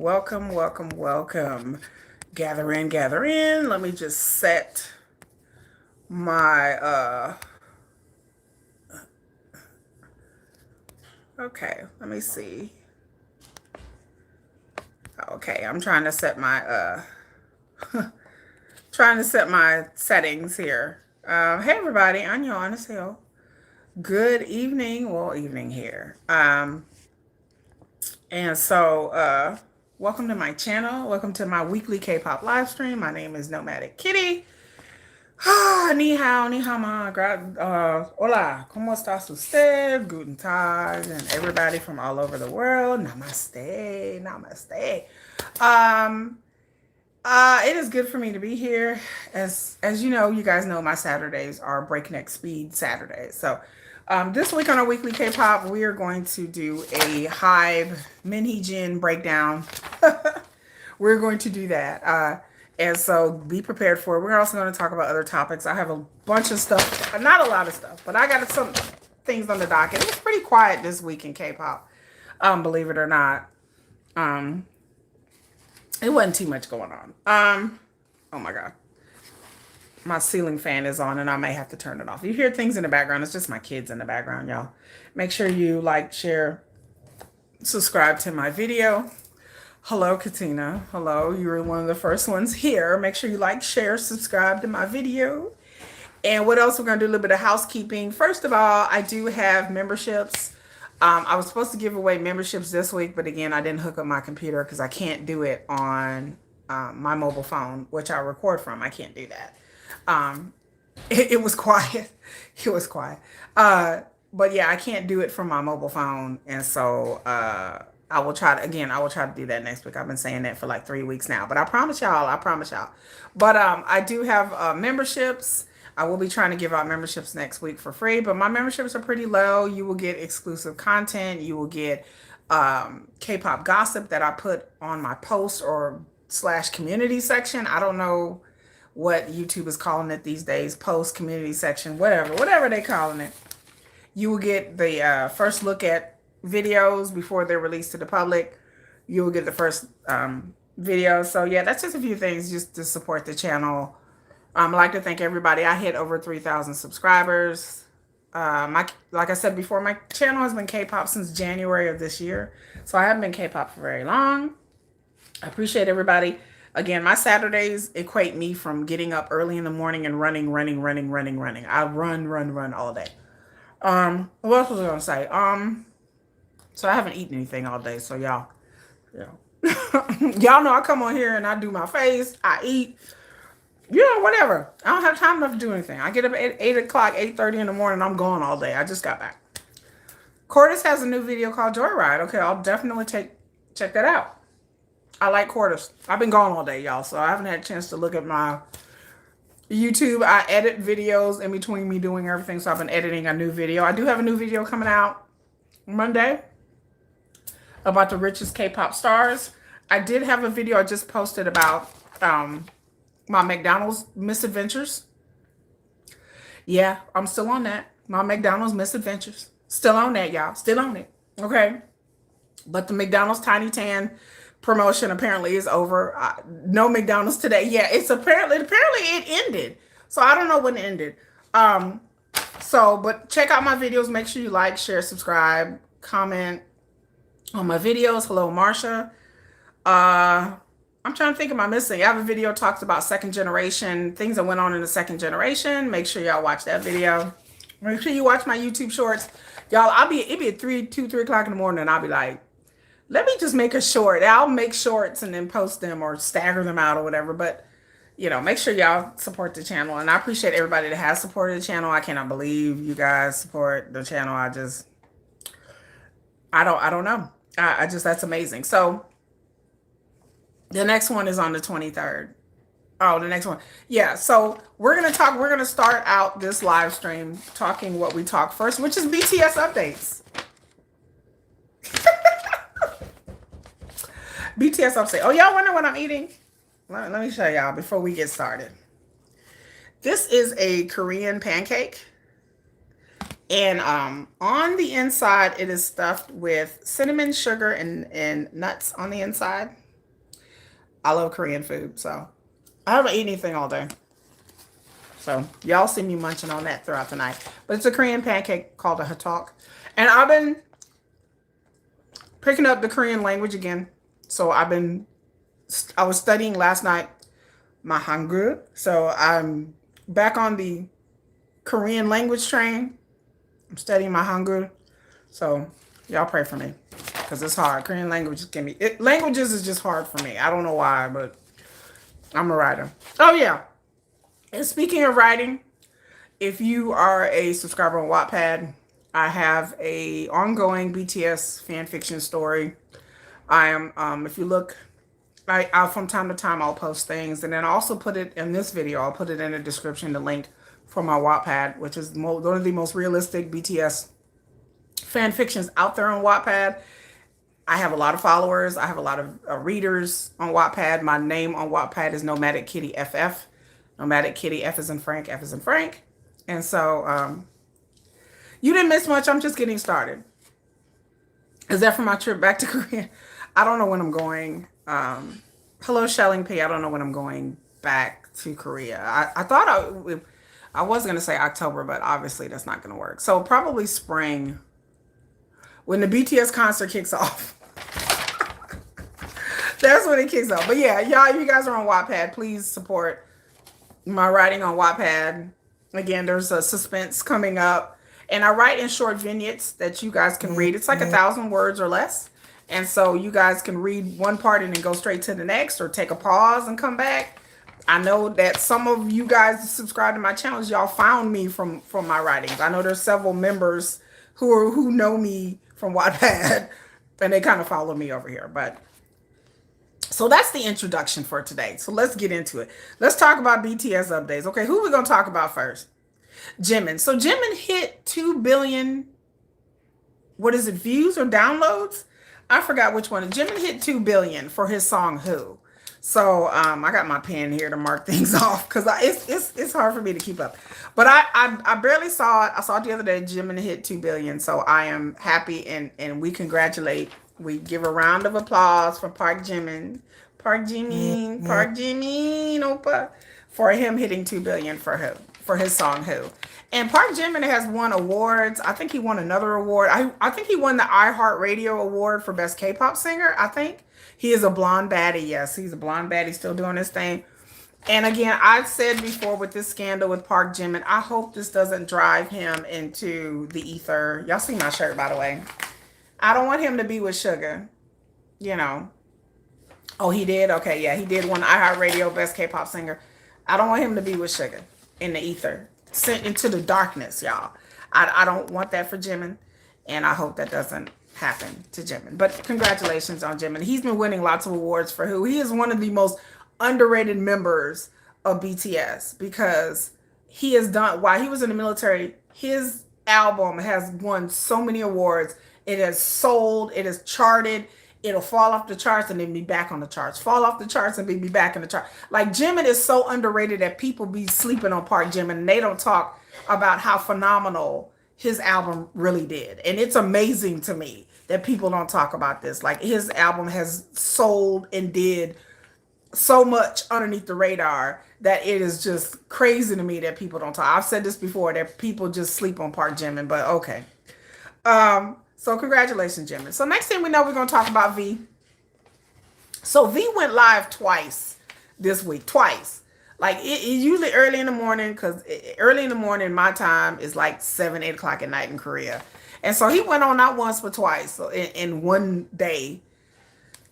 welcome, welcome, welcome. Gather in, gather in. Let me just set my okay, let me see. Okay, I'm trying to set my trying to set my settings here. Hey everybody, Anyon is here. Good evening, well evening here. And so welcome to my channel. Welcome to my weekly K-pop live stream. My name is Nomadic Kitty. Ni hao, ma. Hola, ¿cómo estás usted? Guten Tag, and everybody from all over the world. Namaste, namaste. It is good for me to be here. As you know, you guys know my Saturdays are breakneck speed Saturdays. So this week on our weekly K-pop, we are going to do a Hybe-Min Hee-jin breakdown. We're going to do that. And so be prepared for it. We're also going to talk about other topics. I have a bunch of stuff, not a lot of stuff, but I got some things on the docket. It was pretty quiet this week in K-pop, believe it or not. It wasn't too much going on. Oh my God. My ceiling fan is on and I may have to turn it off. You hear things in the background. It's just my kids in the background, y'all. Make sure you like, share, subscribe to my video. Hello, Katina. Hello. You were one of the first ones here. Make sure you like, share, subscribe to my video. And what else? We're going to do a little bit of housekeeping. First of all, I do have memberships. I was supposed to give away memberships this week, but again, I didn't hook up my computer because I can't do it on my mobile phone, which I record from. I can't do that. It was quiet. It was quiet. But yeah, I can't do it from my mobile phone. And so I will try to do that next week. I've been saying that for like 3 weeks now, but I promise y'all. But I do have memberships. I will be trying to give out memberships next week for free, but my memberships are pretty low. You will get exclusive content. You will get K-pop gossip that I put on my post or / community section. I don't know what YouTube is calling it these days. Post, community section, whatever they're calling it. You will get the first look at videos before they're released to the public. You will get the first video. So yeah, that's just a few things just to support the channel. I'd like to thank everybody. I hit over 3,000 subscribers. Like I said before, my channel has been K-pop since January of this year. So I haven't been K-pop for very long. I appreciate everybody. Again, my Saturdays equate me from getting up early in the morning and running. I run all day. What else was I gonna say? So I haven't eaten anything all day. So y'all know I come on here and I do my face. I eat. Whatever. I don't have time enough to do anything. I get up at 8 o'clock, 8:30 in the morning. I'm gone all day. I just got back. Cordis has a new video called Joyride. Okay, I'll definitely check that out. I like Cordis. I've been gone all day, y'all, so I haven't had a chance to look at my YouTube. I edit videos in between me doing everything, so I've been editing a new video. I do have a new video coming out Monday about the richest K-pop stars. I did have a video I just posted about my McDonald's misadventures. Yeah, I'm still on that. My McDonald's misadventures. Still on that, y'all. Still on it. Okay. But the McDonald's Tiny Tan promotion apparently is over. No McDonald's today. Yeah, it's apparently it ended. So I don't know when it ended. But check out my videos. Make sure you like, share, subscribe, comment on my videos. Hello, Marsha. I'm trying to think, am I missing? I have a video that talks about second generation, things that went on in the second generation. Make sure y'all watch that video. Make sure you watch my YouTube shorts. Y'all, it'd be at 3 o'clock in the morning and I'll be like, let me just make a short. I'll make shorts and then post them or stagger them out or whatever. But, make sure y'all support the channel. And I appreciate everybody that has supported the channel. I cannot believe you guys support the channel. I don't know. That's amazing. So the next one is on the 23rd. Oh, the next one. Yeah. So we're going to start out this live stream talking what we talk first, which is BTS updates. BTS update. Oh, y'all wonder what I'm eating? Let me show y'all before we get started. This is a Korean pancake. And on the inside, it is stuffed with cinnamon, sugar, and nuts on the inside. I love Korean food, so I haven't eaten anything all day. So y'all see me munching on that throughout the night. But it's a Korean pancake called a hatok. And I've been picking up the Korean language again. So I was studying last night my Hangul. So I'm back on the Korean language train. I'm studying my Hangul. So y'all pray for me because it's hard. Korean language languages is just hard for me. I don't know why, but I'm a writer. Oh yeah. And speaking of writing, if you are a subscriber on Wattpad, I have a ongoing BTS fan fiction story. I am, if you look, I'll from time to time I'll post things, and then I'll also put it in this video. I'll put it in the description, the link for my Wattpad, which is one of the most realistic BTS fan fictions out there on Wattpad. I have a lot of followers. I have a lot of readers on Wattpad. My name on Wattpad is Nomadic Kitty FF. Nomadic Kitty, F is in Frank, F is in Frank. And so you didn't miss much. I'm just getting started. Is that for my trip back to Korea? I don't know when I'm going. Hello, Shelling P. I don't know when I'm going back to Korea. I thought I was going to say October, but obviously that's not going to work. So probably spring when the BTS concert kicks off. That's when it kicks off. But yeah, y'all, if you guys are on Wattpad, please support my writing on Wattpad. Again, there's a suspense coming up, and I write in short vignettes that you guys can read. It's like 1,000 words or less, and so you guys can read one part and then go straight to the next, or take a pause and come back. I know that some of you guys subscribe to my channels, y'all found me from my writings. I know there's several members who know me from Wattpad, and they kind of follow me over here. But so that's the introduction for today. So let's get into it. Let's talk about BTS updates. Okay, who are we going to talk about first? Jimin. So Jimin hit 2 billion, what is it, views or downloads? I forgot which one. Jimin hit 2 billion for his song Who. So I got my pen here to mark things off because it's hard for me to keep up. But I barely saw it. I saw it the other day. Jimin hit 2 billion. So I am happy, and we congratulate. We give a round of applause for Park Jimin, Oppa, for him hitting 2 billion for his song Who. And Park Jimin has won awards. I think he won another award. I think he won the iHeartRadio award for best K-pop singer. I think he is a blonde baddie. Yes, he's a blonde baddie, still doing his thing. And again, I've said before with this scandal with Park Jimin, I hope this doesn't drive him into the ether. Y'all see my shirt, by the way. I don't want him to be with Suga, you know. Oh, he did? Okay, yeah, he did win iHeartRadio Best K-Pop Singer. I don't want him to be with Suga in the ether, sent into the darkness, y'all. I don't want that for Jimin, and I hope that doesn't happen to Jimin. But congratulations on Jimin. He's been winning lots of awards for Who. He is one of the most underrated members of BTS because he has done, while he was in the military, his album has won so many awards. It has sold, it has charted, it'll fall off the charts and then be back on the charts. Fall off the charts and be back in the chart. Like, Jimin is so underrated that people be sleeping on Park Jimin, and they don't talk about how phenomenal his album really did. And it's amazing to me that people don't talk about this. Like, his album has sold and did so much underneath the radar that it is just crazy to me that people don't talk. I've said this before, that people just sleep on Park Jimin, but okay. So congratulations, Jimin. So next thing we know, we're going to talk about V. So V went live twice this week, twice. Like it usually early in the morning, because early in the morning, my time is like 7, 8 o'clock at night in Korea. And so he went on not once, but twice. So in one day,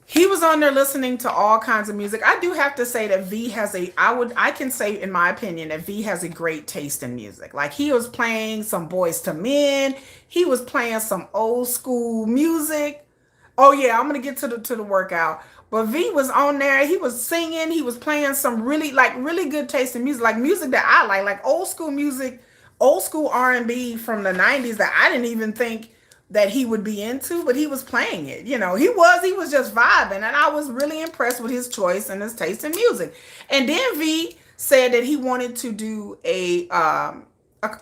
he was on there listening to all kinds of music. I do have to say that V has I can say in my opinion that V has a great taste in music. Like, he was playing some Boyz II Men. He was playing some old school music. Oh yeah, I'm going to get to the workout. But V was on there. He was singing. He was playing some really good taste in music. Like music that I like old school music, old school R&B from the 90s that I didn't even think that he would be into, but he was playing it. You know, he was just vibing, and I was really impressed with his choice and his taste in music. And then V said that he wanted to do a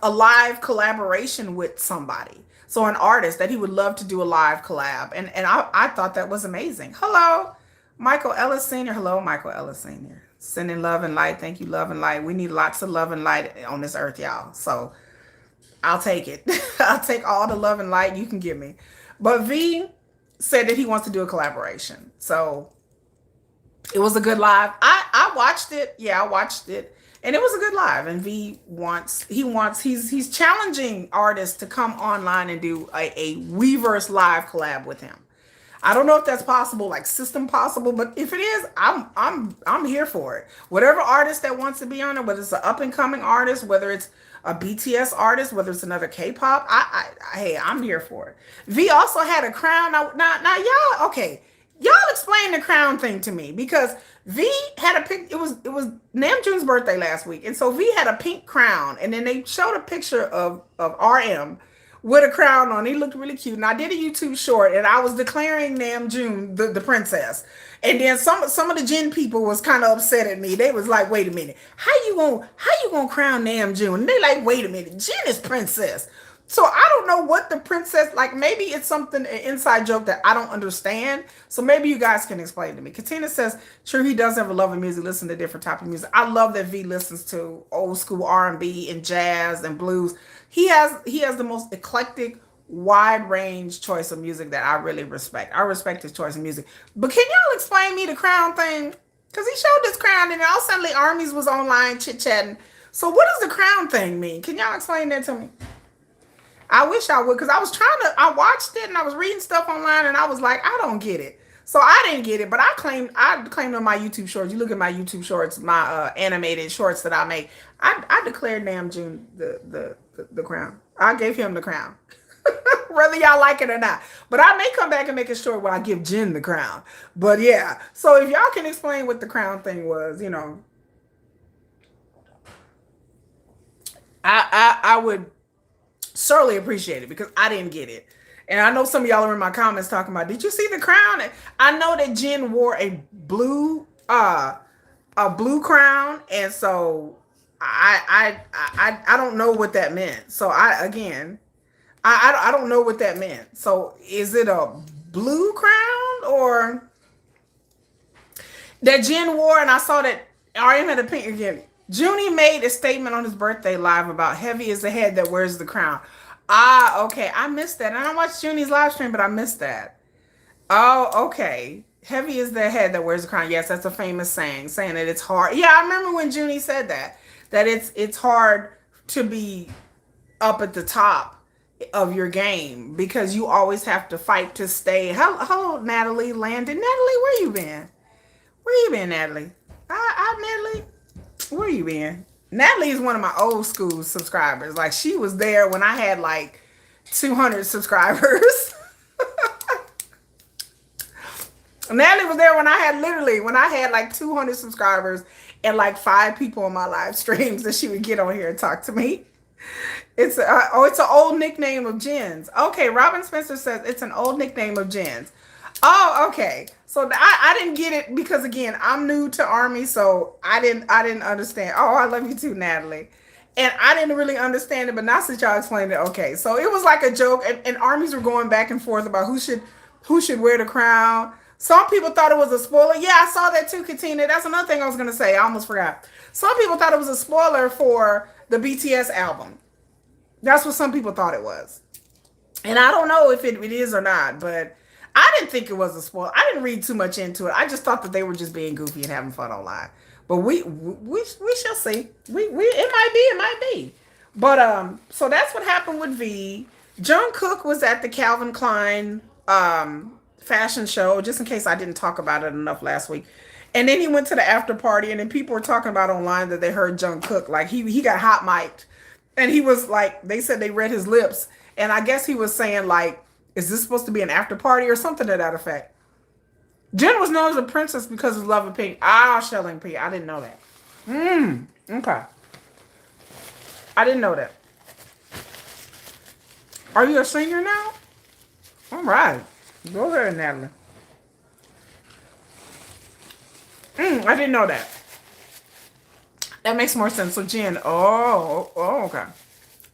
live collaboration with somebody. So an artist that he would love to do a live collab. And I thought that was amazing. Hello. Michael Ellis Sr. Hello, Michael Ellis Sr. Sending love and light. Thank you, love and light. We need lots of love and light on this earth, y'all. So I'll take it. I'll take all the love and light you can give me. But V said that he wants to do a collaboration. So it was a good live. I watched it. Yeah, I watched it. And it was a good live. And V he's challenging artists to come online and do a Weverse live collab with him. I don't know if that's possible, like system possible, but if it is, I'm here for it. Whatever artist that wants to be on it, whether it's an up and coming artist, whether it's a BTS artist, whether it's another K-pop, hey, I'm here for it. V also had a crown. Now y'all, okay, y'all explain the crown thing to me because V had a pic. It was Namjoon's birthday last week, and so V had a pink crown, and then they showed a picture of RM with a crown on. He looked really cute. And I did a YouTube short and I was declaring Namjoon the princess. And then some of the Jin people was kind of upset at me. They was like, wait a minute, how you gonna crown Namjoon? And they like, wait a minute, Jin is princess. So I don't know what the princess, like maybe it's something, an inside joke that I don't understand. So maybe you guys can explain to me. Katina says, sure, he does have a love of music, listen to different type of music. I love that V listens to old school R&B and jazz and blues. He has the most eclectic, wide range choice of music that I really respect. I respect his choice of music. But can y'all explain me the crown thing? Because he showed this crown and all suddenly armies was online chit-chatting. So what does the crown thing mean? Can y'all explain that to me? I wish I would, because I watched it and I was reading stuff online and I was like, I don't get it. So I didn't get it, but I claimed on my YouTube shorts. You look at my YouTube shorts, my animated shorts that I make. I declared Namjoon the crown. I gave him the crown, whether y'all like it or not. But I may come back and make a short where I give Jin the crown. But yeah, so if y'all can explain what the crown thing was, I would certainly appreciate it because I didn't get it. And I know some of y'all are in my comments talking about, did you see the crown? I know that Jin wore a blue crown, and so I don't know what that meant. So I don't know what that meant. So is it a blue crown or that Jin wore? And I saw that RM had a pink again. Junie made a statement on his birthday live about heavy is the head that wears the crown. Okay. I missed that. And I watched Junie's live stream, but I missed that. Oh, okay. Heavy is the head that wears the crown. Yes, that's a famous saying that it's hard. Yeah, I remember when Junie said that it's hard to be up at the top of your game because you always have to fight to stay. Hello, Natalie Landon. Natalie, where you been? Where you been, Natalie? Natalie, where you been? Natalie is one of my old school subscribers. Like she was there when I had like 200 subscribers. Natalie was there when I had like 200 subscribers and like 5 people on my live streams that she would get on here and talk to me. It's an old nickname of Jen's. Okay, Robin Spencer says it's an old nickname of Jen's. Oh, okay. So I didn't get it because again, I'm new to Army, so I didn't understand. Oh, I love you too, Natalie. And I didn't really understand it, but now since y'all explained it, okay. So it was like a joke, and armies were going back and forth about who should wear the crown. Some people thought it was a spoiler. Yeah, I saw that too, Katina. That's another thing I was gonna say. I almost forgot. Some people thought it was a spoiler for the BTS album. That's what some people thought it was. And I don't know if it is or not, but I didn't think it was a spoiler. I didn't read too much into it. I just thought that they were just being goofy and having fun online. But we shall see. It might be. But so that's what happened with V. Jungkook was at the Calvin Klein fashion show, just in case I didn't talk about it enough last week. And then he went to the after party, and then people were talking about online that they heard Jungkook, like he got hot mic'd. And he was like, they said they read his lips. And I guess he was saying like, is this supposed to be an after party or something to that effect? Jen was known as a princess because of love of pink. Shelling P. I didn't know that. Okay. I didn't know that. Are you a senior now? All right. Go ahead, Natalie. I didn't know that. That makes more sense. So Jen, okay.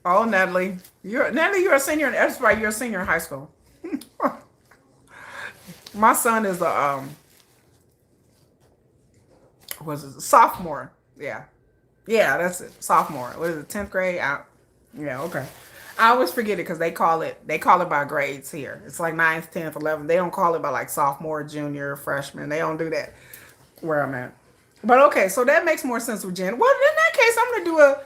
Oh, Natalie, you're a senior. That's right, you're a senior in high school. My son is Was it sophomore? Yeah. Yeah, that's it. Sophomore. What is it? 10th grade? Out. Yeah, okay. I always forget it because they call it by grades here. It's like ninth, 10th, 11th. They don't call it by like sophomore, junior, freshman. They don't do that where I'm at. But okay, so that makes more sense with Jen. Well, in that case, I'm gonna do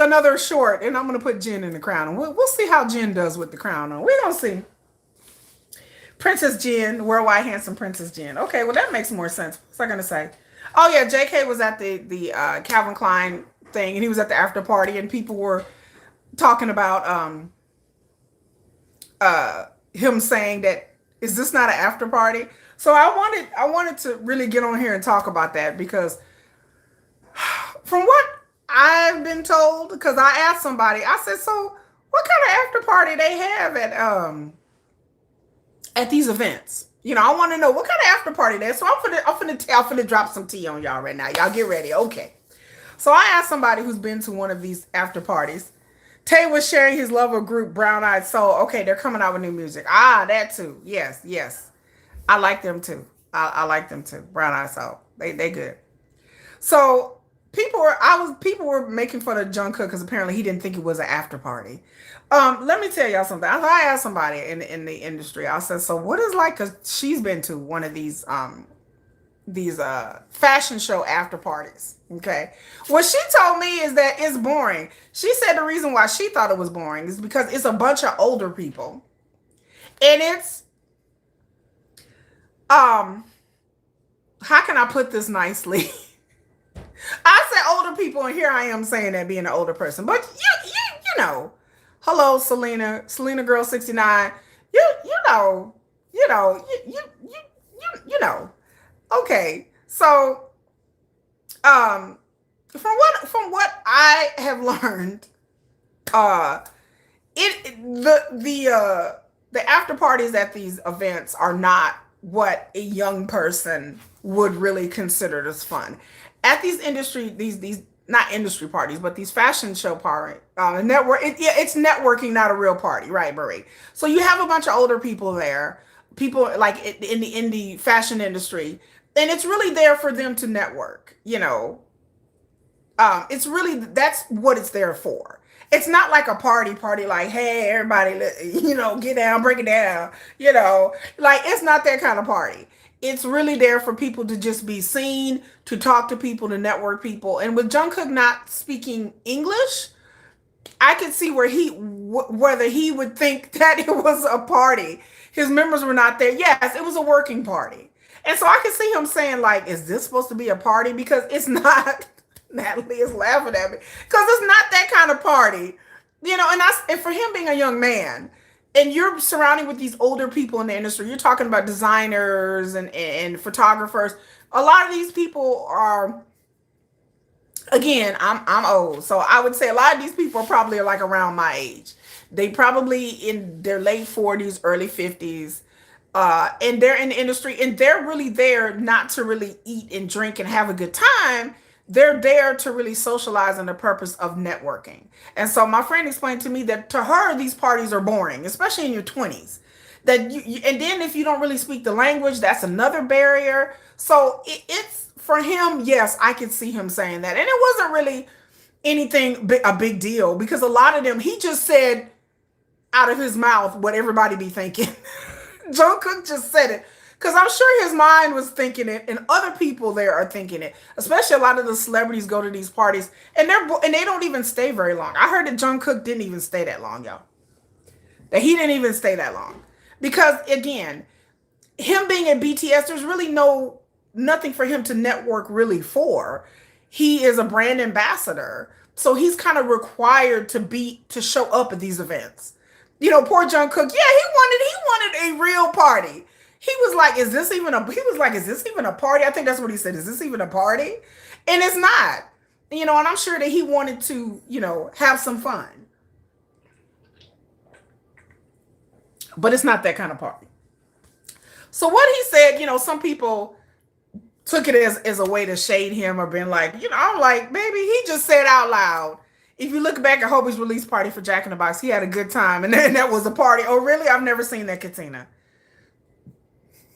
another short, and I'm gonna put Jen in the crown, and we'll see how Jen does with the crown on. We're gonna see. Princess Jen, worldwide handsome Princess Jen. Okay, well that makes more sense. What's I gonna say? Oh yeah, JK was at the Calvin Klein thing, and he was at the after party, and people were talking about him saying that, is this not an after party? So I wanted to really get on here and talk about that because from what I've been told, because I asked somebody, I said, so what kind of after party they have at these events? You know, I want to know what kind of after party there. So I'm finna drop some tea on y'all right now. Y'all get ready. Okay. So I asked somebody who's been to one of these after parties. Tay was sharing his love of group Brown Eyed Soul. Okay, they're coming out with new music. Ah, that too. Yes, yes. I like them too. I like them too. Brown Eyed Soul. They good. So people were making fun of Jungkook because apparently he didn't think it was an after party. Let me tell y'all something. I asked somebody in the industry. I said, so what is like? Because she's been to one of these fashion show after parties. Okay, what she told me is that it's boring. She said the reason why she thought it was boring is because it's a bunch of older people, and it's how can I put this nicely? I said older people, and here I am saying that being an older person. But you know, hello, Selena Girl 69. You know, you know. Okay, so from what I have learned, the after parties at these events are not what a young person would really consider as fun. At these not industry parties, but these fashion show party, it's networking, not a real party, right, Marie? So you have a bunch of older people there, people like in the fashion industry, and it's really there for them to network. You know, it's really that's what it's there for. It's not like a party like, hey, everybody, get down, break it down. Like it's not that kind of party. It's really there for people to just be seen, to talk to people, to network people. And with Jungkook not speaking English, I could see whether he would think that it was a party. His members were not there. Yes, it was a working party. And so I could see him saying, like, is this supposed to be a party? Because it's not. Natalie is laughing at me. Because it's not that kind of party. And for him being a young man, and you're surrounding with these older people in the industry, you're talking about designers and photographers. A lot of these people are, again, I'm old. So I would say a lot of these people are probably like around my age. They probably in their late 40s, early 50s. And they're in the industry, and they're really there not to really eat and drink and have a good time. They're there to really socialize in the purpose of networking. And so my friend explained to me that to her, these parties are boring, especially in your 20s. And then if you don't really speak the language, that's another barrier. So it's for him, yes, I could see him saying that. And it wasn't really anything a big deal because a lot of them, he just said out of his mouth what everybody be thinking. Jungkook just said it. Because I'm sure his mind was thinking it, and other people there are thinking it. Especially a lot of the celebrities go to these parties, and they don't even stay very long. I heard that Jungkook didn't even stay that long, y'all. That he didn't even stay that long. Because, again, him being at BTS, there's really nothing for him to network really for. He is a brand ambassador, so he's kind of required to show up at these events. Poor Jungkook, yeah, he wanted a real party. He was like, is this even a party? I think that's what he said. Is this even a party? And it's not. And I'm sure that he wanted to, have some fun. But it's not that kind of party. So what he said, some people took it as a way to shade him or been like, I'm like, baby, he just said out loud. If you look back at HYBE's release party for Jack in the Box, he had a good time. And then that was a party. Oh, really? I've never seen that, Katina.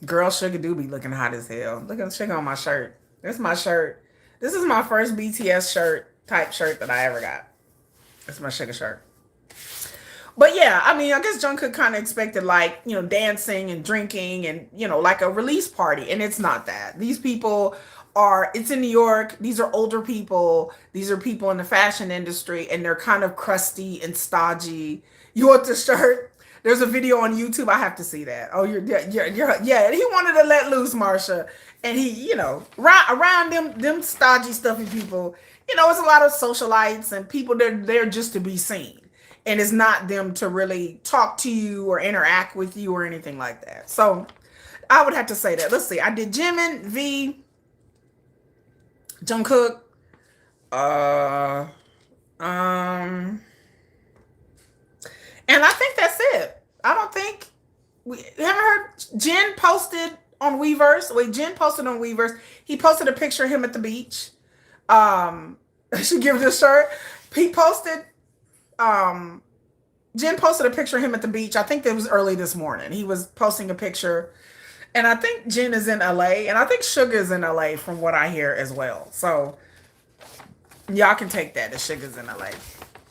Girl, Sugar do be looking hot as hell. Look at Sugar on my shirt. That's my shirt. This is my first BTS type shirt that I ever got. It's my sugar shirt. But yeah, I mean, I guess Jungkook kind of expected like, dancing and drinking and, like a release party. And it's not that. These people it's in New York. These are older people. These are people in the fashion industry and they're kind of crusty and stodgy. You want the shirt? There's a video on YouTube. I have to see that. Oh, yeah. He wanted to let loose, Marsha. And he, around them stodgy, stuffy people, it's a lot of socialites and people that are there just to be seen. And it's not them to really talk to you or interact with you or anything like that. So I would have to say that. Let's see. I did Jimin, V, Jungkook, and I think that's it. I don't think we haven't heard. Jin posted on Weverse. Wait, Jin posted on Weverse. He posted a picture of him at the beach. I should give this shirt. He posted. Jen posted a picture of him at the beach. I think it was early this morning. He was posting a picture. And I think Jen is in LA. And I think Sugar's in LA from what I hear as well. So y'all can take that. The Sugar's in LA.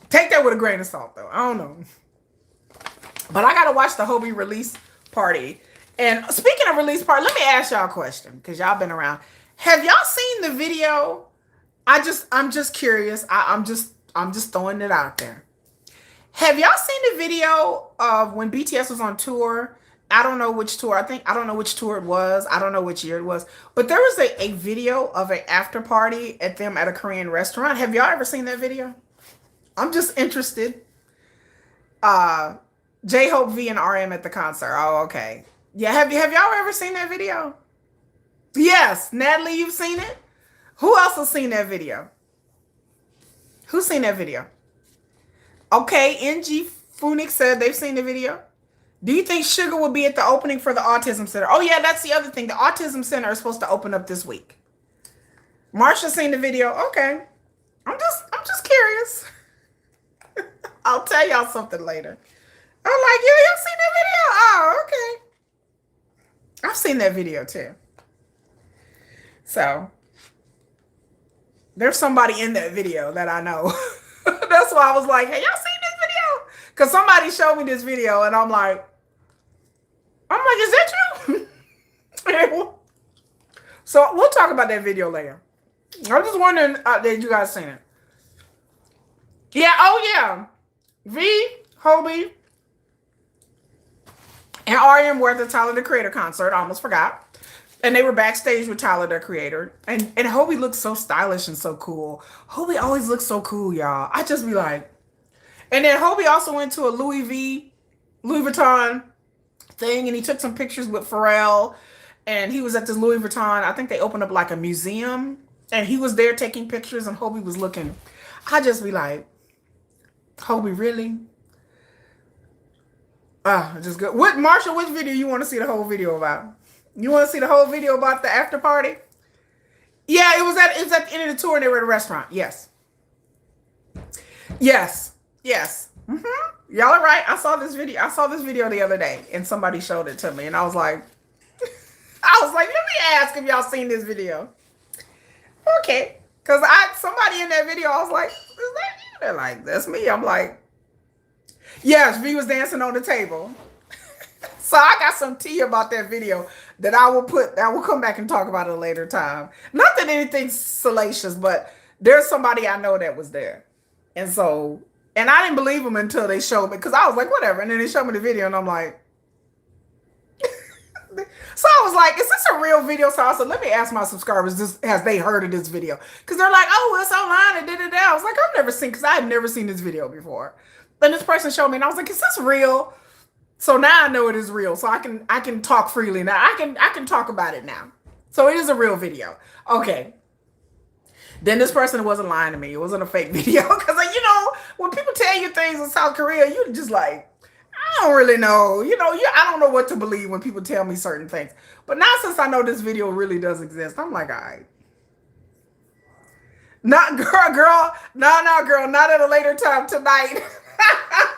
Take that with a grain of salt though. I don't know. But I got to watch the HYBE release party. And speaking of release party, let me ask y'all a question. Because y'all been around. Have y'all seen the video? I'm just curious. I'm just throwing it out there. Have y'all seen the video of when BTS was on tour? I don't know which tour. I don't know which tour it was. I don't know which year it was. But there was a video of an after party at them at a Korean restaurant. Have y'all ever seen that video? I'm just interested. J-Hope, V, and RM at the concert. Oh, okay. Yeah, have y'all ever seen that video? Yes. Natalie, you've seen it? Who else has seen that video? Who's seen that video? Okay, NG Phoenix said they've seen the video. Do you think Sugar will be at the opening for the Autism Center? Oh yeah, that's the other thing. The Autism Center is supposed to open up this week. Marsha's seen the video. Okay. I'm just curious. I'll tell y'all something later. I'm like, y'all seen that video? Oh, okay. I've seen that video too. So there's somebody in that video that I know. That's why I was like, hey, y'all seen this video? Because somebody showed me this video and I'm like, is that you? So we'll talk about that video later. I'm just wondering that you guys seen it. Yeah, oh yeah. V, HYBE, and RM were at the Tyler, the Creator concert. I almost forgot. And they were backstage with Tyler, the Creator. And HYBE looks so stylish and so cool. HYBE always looks so cool, y'all. I just be like. And then HYBE also went to a Louis Vuitton thing. And he took some pictures with Pharrell. And he was at this Louis Vuitton. I think they opened up like a museum. And he was there taking pictures. And HYBE was looking. I just be like, HYBE, really? Just good. What, Marsha, which video you want to see the whole video about? You want to see the whole video about the after party? Yeah, it was at the end of the tour and they were at a restaurant. Yes. Mm-hmm. Y'all are right. I saw this video the other day and somebody showed it to me and I was like, let me ask if y'all seen this video. Okay. Because somebody in that video, I was like, is that you? They're like, that's me. I'm like, yes, V was dancing on the table. So I got some tea about that video that I will come back and talk about at a later time. Not that anything's salacious, but there's somebody I know that was there. And I didn't believe them until they showed me, because I was like, whatever. And then they showed me the video and I'm like, so I was like, is this a real video? So I said, let me ask my subscribers, has they heard of this video? Because they're like, oh, it's online and da-da-da. I was like, because I had never seen this video before. And this person showed me and I was like, is this real? So now I know it is real. So I can talk freely now. I can talk about it now. So it is a real video. Okay. Then this person wasn't lying to me. It wasn't a fake video. Because, when people tell you things in South Korea, you're just like, I don't really know. I don't know what to believe when people tell me certain things. But now since I know this video really does exist, I'm like, all right. Not girl. No, girl. Not at a later time tonight.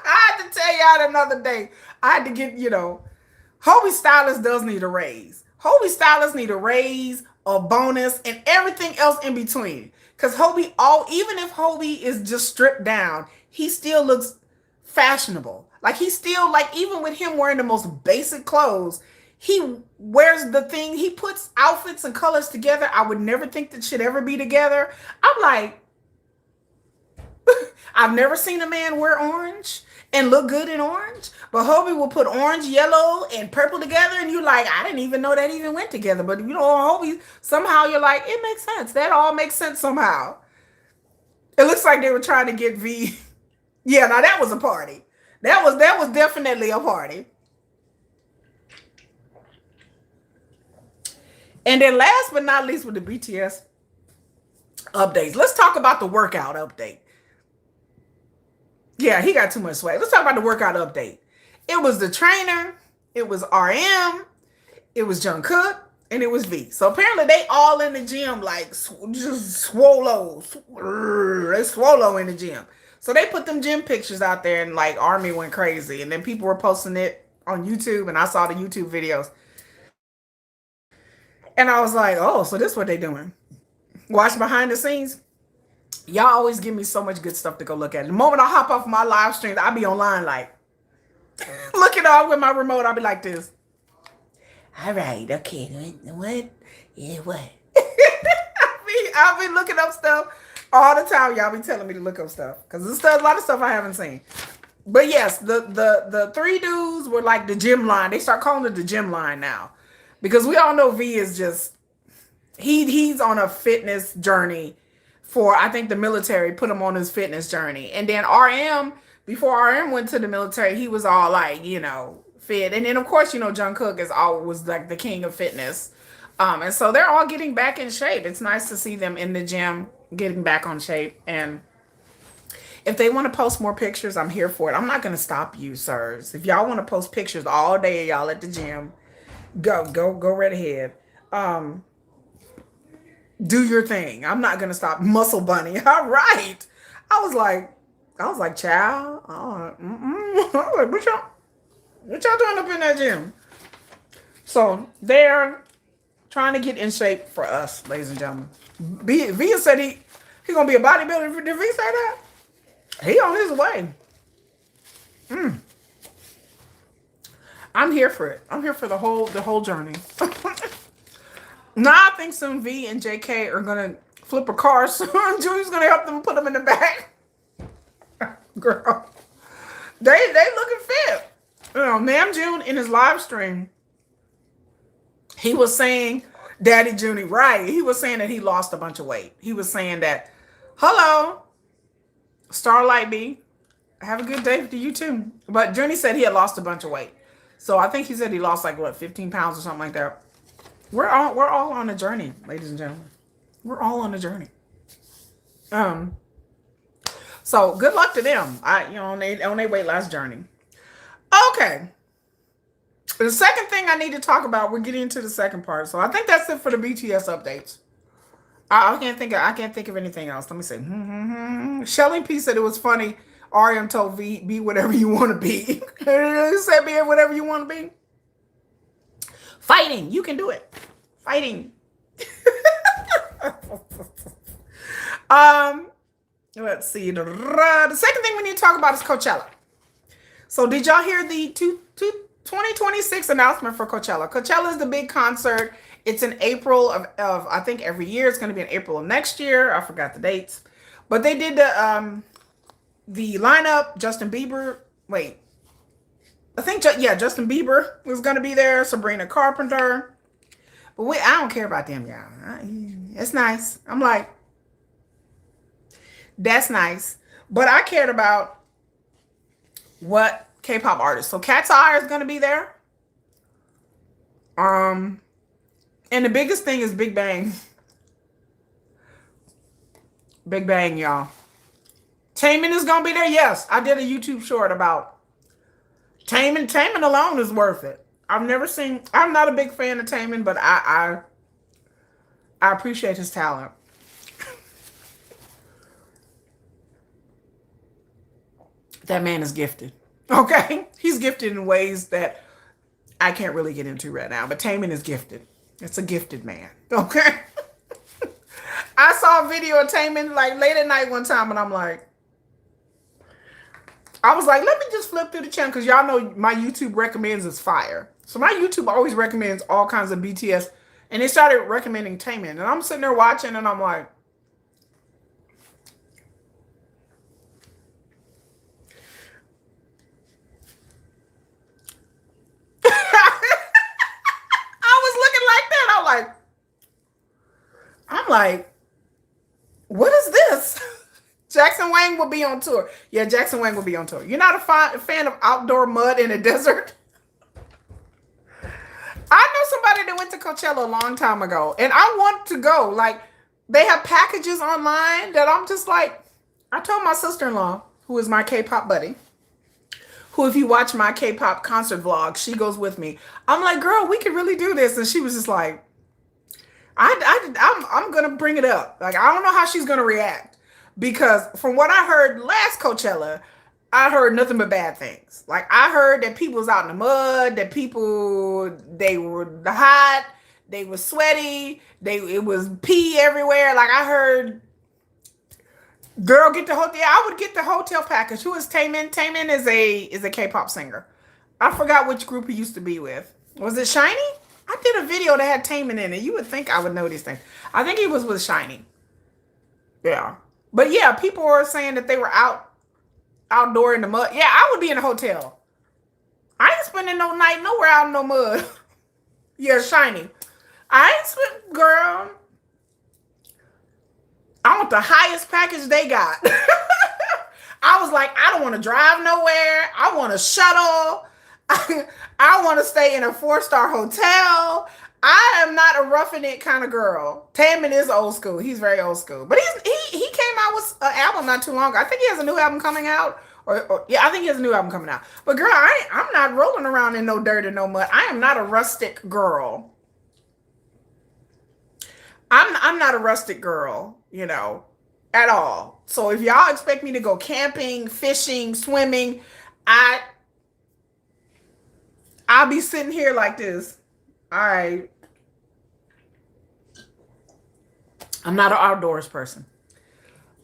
I had to tell y'all another day. I had to get, HYBE stylist does need a raise. HYBE stylists need a raise a bonus, and everything else in between. Because even if HYBE is just stripped down, he still looks fashionable. Like he still, like even with him wearing the most basic clothes, he wears the thing, he puts outfits and colors together I would never think that should ever be together. I'm like, I've never seen a man wear orange and look good in orange, but HYBE will put orange, yellow, and purple together, and you're like, I didn't even know that even went together. But you know, HYBE, somehow you're like, it makes sense. That all makes sense somehow. It looks like they were trying to get V. Yeah, now that was a party. That was definitely a party. And then last but not least with the BTS updates, let's talk about the workout update. Yeah, he got too much swag. Let's talk about the workout update. It was the trainer, it was RM, it was Jungkook, and it was V. So apparently they all in the gym like just swolo. They swolo in the gym. So they put them gym pictures out there and like Army went crazy. And then people were posting it on YouTube and I saw the YouTube videos. And I was like, oh, so this is what they doing. Watch behind the scenes. Y'all always give me so much good stuff to go look at. The moment I hop off my live stream, I'll be online like, looking off with my remote, I'll be like this. All right, okay, what? Yeah, what? I'll be looking up stuff all the time. Y'all be telling me to look up stuff because there's a lot of stuff I haven't seen. But yes, the three dudes were like the gym line. They start calling it the gym line now because we all know V is just he's on a fitness journey. For I think the military put him on his fitness journey, and then RM before RM went to the military, he was all like fit, and then of course Jungkook was like the king of fitness. And so they're all getting back in shape. It's nice to see them in the gym getting back on shape. And if they want to post more pictures, I'm here for it. I'm not going to stop you, sirs. If y'all want to post pictures all day, y'all at the gym, go right ahead. Do your thing. I'm not going to stop. Muscle Bunny. All right. I was like, child. What y'all doing up in that gym? So they're trying to get in shape for us, ladies and gentlemen. V said he gonna be a bodybuilder. Did V say that? He on his way. I'm here for it. I'm here for the whole journey. Now I think soon V and JK are gonna flip a car soon. Julie's gonna help them put them in the back. Girl, they looking fit. Namjoon in his live stream, he was saying, Daddy Junie, right? He was saying that he lost a bunch of weight. He was saying that, hello, Starlight B, have a good day to you too. But Junie said he had lost a bunch of weight. So I think he said he lost like, 15 pounds or something like that. We're all on a journey, ladies and gentlemen. We're all on a journey. So good luck to them. On their weight loss journey. Okay. The second thing I need to talk about, we're getting into the second part. So I think that's it for the BTS updates. I can't think of anything else. Let me see. Shelly P said it was funny. RM told V, be whatever you want to be. You said be whatever you want to be. Fighting. You can do it. Fighting. Let's see. The second thing we need to talk about is Coachella. So did y'all hear the 2026 announcement for Coachella? Coachella is the big concert. It's in April of I think every year. It's going to be in April of next year. I forgot the dates. But they did the lineup. Justin Bieber. Wait. I think, Justin Bieber was going to be there. Sabrina Carpenter. But I don't care about them, y'all. It's nice. I'm like, that's nice. But I cared about what K-pop artists. So Cat's Eye is going to be there. And the biggest thing is BigBang. BigBang, y'all. Taemin is going to be there. Yes, I did a YouTube short about Taemin. Taemin alone is worth it. I'm not a big fan of Taemin, but I appreciate his talent. That man is gifted. Okay? He's gifted in ways that I can't really get into right now, but Taemin is gifted. It's a gifted man. Okay. I saw a video of Taemin like late at night one time, and I was like, let me just flip through the channel because y'all know my YouTube recommends is fire. So my YouTube always recommends all kinds of BTS, and they started recommending Taemin, and I'm sitting there watching, and I'm like, I was looking like that. I'm like, what is this? Jackson Wang will be on tour. Yeah, Jackson Wang will be on tour. You're not a fan of outdoor mud in a desert? I know somebody that went to Coachella a long time ago, and I want to go. Like, they have packages online that I'm just like, I told my sister-in-law, who is my K-pop buddy, who, if you watch my K-pop concert vlog, she goes with me. I'm like, girl, we could really do this. And she was just like, I'm going to bring it up. Like, I don't know how she's going to react. Because from what I heard last Coachella, I heard nothing but bad things. Like, I heard that people was out in the mud, that people, they were hot, they were sweaty, it was pee everywhere. Like, I heard, girl, get the hotel. Yeah, I would get the hotel package. Who is Taemin? Taemin is a K-pop singer. I forgot which group he used to be with. Was it Shiny? I did a video that had Taemin in it. You would think I would know these things. I think he was with Shiny. Yeah. But yeah, people were saying that they were outdoor in the mud. Yeah, I would be in a hotel. I ain't spending no night nowhere out in no mud. Yeah, Shiny. I ain't spend, girl. I want the highest package they got. I was like, I don't want to drive nowhere. I want a shuttle. I want to stay in a 4-star hotel. I am not a roughing it kind of girl. Taemin is old school. He's very old school. But he came out with an album not too long ago. I think he has a new album coming out. Yeah, I think he has a new album coming out. But girl, I'm not rolling around in no dirt and no mud. I am not a rustic girl. I'm not a rustic girl, you know, at all. So if y'all expect me to go camping, fishing, swimming, I'll be sitting here like this. All right. I'm not an outdoors person.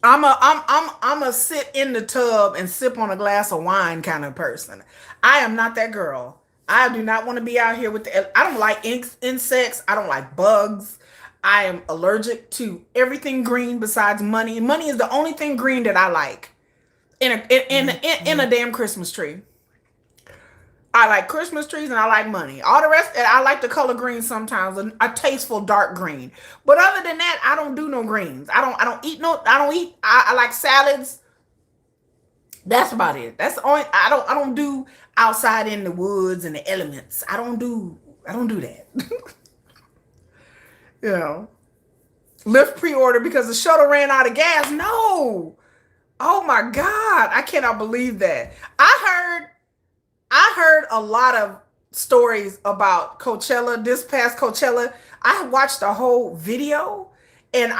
I'm a sit in the tub and sip on a glass of wine kind of person. I am not that girl. I do not want to be out here with I don't like insects. I don't like bugs. I am allergic to everything green besides money. Money is the only thing green that I like in a damn Christmas tree. I like Christmas trees and I like money. All the rest, I like the color green sometimes, a tasteful dark green. But other than that, I don't do no greens. I don't eat. I like salads. That's about it. That's the only. I don't do outside in the woods and the elements. I don't do that. You know, Lyft pre-order because the shuttle ran out of gas. No. Oh my God. I cannot believe that. I heard a lot of stories about Coachella, this past Coachella. I watched the whole video and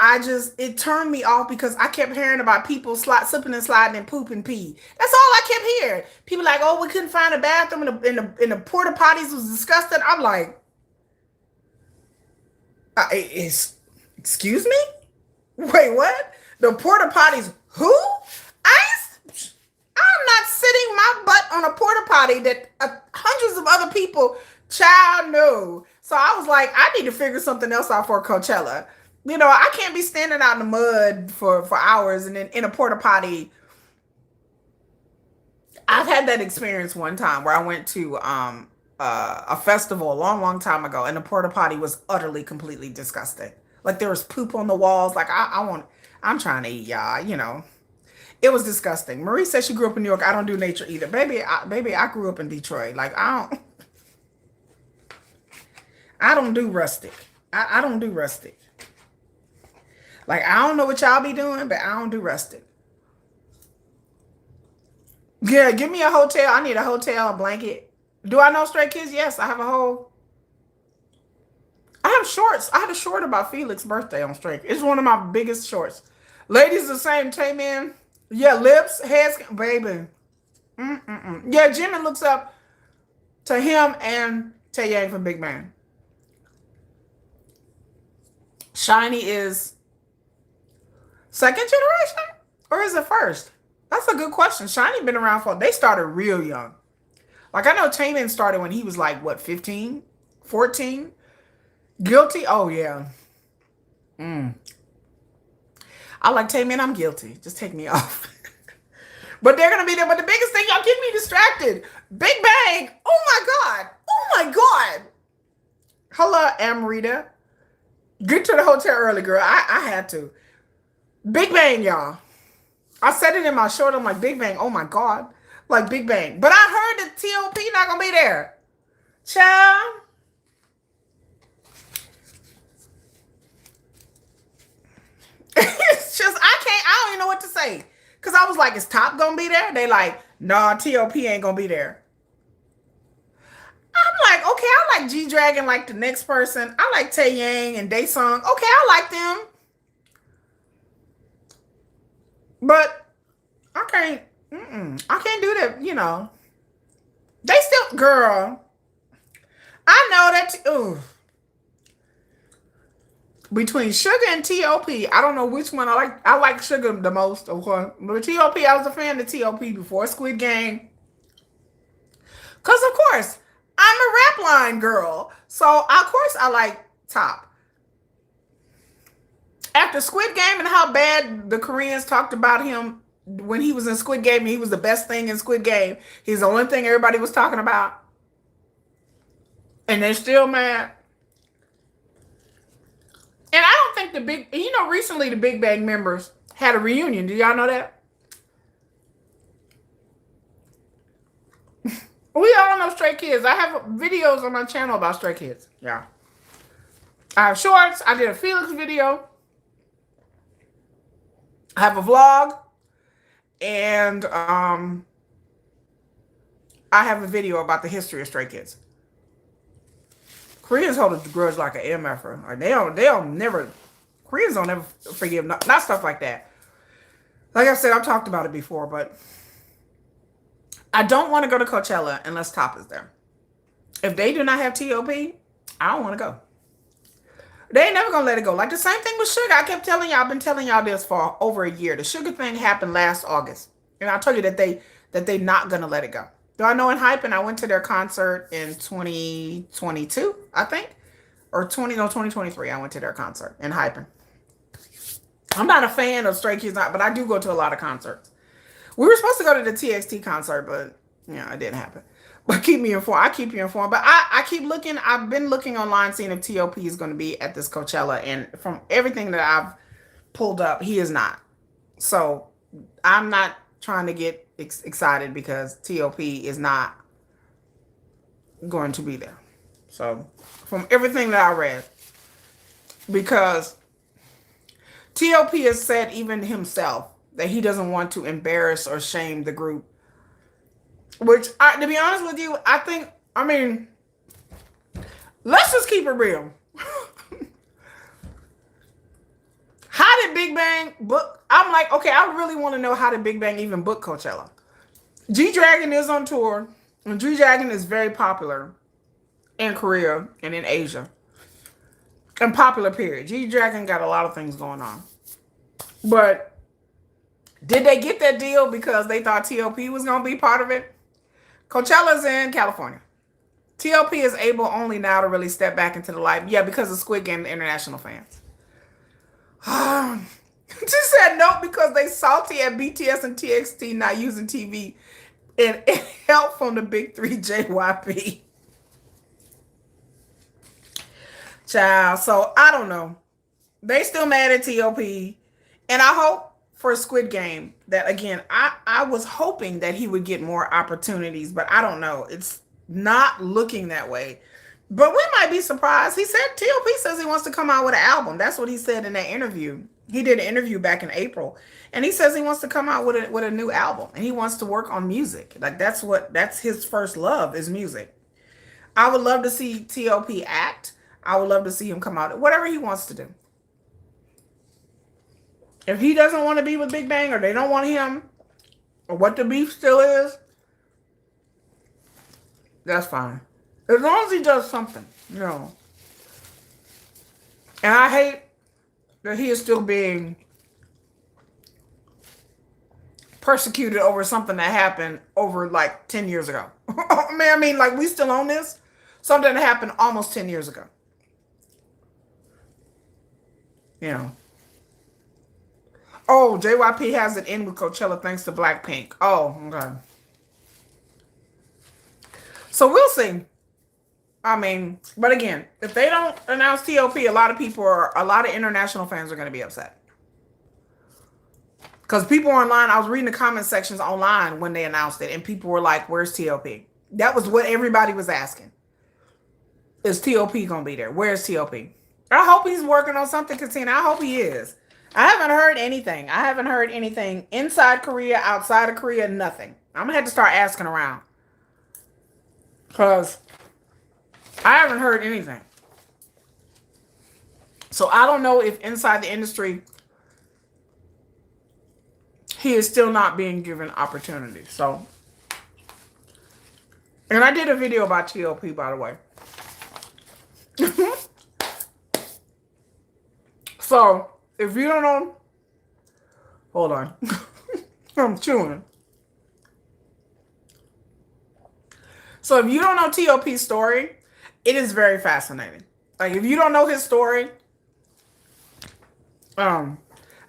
it turned me off because I kept hearing about people slipping and sliding and poop and pee. That's all I kept hearing. People like, oh, we couldn't find a bathroom in the porta potties was disgusting. I'm like, excuse me? Wait, what? The porta potties, who? I'm not sitting my butt on a porta potty that hundreds of other people, child, no. So I was like, I need to figure something else out for Coachella. You know, I can't be standing out in the mud for hours and then in a porta potty. I've had that experience one time where I went to a festival a long, long time ago, and the porta potty was utterly, completely disgusting. Like there was poop on the walls. Like I'm trying to eat, y'all, you know. It was disgusting. Marie said she grew up in New York. I don't do nature either. Baby, I grew up in Detroit. Like, I don't do rustic. I don't do rustic. Like, I don't know what y'all be doing, but I don't do rustic. Yeah, give me a hotel. I need a hotel, a blanket. Do I know Stray Kids? Yes, I have shorts. I had a short about Felix's birthday on Stray Kids. It's one of my biggest shorts. Ladies, the same, Taemin. Yeah, lips, heads, baby. Yeah, Jimmy looks up to him and Taeyang from BigBang. Shiny is second generation? Or is it first? That's a good question. Shiny been around for, they started real young. Like, I know Taemin started when he was like, what, 15? 14? Guilty? Oh, yeah. I like Taemin, I'm guilty. Just take me off. But they're going to be there. But the biggest thing, y'all get me distracted. Big Bang. Oh, my God. Oh, my God. Hello, Amrita. Get to the hotel early, girl. I had to. Big Bang, y'all. I said it in my short. I'm like, Big Bang. Oh, my God. Like, Big Bang. But I heard that T.O.P. not going to be there. Child. It's just, I don't even know what to say. Because I was like, is Top going to be there? They like, nah, T.O.P. ain't going to be there. I'm like, okay, I like G-Dragon like the next person. I like Taeyang and Daesung. Okay, I like them. But I can't do that, you know. They still, girl. I know that, ooh. Between Sugar and T.O.P., I don't know which one I like. I like Sugar the most, of course. But T.O.P., I was a fan of T.O.P. before Squid Game. Because, of course, I'm a rap line girl. So, of course, I like Top. After Squid Game and how bad the Koreans talked about him when he was in Squid Game, and he was the best thing in Squid Game. He's the only thing everybody was talking about. And they're still mad. And I don't think the big, you know, recently the Big Bang members had a reunion. Do y'all know that? We all know Stray Kids. I have videos on my channel about Stray Kids. Yeah. I have shorts. I did a Felix video. I have a vlog. And I have a video about the history of Stray Kids. Koreans hold a grudge like an MFer. Like Koreans don't never forgive, not stuff like that. Like I said, I've talked about it before, but I don't want to go to Coachella unless Top is there. If they do not have T.O.P., I don't want to go. They ain't never going to let it go. Like the same thing with Sugar. I kept telling y'all, I've been telling y'all this for over a year. The Sugar thing happened last August. And I told you that they not going to let it go. Do I know in Hype? And I went to their concert in 2022, I think. Or 2023, I went to their concert in Hype. I'm not a fan of Stray Kids, but I do go to a lot of concerts. We were supposed to go to the TXT concert, but yeah, it didn't happen. But keep me informed. I keep you informed. But I keep looking. I've been looking online, seeing if T.O.P. is going to be at this Coachella. And from everything that I've pulled up, he is not. So I'm not trying to get excited because T.O.P. is not going to be there. So from everything that I read, because T.O.P. has said even himself that he doesn't want to embarrass or shame the group. Which, to be honest with you, let's just keep it real. How did Big Bang book? I'm like, okay, I really want to know how did Big Bang even book Coachella? G-Dragon is on tour, and G-Dragon is very popular in Korea and in Asia. And popular, period. G-Dragon got a lot of things going on. But did they get that deal because they thought T.O.P. was going to be part of it? Coachella's in California. T.O.P. is able only now to really step back into the light. Yeah, because of Squid Game, the international fans. She said no because they salty at BTS and TXT not using TV and help from the big three JYP. Child, so I don't know. They still mad at T.O.P. And I hope for Squid Game that, again, I was hoping that he would get more opportunities, but I don't know. It's not looking that way. But we might be surprised. He said, T.O.P. says he wants to come out with an album. That's what he said in that interview. He did an interview back in April. And he says he wants to come out with a new album. And he wants to work on music. Like, that's his first love is music. I would love to see T.O.P. act. I would love to see him come out. Whatever he wants to do. If he doesn't want to be with Big Bang or they don't want him or what the beef still is, that's fine. As long as he does something, you know. And I hate that he is still being persecuted over something that happened over like 10 years ago. I mean, like, we still own this? Something that happened almost 10 years ago. You know. Oh, JYP has it in with Coachella thanks to Blackpink. Oh, okay. So we'll see. I mean, but again, if they don't announce TOP, a lot of international fans are going to be upset. Because people online, I was reading the comment sections online when they announced it, and people were like, where's TOP? That was what everybody was asking. Is TOP going to be there? Where's TOP? I hope he's working on something, Katina. I hope he is. I haven't heard anything. I haven't heard anything inside Korea, outside of Korea, nothing. I'm going to have to start asking around. Because I haven't heard anything. So I don't know if inside the industry he is still not being given opportunities. So, and I did a video about TOP, by the way. So, if you don't know, hold on. I'm chewing. So if you don't know TOP's story, it is very fascinating. Like, if you don't know his story, I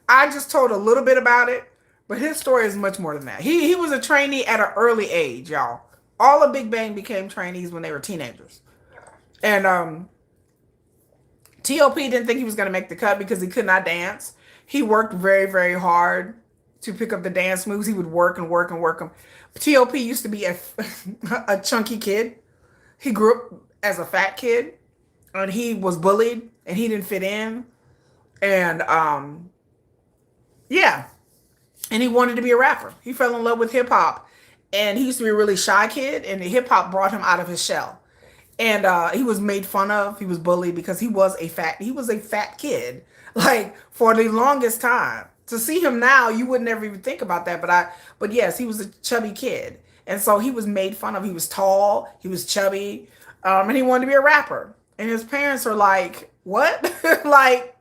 just told a little bit about it, but his story is much more than that. He was a trainee at an early age, y'all. All of BigBang became trainees when they were teenagers. And TOP didn't think he was going to make the cut because he could not dance. He worked very, very hard to pick up the dance moves. He would work and work and work them. TOP used to be a chunky kid. He grew up as a fat kid, and he was bullied, and he didn't fit in. And yeah, and he wanted to be a rapper. He fell in love with hip hop, and he used to be a really shy kid, and the hip hop brought him out of his shell. And he was made fun of. He was bullied because he was a fat kid, like, for the longest time. To see him now, you would never even think about that. But yes, he was a chubby kid. And so he was made fun of. He was tall, he was chubby, and he wanted to be a rapper. And his parents are like, what? Like,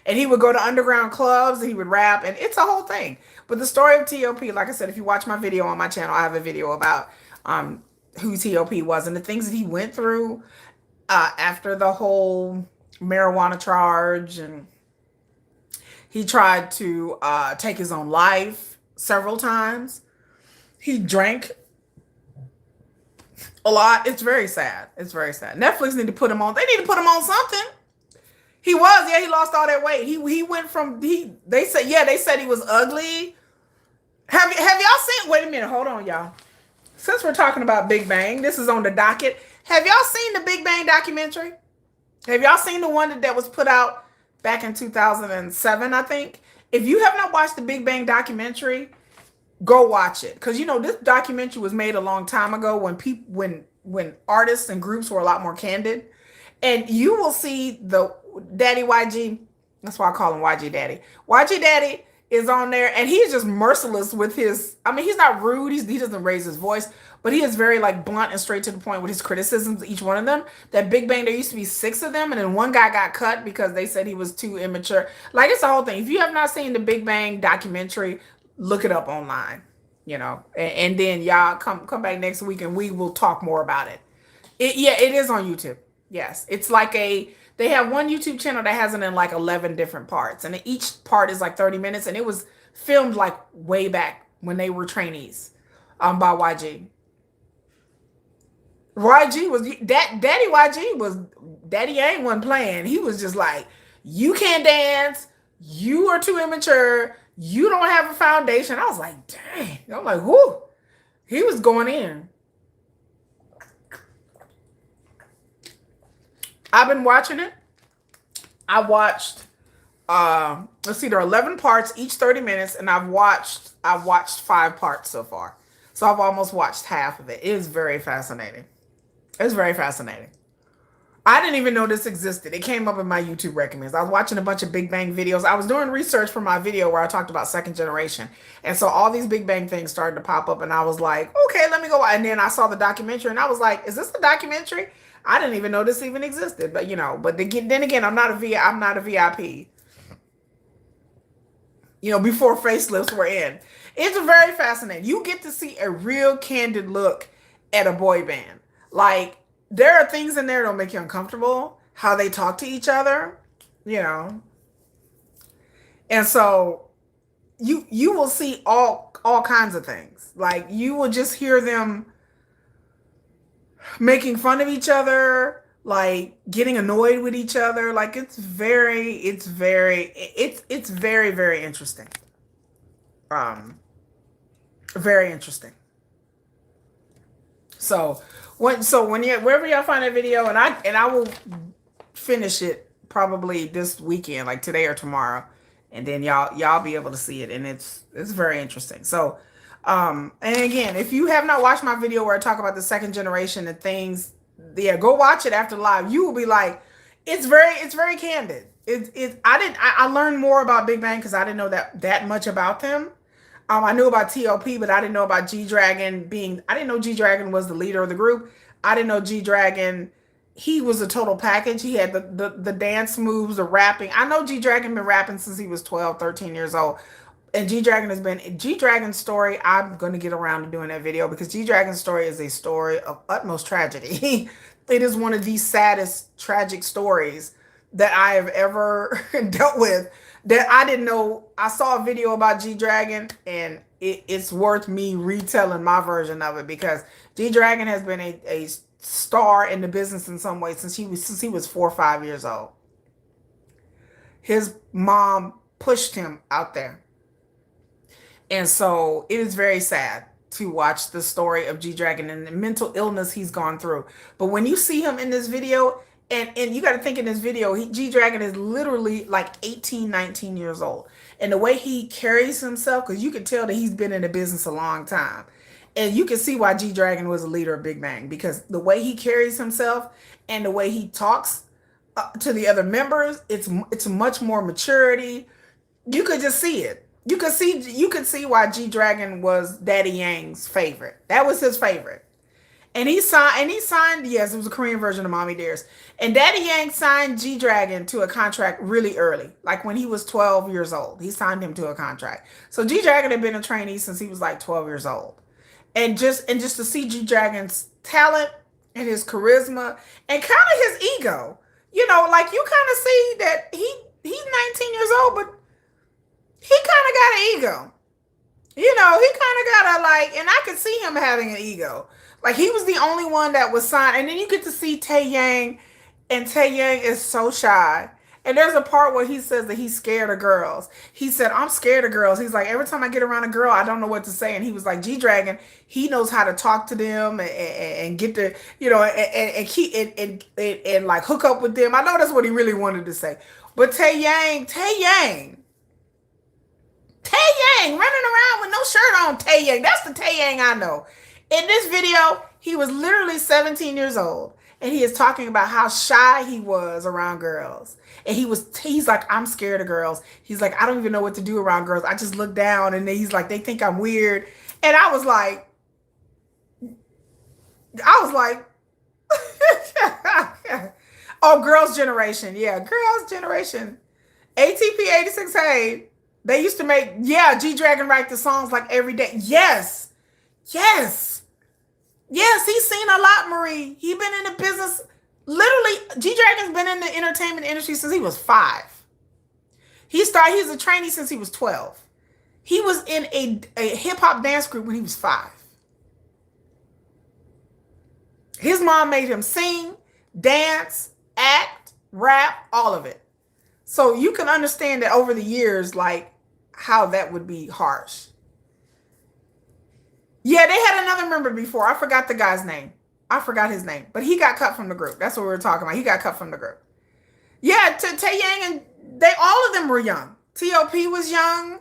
and he would go to underground clubs and he would rap, and it's a whole thing. But the story of TOP, like I said, if you watch my video on my channel, I have a video about who TOP was and the things that he went through after the whole marijuana charge, and he tried to take his own life several times. He drank a lot. It's very sad. It's very sad. Netflix need to put him on. They need to put him on something. He lost all that weight. He went from they said he was ugly. Have y'all seen? Wait a minute, hold on, y'all. Since we're talking about BigBang, this is on the docket. Have y'all seen the BigBang documentary? Have y'all seen the one that was put out back in 2007, I think? If you have not watched the BigBang documentary, go watch it. Because, you know, this documentary was made a long time ago when artists and groups were a lot more candid. And you will see the Daddy YG. That's why I call him YG Daddy. YG Daddy is on there, and he's just merciless with his, I mean, he's not rude. He doesn't raise his voice, but he is very, like, blunt and straight to the point with his criticisms, each one of them. That BigBang, there used to be 6 of them, and then one guy got cut because they said he was too immature. Like, it's the whole thing. If you have not seen the BigBang documentary, look it up online, you know, and then y'all come back next week and we will talk more about it. It is on YouTube. Yes. It's like they have one YouTube channel that has it in like 11 different parts, and each part is like 30 minutes, and it was filmed like way back when they were trainees by YG. YG was Daddy YG was Daddy ain't one playing. He was just like, you can't dance, you are too immature, you don't have a foundation. I was like, dang. I'm like, whoo. He was going in. I've been watching it. I watched, let's see, there are 11 parts, each 30 minutes, and I've watched 5 parts so far. So I've almost watched half of it. It is very fascinating. It's very fascinating. I didn't even know this existed. It came up in my YouTube recommends. I was watching a bunch of BigBang videos. I was doing research for my video where I talked about second generation. And so all these BigBang things started to pop up, and I was like, okay, let me go. And then I saw the documentary, and I was like, is this the documentary? I didn't even know this even existed, but you know, but then again, I'm not a VIP. before facelifts were in. It's very fascinating. You get to see a real candid look at a boy band. Like, there are things in there that'll make you uncomfortable, how they talk to each other, you know. And so you will see all kinds of things. Like, you will just hear them making fun of each other, like getting annoyed with each other. Like, it's very, very interesting. Um, Very interesting. So when you wherever y'all find that video, and I will finish it probably this weekend, like today or tomorrow, and then y'all be able to see it, and it's very interesting. So and again, if you have not watched my video where I talk about the second generation and things, yeah, go watch it after live. You will be like, it's very candid. I learned more about Big Bang because I didn't know that much about them. I knew about T.O.P., but I didn't know about G-Dragon I didn't know G-Dragon was the leader of the group. I didn't know G-Dragon, he was a total package. He had the dance moves, the rapping. I know G-Dragon been rapping since he was 12, 13 years old. And G-Dragon's story, I'm going to get around to doing that video because G-Dragon's story is a story of utmost tragedy. It is one of the saddest, tragic stories that I have ever dealt with that I didn't know. I saw a video about G-Dragon, and it's worth me retelling my version of it because G-Dragon has been a star in the business in some way since he was 4 or 5 years old. His mom pushed him out there. And so it is very sad to watch the story of G-Dragon and the mental illness he's gone through. But when you see him in this video, and you got to think in this video, G-Dragon is literally like 18, 19 years old. And the way he carries himself, because you can tell that he's been in the business a long time. And you can see why G-Dragon was a leader of Big Bang, because the way he carries himself and the way he talks to the other members, it's much more maturity. You could just see it. You could see why G-Dragon was Daddy Yang's favorite. That was his favorite. And he signed, yes, it was a Korean version of Mommy Dearest. And Daddy Yang signed G-Dragon to a contract really early, like when he was 12 years old. He signed him to a contract. So G-Dragon had been a trainee since he was like 12 years old. And just to see G-Dragon's talent and his charisma and kind of his ego, like you kind of see that he's 19 years old, but he kind of got an ego. He kind of got and I could see him having an ego. Like, he was the only one that was signed. And then you get to see Taeyang, and Taeyang is so shy. And there's a part where he says that he's scared of girls. He said, I'm scared of girls. He's like, every time I get around a girl, I don't know what to say. And he was like, G-Dragon, he knows how to talk to them and get to, and keep and like hook up with them. I know that's what he really wanted to say. But Taeyang running around with no shirt on, Taeyang. That's the Taeyang I know. In this video, he was literally 17 years old, and he is talking about how shy he was around girls. And he's like, I'm scared of girls. He's like, I don't even know what to do around girls. I just look down, and he's like, they think I'm weird. And I was like, oh, Girls' Generation. Yeah, Girls' Generation. ATP 86 Hey. They used to make, G-Dragon write the songs like every day. Yes, he's seen a lot, Marie. He's been in the business. Literally, G-Dragon's been in the entertainment industry since he was 5. He was a trainee since he was 12. He was in a hip-hop dance group when he was 5. His mom made him sing, dance, act, rap, all of it. So you can understand that over the years, like, how that would be harsh. Yeah, they had another member before. I forgot the guy's name. I forgot his name. But he got cut from the group. That's what we were talking about. He got cut from the group. Yeah, Taeyang and all of them were young. T.O.P. was young.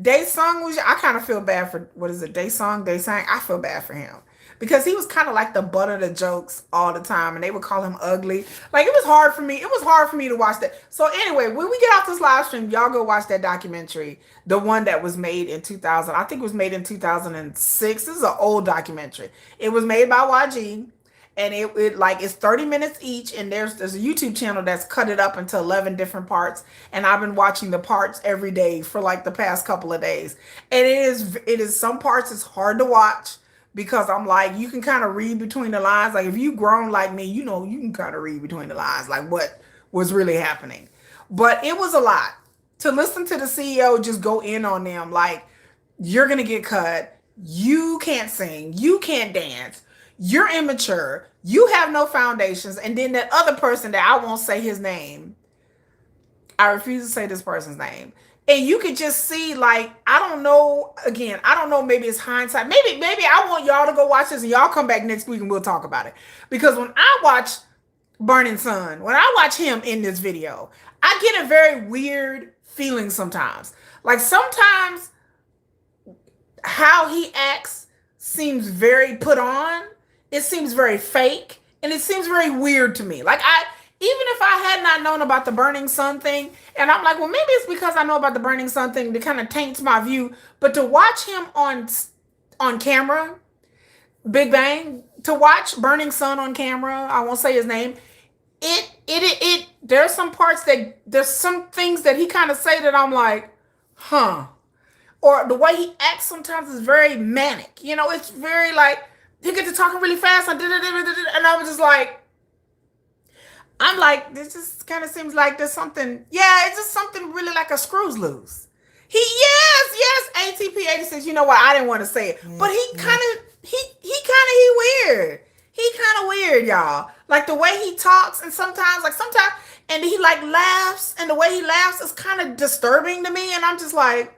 Daesung was young. I kind of feel bad for, what is it, Daesung? I feel bad for him. Because he was kind of like the butt of the jokes all the time, and they would call him ugly. Like, it was hard for me. It was hard for me to watch that. So anyway, when we get off this live stream, y'all go watch that documentary, the one that was made in 2000. I think it was made in 2006. This is an old documentary. It was made by YG, and it like it's 30 minutes each, and there's a YouTube channel that's cut it up into 11 different parts, and I've been watching the parts every day for like the past couple of days. And it is some parts it's hard to watch because I'm like, you can kind of read between the lines. Like if you've grown like me, you can kind of read between the lines like what was really happening. But it was a lot to listen to the CEO just go in on them like, you're gonna get cut, you can't sing, you can't dance, you're immature, you have no foundations. And then that other person that I won't say his name, I refuse to say this person's name. And you could just see, like, I don't know, again, I don't know, maybe it's hindsight. Maybe I want y'all to go watch this and y'all come back next week and we'll talk about it. Because when I watch Burning Sun, when I watch him in this video, I get a very weird feeling sometimes. Like sometimes how he acts seems very put on. It seems very fake, and it seems very weird to me. Like even if I had not known about the Burning Sun thing, and I'm like, well, maybe it's because I know about the Burning Sun thing that kind of taints my view. But to watch him on camera, BigBang, to watch Burning Sun on camera, I won't say his name. There's some parts there's some things that he kind of say that I'm like, huh. Or the way he acts sometimes is very manic. It's very like, he gets to talking really fast, and I was just like, I'm like, this just kind of seems like there's something, it's just something really like a screws loose. Yes, ATP 86, you know what, I didn't want to say it, but he weird. He kind of weird, y'all. Like the way he talks, and sometimes, and he like laughs, and the way he laughs is kind of disturbing to me, and I'm just like,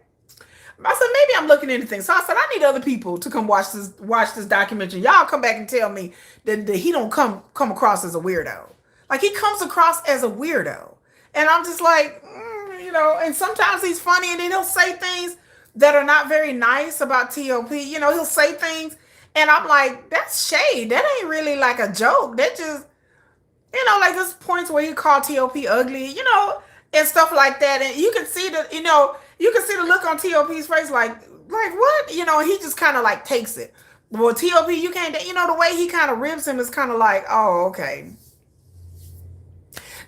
I said, maybe I'm looking into things. So I said, I need other people to come watch this documentary. Y'all come back and tell me that he don't come across as a weirdo. Like he comes across as a weirdo. And I'm just like, and sometimes he's funny, and then he'll say things that are not very nice about TOP. He'll say things, and I'm like, that's shade. That ain't really like a joke. That just, like there's points where he called TOP ugly, and stuff like that. And you can see that, you can see the look on TOP's face, like what? He just kind of like takes it. Well, TOP, you can't, the way he kind of ribs him is kind of like, oh, okay.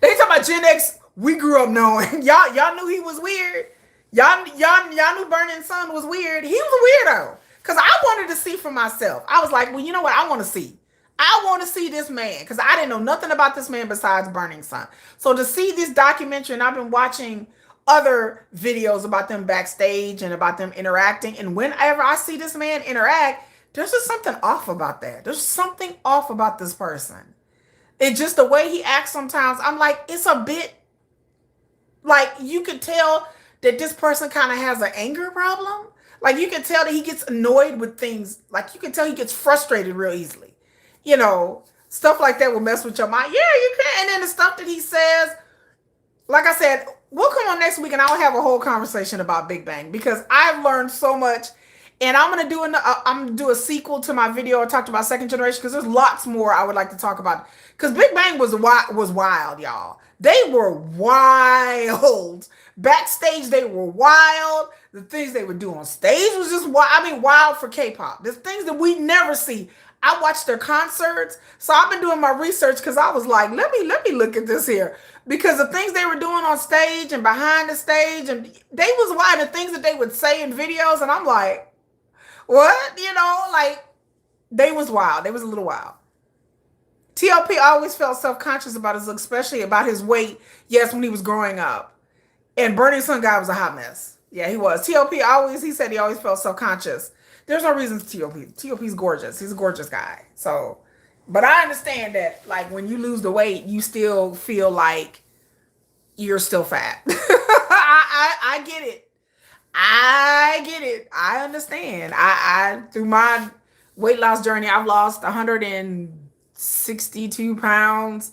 They talk about Gen X, we grew up knowing. Y'all knew he was weird. Y'all knew Burning Sun was weird. He was a weirdo. Because I wanted to see for myself. I was like, well, you know what? I want to see. I want to see this man. Because I didn't know nothing about this man besides Burning Sun. So to see this documentary, and I've been watching other videos about them backstage and about them interacting. And whenever I see this man interact, there's just something off about that. There's something off about this person. It's just the way he acts sometimes. I'm like, it's a bit like you could tell that this person kind of has an anger problem. Like you can tell that he gets annoyed with things. Like you can tell he gets frustrated real easily. Stuff like that will mess with your mind. Yeah, you can. And then the stuff that he says, like I said, we'll come on next week and I'll have a whole conversation about BigBang because I've learned so much. And I'm gonna do a sequel to my video I talked about second generation because there's lots more I would like to talk about. Because BigBang was wild, y'all. They were wild. Backstage, they were wild. The things they would do on stage was just wild. Wild for K-pop. There's things that we never see. I watched their concerts, so I've been doing my research because I was like, let me look at this here. Because the things they were doing on stage and behind the stage, and they was wild. The things that they would say in videos, and I'm like, what? Like they was wild. They was a little wild. T.O.P. always felt self-conscious about his look, especially about his weight. Yes, when he was growing up. And Burning Sun guy was a hot mess. Yeah, he was. T.O.P. he said he always felt self-conscious. There's no reason to T.O.P. T.O.P.'s gorgeous. He's a gorgeous guy. So, but I understand that, like, when you lose the weight, you still feel like you're still fat. I get it. I get it. I understand. I through my weight loss journey, I've lost 162 pounds.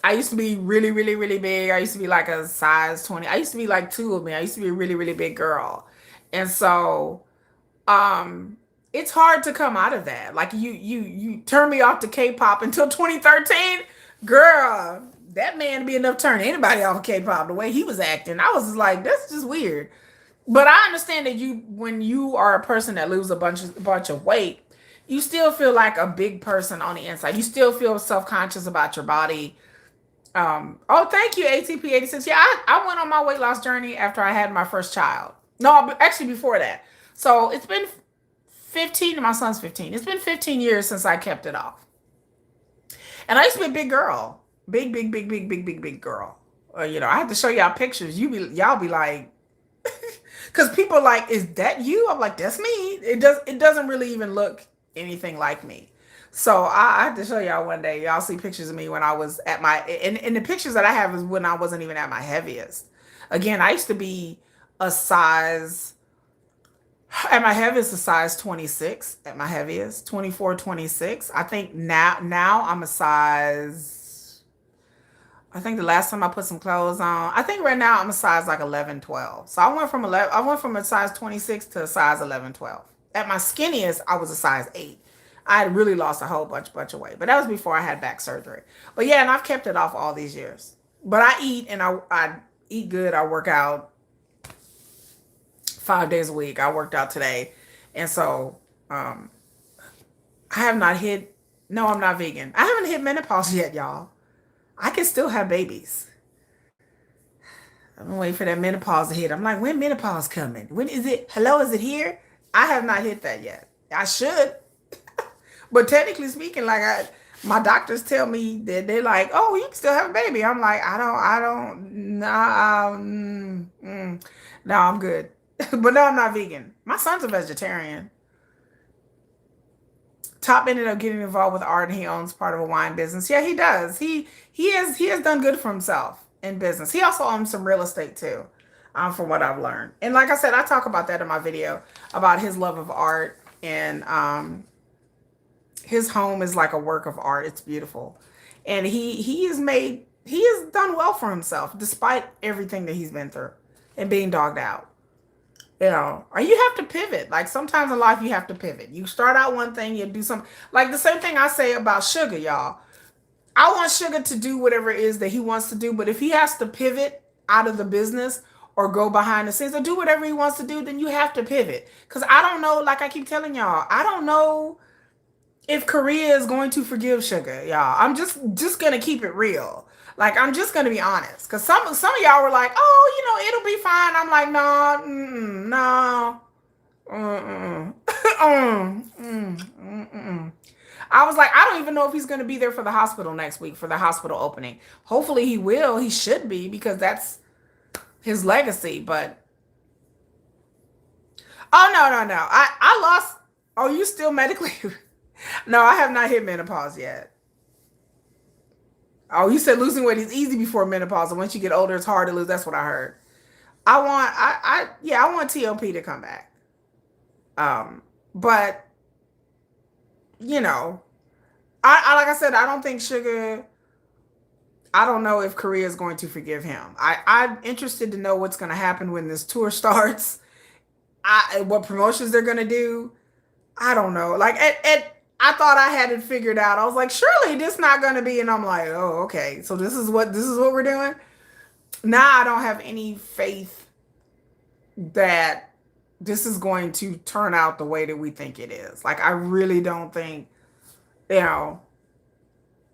I used to be really, really, really big. I used to be like a size 20. I used to be like two of me. I used to be a really, really big girl. And so it's hard to come out of that. Like you turned me off to K-pop until 2013. Girl, that man be enough to turn anybody off of K-pop the way he was acting. I was just like, that's just weird. But I understand that when you are a person that loses a bunch of weight, you still feel like a big person on the inside. You still feel self-conscious about your body. Oh, thank you, ATP 86. Yeah, I went on my weight loss journey after I had my first child. No, actually before that. So it's been 15, my son's 15. It's been 15 years since I kept it off. And I used to be a big girl. Big girl. I have to show y'all pictures. Y'all be like, because people are like, is that you? I'm like, that's me. It doesn't really even look anything like me. So I have to show y'all one day. Y'all see pictures of me when I was at my, and the pictures that I have is when I wasn't even at my heaviest. Again, I used to be a size, at my heaviest, a size 26, at my heaviest, 24, 26. I think now I'm a size, I think the last time I put some clothes on, I think right now I'm a size like 11, 12. So I went from a size 26 to a size 11, 12. At my skinniest, I was a size 8. I had really lost a whole bunch of weight, but that was before I had back surgery. But yeah, and I've kept it off all these years. But I eat, and I eat good. I work out 5 days a week. I worked out today. And so I have not hit, no, I'm not vegan. I haven't hit menopause yet, y'all. I can still have babies. I'm waiting for that menopause to hit. I'm like, when menopause coming? When is it? Hello, is it here? I have not hit that yet. I should. But technically speaking, my doctors tell me that they're like, oh, you can still have a baby. I'm like, no, I'm good. But no, I'm not vegan. My son's a vegetarian. Top ended up getting involved with art, and he owns part of a wine business. Yeah, he does. He has done good for himself in business. He also owns some real estate too, from what I've learned. And like I said, I talk about that in my video about his love of art, and his home is like a work of art. It's beautiful, and he has done well for himself despite everything that he's been through and being dogged out. Or you have to pivot. Like sometimes in life you have to pivot. You start out one thing, you do something. Like the same thing I say about Sugar, y'all. I want Sugar to do whatever it is that he wants to do, but if he has to pivot out of the business or go behind the scenes or do whatever he wants to do, then you have to pivot. Because I don't know, like I keep telling y'all, I don't know if Korea is going to forgive Sugar, y'all. I'm just gonna keep it real. Like I'm just gonna be honest, because some of y'all were like, "Oh, it'll be fine." I'm like, "No, no, I was like, I don't even know if he's gonna be there for the hospital next week for the hospital opening. Hopefully he will. He should be because that's his legacy. But oh no, I lost. Oh, you still medically? No, I have not hit menopause yet. Oh, you said losing weight is easy before menopause, and once you get older, it's hard to lose. That's what I heard. I want TLP to come back. But like I said, I don't think Sugar. I don't know if Korea is going to forgive him. I'm interested to know what's going to happen when this tour starts. What promotions they're going to do. I don't know. Like I thought I had it figured out. I was like, surely this not going to be. And I'm like, oh, okay. So this is what we're doing. Now I don't have any faith that this is going to turn out the way that we think it is. Like, I really don't think, I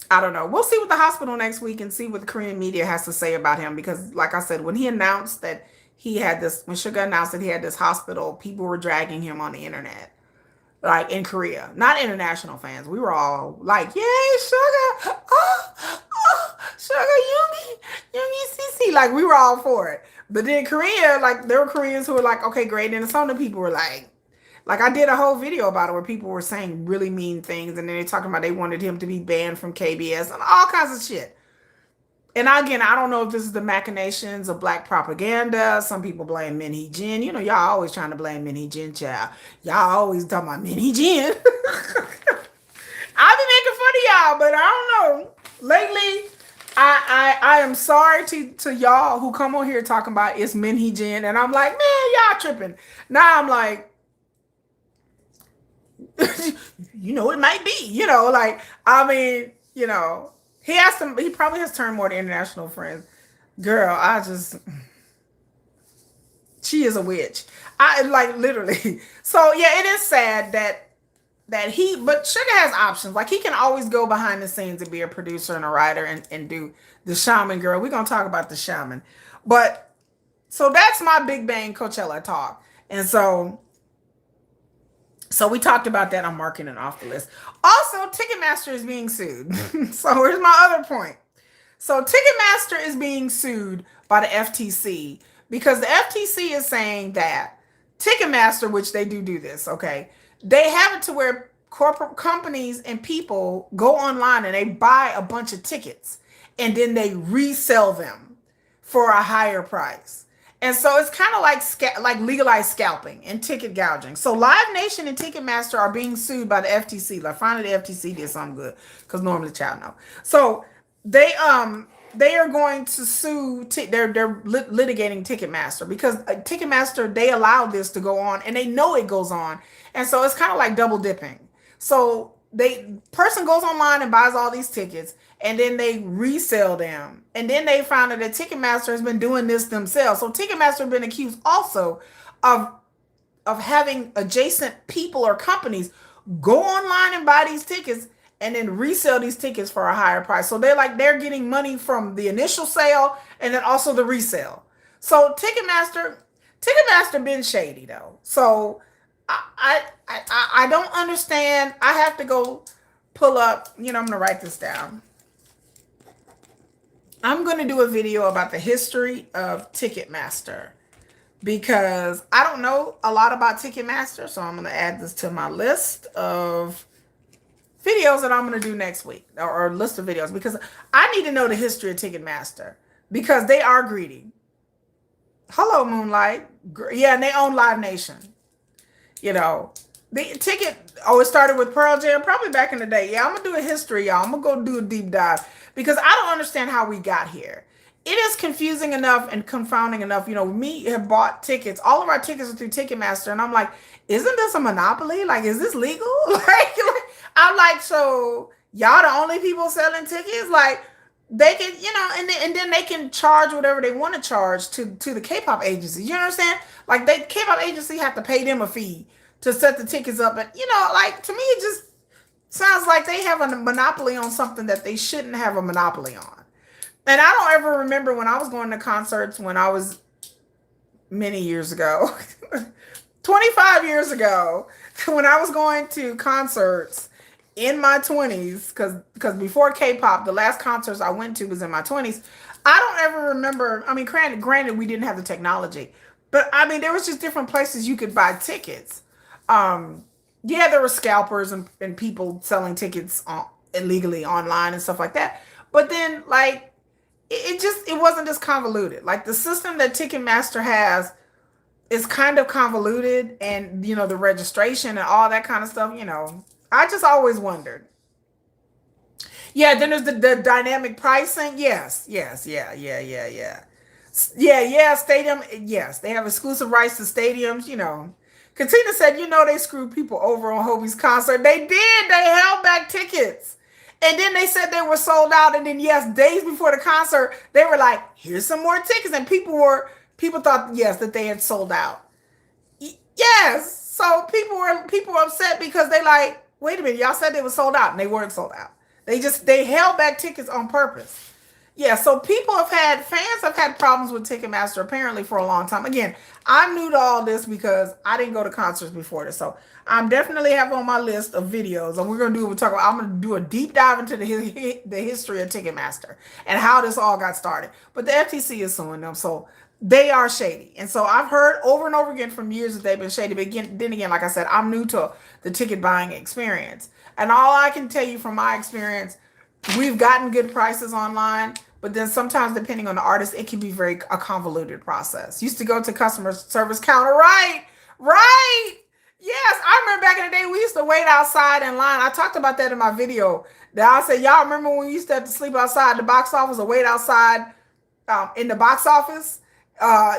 don't know. We'll see what the hospital next week and see what the Korean media has to say about him. Because like I said, when he announced that when Sugar announced that he had this hospital, people were dragging him on the internet. Like in Korea, not international fans. We were all like, yay, Sugar. Sugar, Yumi, CC. Like we were all for it. But then Korea, like there were Koreans who were like, okay, great. And some of the people were like I did a whole video about it where people were saying really mean things. And then they talking about they wanted him to be banned from KBS and all kinds of shit. And again, I don't know if this is the machinations of black propaganda. Some people blame Min Hee-jin. Y'all always trying to blame Min Hee-jin, child. Y'all always talking about Min Hee-jin. I be making fun of y'all, but I don't know. Lately, I am sorry to y'all who come on here talking about it's Min Hee-jin, and I'm like, man, y'all tripping. Now I'm like, it might be, I mean, he probably has turned more to international friends. Girl, she is a witch. I like literally. So yeah, it is sad that but Sugar has options. Like he can always go behind the scenes and be a producer and a writer and do the shaman girl. We're gonna talk about the shaman. But so that's my Big Bang Coachella talk. And so we talked about that. I'm marking it off the list. Also, Ticketmaster is being sued. So here's my other point. So Ticketmaster is being sued by the FTC because the FTC is saying that Ticketmaster, which they do this, okay, they have it to where corporate companies and people go online and they buy a bunch of tickets and then they resell them for a higher price. And so it's kind of like legalized scalping and ticket gouging. So Live Nation and Ticketmaster are being sued by the FTC. Like finally the FTC did something good because normally the child know. So they are going to sue. They're litigating Ticketmaster because Ticketmaster, they allowed this to go on and they know it goes on, and so it's kind of like double dipping. So person goes online and buys all these tickets and then they resell them, and then they found out that Ticketmaster has been doing this themselves. So Ticketmaster has been accused also of having adjacent people or companies go online and buy these tickets and then resell these tickets for a higher price. So they're getting money from the initial sale and then also the resale. So Ticketmaster been shady though. So I don't understand. I have to go pull up, I'm gonna write this down. I'm gonna do a video about the history of Ticketmaster because I don't know a lot about Ticketmaster. So I'm gonna add this to my list of videos that I'm going to do next week, or list of videos, because I need to know the history of Ticketmaster because they are greedy. Hello, Moonlight. Yeah, and they own Live Nation. The ticket, it started with Pearl Jam, probably back in the day. Yeah, I'm going to do a history, y'all. I'm going to go do a deep dive because I don't understand how we got here. It is confusing enough and confounding enough. Me have bought tickets. All of our tickets are through Ticketmaster. And I'm like, isn't this a monopoly? Like, is this legal? I'm like, so y'all the only people selling tickets? Like, they can, and then they can charge whatever they want to charge to the K-pop agency. You understand? Like, K-pop agency have to pay them a fee to set the tickets up. And, like, to me, it just sounds like they have a monopoly on something that they shouldn't have a monopoly on. And I don't ever remember when I was going to concerts when I was many years ago, 25 years ago, when I was going to concerts in my 20s, because before K-pop, the last concerts I went to was in my 20s. I don't ever remember. I mean, granted, we didn't have the technology, but I mean, there was just different places you could buy tickets. Yeah, there were scalpers and people selling tickets illegally online and stuff like that. But then, like, it wasn't as convoluted. Like the system that Ticketmaster has is kind of convoluted, and the registration and all that kind of stuff. I just always wondered. Yeah, then there's the dynamic pricing. Yes, yeah. Stadium. Yes, they have exclusive rights to stadiums. Katina said, they screwed people over on Hobie's concert. They did. They held back tickets. And then they said they were sold out. And then, yes, days before the concert, they were like, here's some more tickets. And people thought, yes, that they had sold out. Yes. So people were upset because they like, wait a minute, y'all said they were sold out. And they weren't sold out. They held back tickets on purpose. Yeah, so fans have had problems with Ticketmaster apparently for a long time. Again, I'm new to all this because I didn't go to concerts before this. So I'm definitely have on my list of videos, and I'm going to do a deep dive into the history of Ticketmaster and how this all got started. But the FTC is suing them, so they are shady. And so I've heard over and over again from years that they've been shady. But then again, like I said, I'm new to the ticket buying experience. And all I can tell you from my experience, we've gotten good prices online, but then sometimes depending on the artist, it can be a convoluted process. Used to go to customer service counter, right? Yes, I remember back in the day, we used to wait outside in line. I talked about that in my video. That I said, y'all remember when we used to have to sleep outside the box office or wait outside in the box office?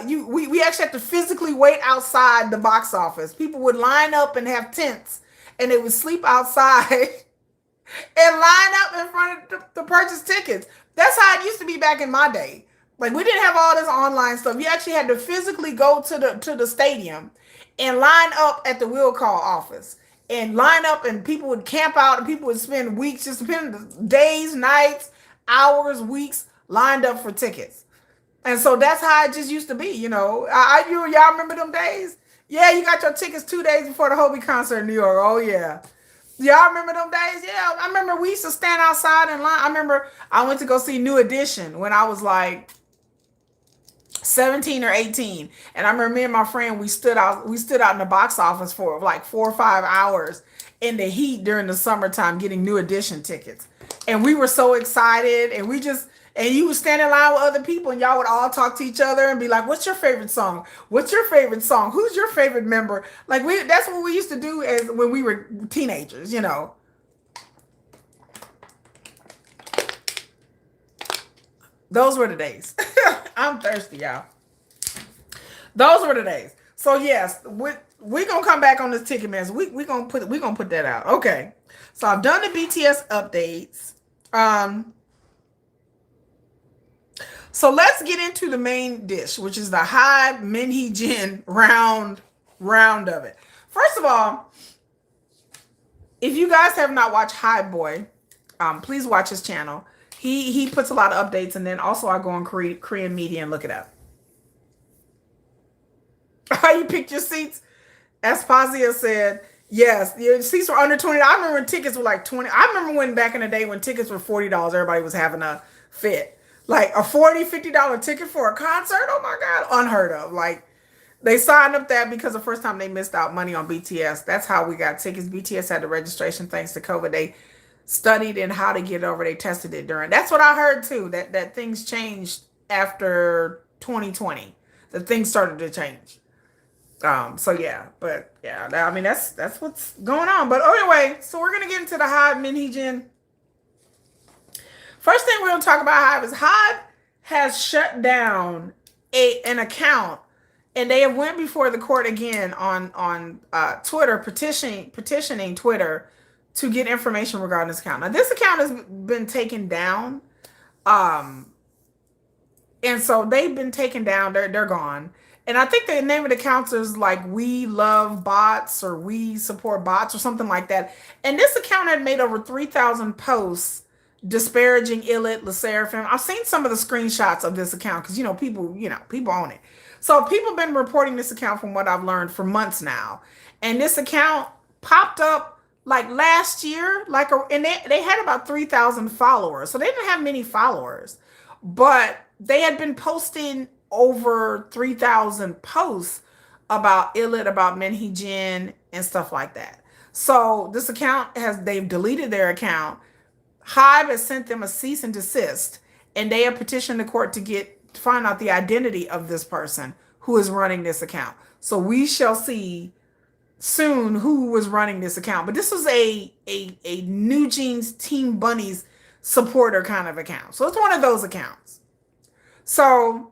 We actually had to physically wait outside the box office. People would line up and have tents, and they would sleep outside and line up in front of to purchase tickets. That's how it used to be back in my day. Like, we didn't have all this online stuff. You actually had to physically go to the stadium and line up at the will call office. and line up, and people would camp out, and people would spend weeks, just depending days, nights, hours, weeks lined up for tickets. And so that's how it just used to be, you know. Y'all remember them days? Yeah, you got your tickets 2 days before the HYBE concert in New York. Oh yeah. Y'all remember them days? Yeah, I remember we used to stand outside in line. I remember I went to go see New Edition when I was like 17 or 18. And I remember me and my friend, we stood out in the box office for like 4 or 5 hours in the heat during the summertime getting New Edition tickets. And we were so excited, and you would stand in line with other people, and y'all would all talk to each other and be like, what's your favorite song? What's your favorite song? Who's your favorite member? Like that's what we used to do as when we were teenagers, you know. Those were the days. I'm thirsty, y'all. Those were the days. So yes, we're gonna come back on this Ticketmaster. We're gonna put that out. Okay. So I've done the BTS updates. So let's get into the main dish, which is the Hybe-Min Hee-jin round of it. First of all, if you guys have not watched Hybe Boy, please watch his channel. He puts a lot of updates, and then also I go on Korean media and look it up. How you picked your seats? Aspazia said, yes, your seats were under 20. I remember when tickets were like 20. I remember when back in the day when tickets were $40, everybody was having a fit. Like a $40, $50 ticket for a concert? Oh my God, unheard of. Like they signed up that because the first time they missed out money on BTS. That's how we got tickets. BTS had the registration thanks to COVID. They studied in how to get over. They tested it during. That's what I heard too, that things changed after 2020. That things started to change. So yeah, but yeah, I mean, that's what's going on. But anyway, so we're going to get into the Hybe-Min Hee-jin. First thing we're going to talk about Hybe is Hybe has shut down an account, and they have went before the court again on Twitter, petitioning Twitter to get information regarding this account. Now, this account has been taken down, and so they've been taken down. They're gone. And I think the name of the account is like We Love Bots or We Support Bots or something like that. And this account had made over 3,000 posts disparaging Illit, Le Sserafim. I've seen some of the screenshots of this account because, people own it. So people have been reporting this account from what I've learned for months now. And this account popped up like last year, and they had about 3,000 followers. So they didn't have many followers, but they had been posting over 3,000 posts about Illit, about Min Hee-jin, and stuff like that. So this account they've deleted their account. Hybe has sent them a cease and desist, and they have petitioned the court to find out the identity of this person who is running this account. So we shall see soon who was running this account. But this was a New Jeans Team Bunnies supporter kind of account. So it's one of those accounts. So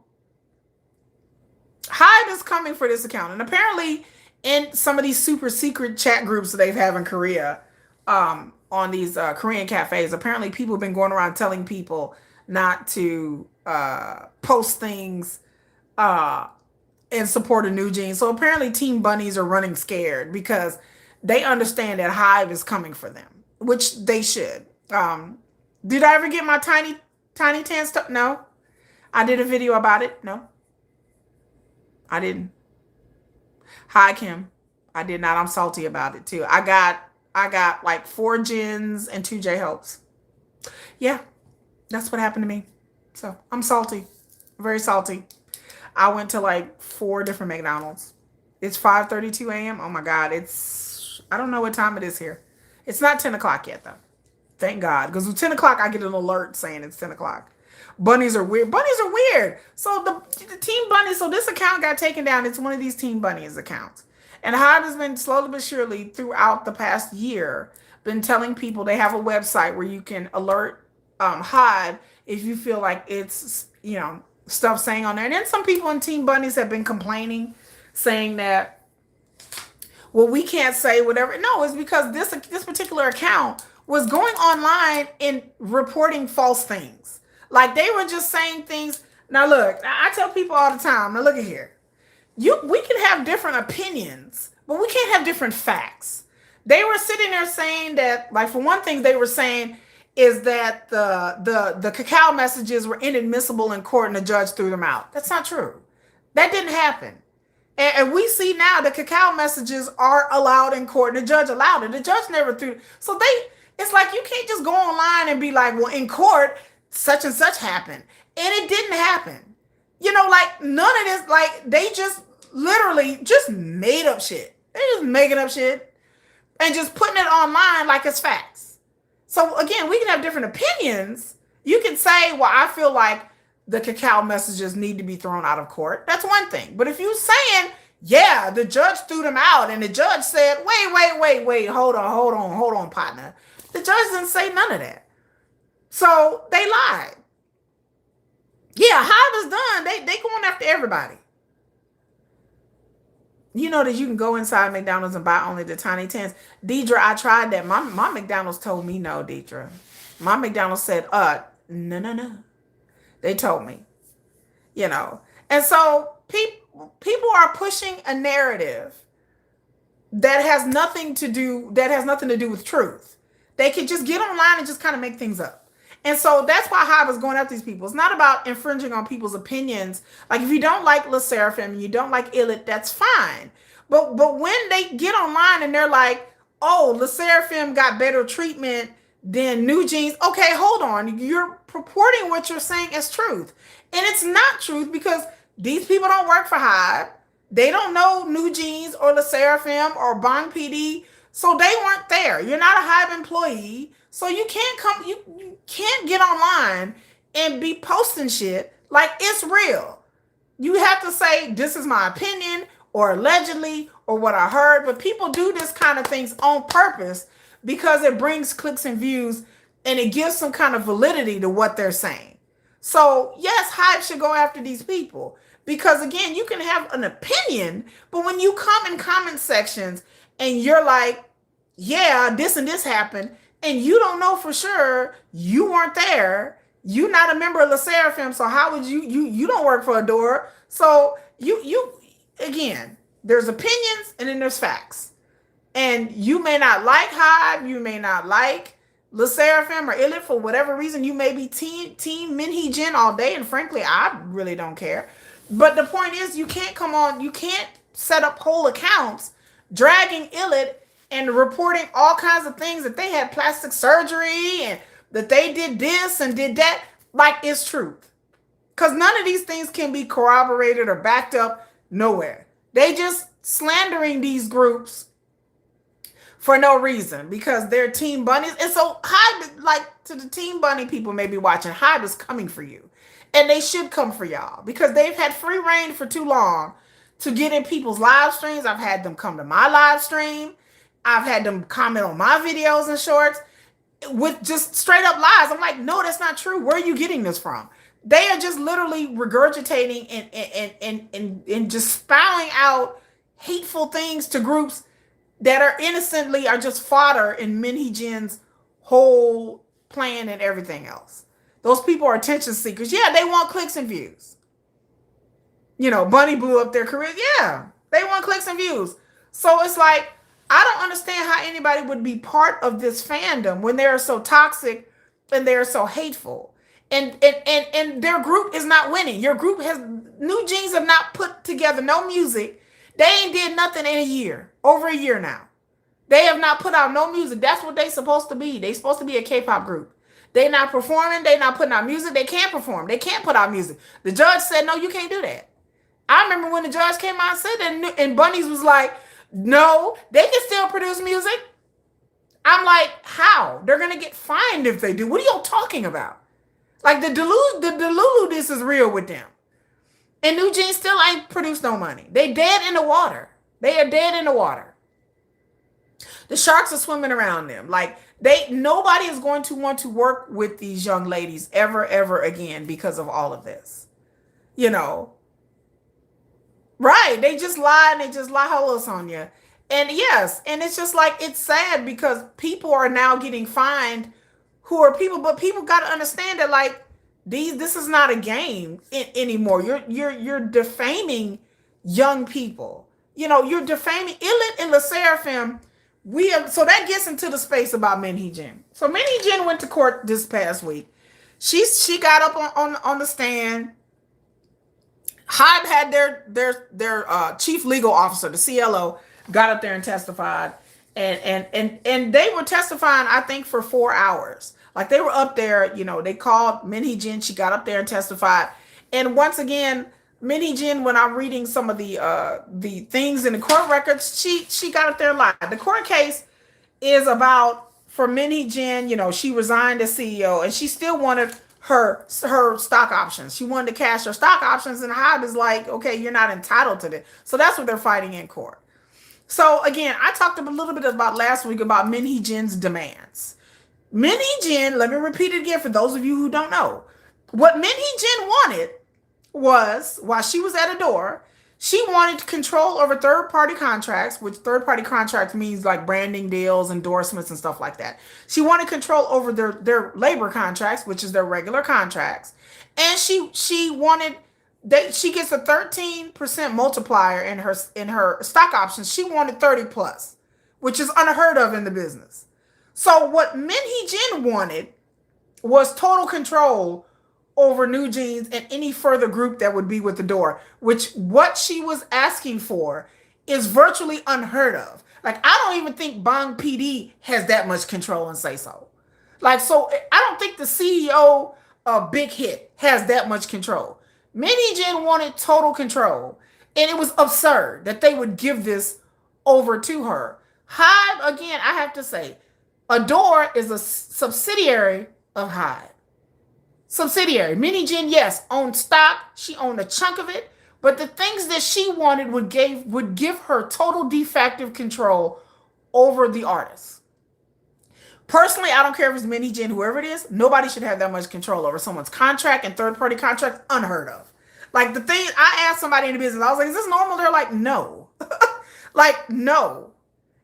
Hybe is coming for this account. And apparently in some of these super secret chat groups that they've had in Korea, on these Korean cafes, apparently people have been going around telling people not to post things in support of New Jeans. So apparently Team Bunnies are running scared because they understand that Hybe is coming for them, which they should. Did I ever get my tiny tan stuff? No. I did a video about it. No. I didn't. Hi, Kim. I did not. I'm salty about it too. I got like 4 Jins and 2 J-Hopes. Yeah, that's what happened to me. So I'm salty. Very salty. I went to like 4 different McDonald's. It's 5:32 a.m. Oh my God. I don't know what time it is here. It's not 10 o'clock yet though. Thank God. Because at 10 o'clock, I get an alert saying it's 10 o'clock. Bunnies are weird. Bunnies are weird. So the Team Bunnies, so this account got taken down. It's one of these Team Bunnies accounts. And Hybe has been slowly but surely throughout the past year been telling people they have a website where you can alert Hybe if you feel like it's, stuff saying on there. And then some people in Team Bunnies have been complaining, saying that, well, we can't say whatever. No, it's because this particular account was going online and reporting false things. Like they were just saying things. Now look, I tell people all the time, now look at here. We can have different opinions, but we can't have different facts. They were sitting there saying that, like, for one thing, they were saying is that the cacao messages were inadmissible in court and the judge threw them out. That's not true. That didn't happen. And we see now the cacao messages are allowed in court and the judge allowed it. The judge never threw. So it's like you can't just go online and be like, well, in court, such and such happened. And it didn't happen. Like none of this, like they just literally just made up shit. They're just making up shit and just putting it online like it's facts. So again, we can have different opinions. You can say, well, I feel like the cacao messages need to be thrown out of court. That's one thing. But if you're saying, yeah, the judge threw them out and the judge said, wait, hold on, partner. The judge didn't say none of that. So they lied. Yeah, HYBE is done. They going after everybody. You know that you can go inside McDonald's and buy only the Tiny Tins. Deidre, I tried that. My McDonald's told me no, Deidre. My McDonald's said, no. They told me, And so people are pushing a narrative that has nothing to do with truth. They could just get online and just kind of make things up. And so that's why HYBE is going after these people. It's not about infringing on people's opinions. Like if you don't like LE SSERAFIM and you don't like ILLIT, that's fine. But when they get online and they're like, oh, LE SSERAFIM got better treatment than New Jeans. Okay, hold on. You're purporting what you're saying as truth. And it's not truth because these people don't work for HYBE. They don't know New Jeans or LE SSERAFIM or Bang PD. So they weren't there. You're not a HYBE employee. So you can't get online and be posting shit like it's real. You have to say, this is my opinion or allegedly or what I heard. But people do this kind of things on purpose because it brings clicks and views and it gives some kind of validity to what they're saying. So yes, HYBE should go after these people because again, you can have an opinion, but when you come in comment sections and you're like, yeah, this and this happened, and you don't know for sure, you weren't there, you're not a member of LE SSERAFIM, so how would you don't work for ADOR, so you again, there's opinions and then there's facts. And you may not like HYBE, you may not like LE SSERAFIM or ILLIT for whatever reason. You may be team Min Hee-jin all day, and frankly, I really don't care. But the point is, you can't set up whole accounts dragging ILLIT and reporting all kinds of things that they had plastic surgery and that they did this and did that like it's truth. Because none of these things can be corroborated or backed up nowhere. They just slandering these groups for no reason because they're Team Bunnies. And so HYBE, like to the Team Bunny people may be watching, HYBE is coming for you. And they should come for y'all because they've had free reign for too long to get in people's live streams. I've had them come to my live stream. I've had them comment on my videos and shorts with just straight up lies. I'm like, no, that's not true. Where are you getting this from? They are just literally regurgitating and just spouting out hateful things to groups that are innocently are just fodder in Min Hee-jin's whole plan and everything else. Those people are attention seekers. Yeah, they want clicks and views. Bunny blew up their career. Yeah, they want clicks and views. So it's like, I don't understand how anybody would be part of this fandom when they're so toxic and they're so hateful. And their group is not winning. Your group New Jeans have not put together no music. They ain't did nothing in a year, over a year now. They have not put out no music. That's what they supposed to be. They supposed to be a K-pop group. They not performing. They not putting out music. They can't perform. They can't put out music. The judge said, no, you can't do that. I remember when the judge came out and said that, and Bunnies was like, no, they can still produce music. I'm like, how? They're going to get fined if they do. What are y'all talking about? Like the Delulu, this is real with them. And New Jeans still ain't produced no money. They dead in the water. They are dead in the water. The sharks are swimming around them. Like nobody is going to want to work with these young ladies ever again because of all of this. Right. They just lie and they just lie holos on you. And yes, and it's just like, it's sad because people are now getting fined who are people, but people got to understand that like this is not a game anymore. You're defaming young people. You're defaming ILLIT and LE SSERAFIM So that gets into the space about Min Hee-jin. So Min Hee-jin went to court this past week. She got up on the stand. Hybe had their chief legal officer, the CLO, got up there and testified, and they were testifying, I think, for 4 hours. Like they were up there, they called Min Hee-jin. She got up there and testified, and once again, Min Hee-jin, when I'm reading some of the things in the court records, she got up there and lied. The court case is about, for Min Hee-jin, she resigned as CEO, and she still wanted her stock options. She wanted to cash her stock options, and Hybe is like, okay, you're not entitled to this. So that's what they're fighting in court. So again, I talked a little bit about last week about Min Hee-jin's demands. Min Hee-jin, let me repeat it again for those of you who don't know. What Min Hee-jin wanted was, while she was at ADOR, she wanted control over third-party contracts, which third-party contracts means like branding deals, endorsements, and stuff like that. She wanted control over their labor contracts, which is their regular contracts. And she wanted, she gets a 13% multiplier in her stock options. She wanted 30 plus, which is unheard of in the business. So what Min Hee-jin wanted was total control over New Jeans and any further group that would be with ADOR, which what she was asking for is virtually unheard of. Like, I don't even think Bang PD has that much control and say so. Like, so I don't think the CEO of Big Hit has that much control. Min Hee-jin wanted total control, and it was absurd that they would give this over to her. Hybe, again, I have to say, ADOR is a subsidiary of Hybe. Subsidiary. Min Hee-jin, yes, owned stock. She owned a chunk of it. But the things that she wanted would give her total de facto control over the artist. Personally, I don't care if it's Min Hee-jin, whoever it is, nobody should have that much control over someone's contract, and third-party contracts, unheard of. Like, the thing, I asked somebody in the business, I was like, is this normal? They're like, no. Like, no.